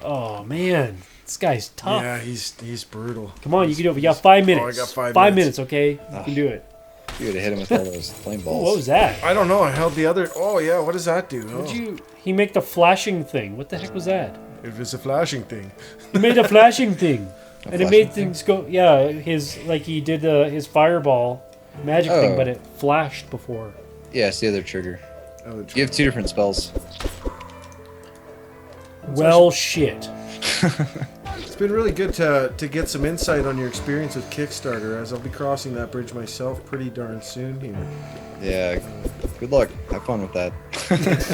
S2: Oh man, this guy's tough.
S3: Yeah, he's brutal.
S2: Come on, you can do it. You got 5 minutes.
S3: I got 5
S2: 5
S3: minutes.
S2: minutes, okay? You can do it.
S5: You would have hit him with all those flame
S2: Oh,
S5: balls.
S2: what was that?
S3: I don't know. I held the other. Oh yeah, what does that do?
S2: Did
S3: Oh,
S2: he make the flashing thing? What the heck was that?
S3: if it's a flashing thing.
S2: He made a flashing thing. And it
S5: flashing
S2: made things go, yeah, he did his fireball magic thing,
S5: Oh.
S2: but it flashed before.
S5: Yeah, it's the other trigger.
S3: Oh,
S5: You have 2 different spells.
S2: Well, shit.
S3: It's been really good to get some insight on your experience with Kickstarter, as I'll be crossing that bridge myself pretty darn soon here.
S5: Yeah. Good luck. Have fun with that.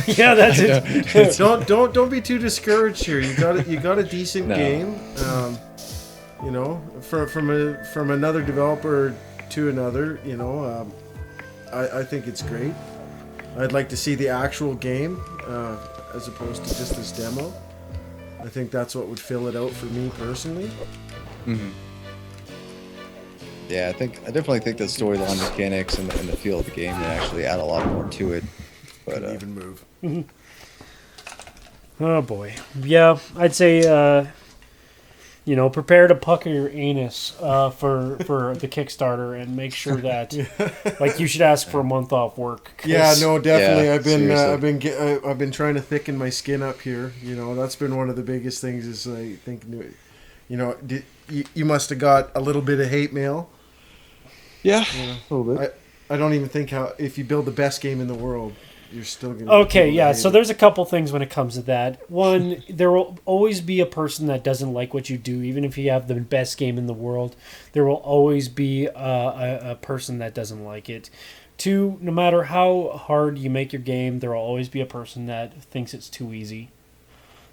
S2: Yeah, that's it.
S3: Don't be too discouraged here. You got a decent
S5: No.
S3: game. You know, from another developer to another. You know, I think it's great. I'd like to see the actual game as opposed to just this demo. I think that's what would fill it out for me personally.
S5: Mm-hmm. Yeah, I definitely think the storyline mechanics and the feel of the game would actually add a lot more to it. But
S3: Couldn't even move.
S2: Oh boy. Yeah, I'd say you know, prepare to pucker your anus for the Kickstarter and make sure that like you should ask for a month off work. 'Cause-
S3: Yeah, no, definitely.
S5: Yeah,
S3: I've
S5: seriously.
S3: been trying to thicken my skin up here. You know, that's been one of the biggest things. Is I think, you know, you must have got a little bit of hate mail.
S5: yeah, a little bit.
S3: I don't even think how if you build the best game in the world, you're still gonna.
S2: Okay,
S3: get
S2: yeah.
S3: people to
S2: So
S3: hate
S2: there's a couple things when it comes to that. One, there will always be a person that doesn't like what you do, even if you have the best game in the world. There will always be a person that doesn't like it. Two, no matter how hard you make your game, there will always be a person that thinks it's too easy.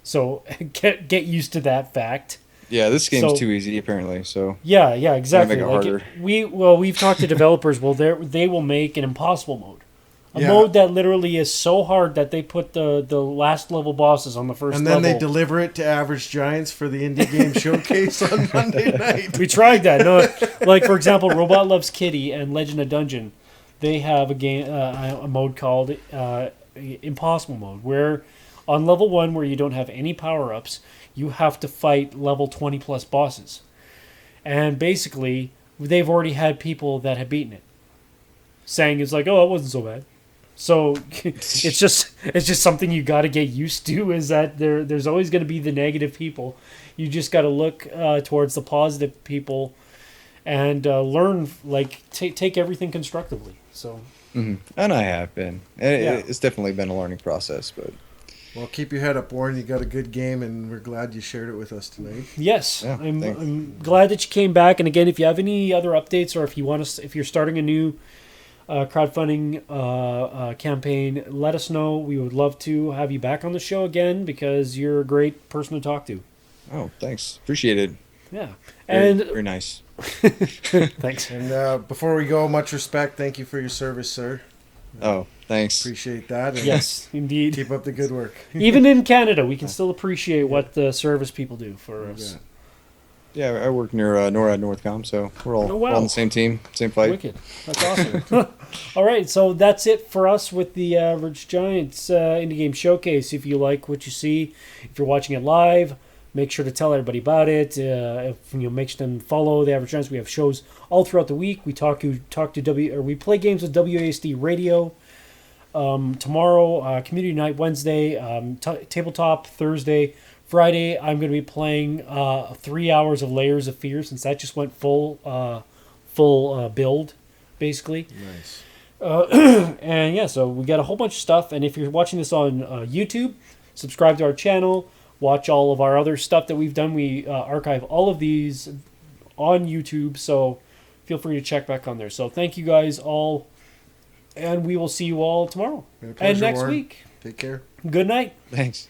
S2: So get used to that fact.
S5: Yeah, this game's
S2: So-
S5: too easy apparently. So
S2: Yeah, exactly.
S5: make it
S2: Like
S5: harder.
S2: we've talked to developers. Well, they will make an impossible mode, a
S3: Yeah.
S2: mode that literally is so hard that they put the last level bosses on the first
S3: And then
S2: level.
S3: they deliver it to Average Giants for the indie game showcase on Monday night.
S2: We tried that. No, like for example, Robot Loves Kitty and Legend of Dungeon, they have a game, a mode called Impossible Mode, where on level 1, where you don't have any power ups, you have to fight level 20 plus bosses, and basically they've already had people that have beaten it, saying it's like, oh, it wasn't so bad. So it's just something you got to get used to. Is that there's always going to be the negative people. You just got to look towards the positive people, and learn, like take everything constructively. So
S5: and I have been.
S2: Yeah.
S5: It's definitely been a learning process, but
S3: Well, keep your head up, Warren. You got a good game, and we're glad you shared it with us tonight.
S2: yes,
S5: Yeah,
S2: I'm
S5: thanks.
S2: glad that you came back. And again, if you have any other updates, or if you want us, if you're starting a new crowdfunding campaign, let us know. We would love to have you back on the show again because you're a great person to talk to.
S5: oh, thanks, appreciate it.
S2: Yeah,
S5: Very,
S2: and
S5: very nice.
S2: thanks.
S3: And before we go, much respect. Thank you for your service, sir.
S5: Oh, thanks.
S3: Appreciate that. And
S2: Yes, indeed.
S3: keep up the good work.
S2: Even in Canada, we can still appreciate what the service people do for us.
S3: Yeah.
S5: Yeah, I work near NORAD Northcom, so we're all,
S2: Oh, wow.
S5: we're on the same team, same fight.
S2: Wicked. That's awesome. All right, so that's it for us with the Average Giants Indie Game Showcase. If you like what you see, if you're watching it live, make sure to tell everybody about it. Make sure to follow the Average Giants. We have shows all throughout the week. We we play games with WASD Radio. Tomorrow, Community Night Wednesday, Tabletop Thursday. Friday, I'm going to be playing 3 hours of Layers of Fear, since that just went full build, basically.
S3: Nice.
S2: And yeah, so we got a whole bunch of stuff. And if you're watching this on YouTube, subscribe to our channel. Watch all of our other stuff that we've done. We archive all of these on YouTube, so feel free to check back on there. So thank you guys all, and we will see you all tomorrow
S3: Been a
S2: and
S3: pleasure,
S2: next
S3: Warren.
S2: week.
S3: Take care.
S2: Good night.
S5: Thanks.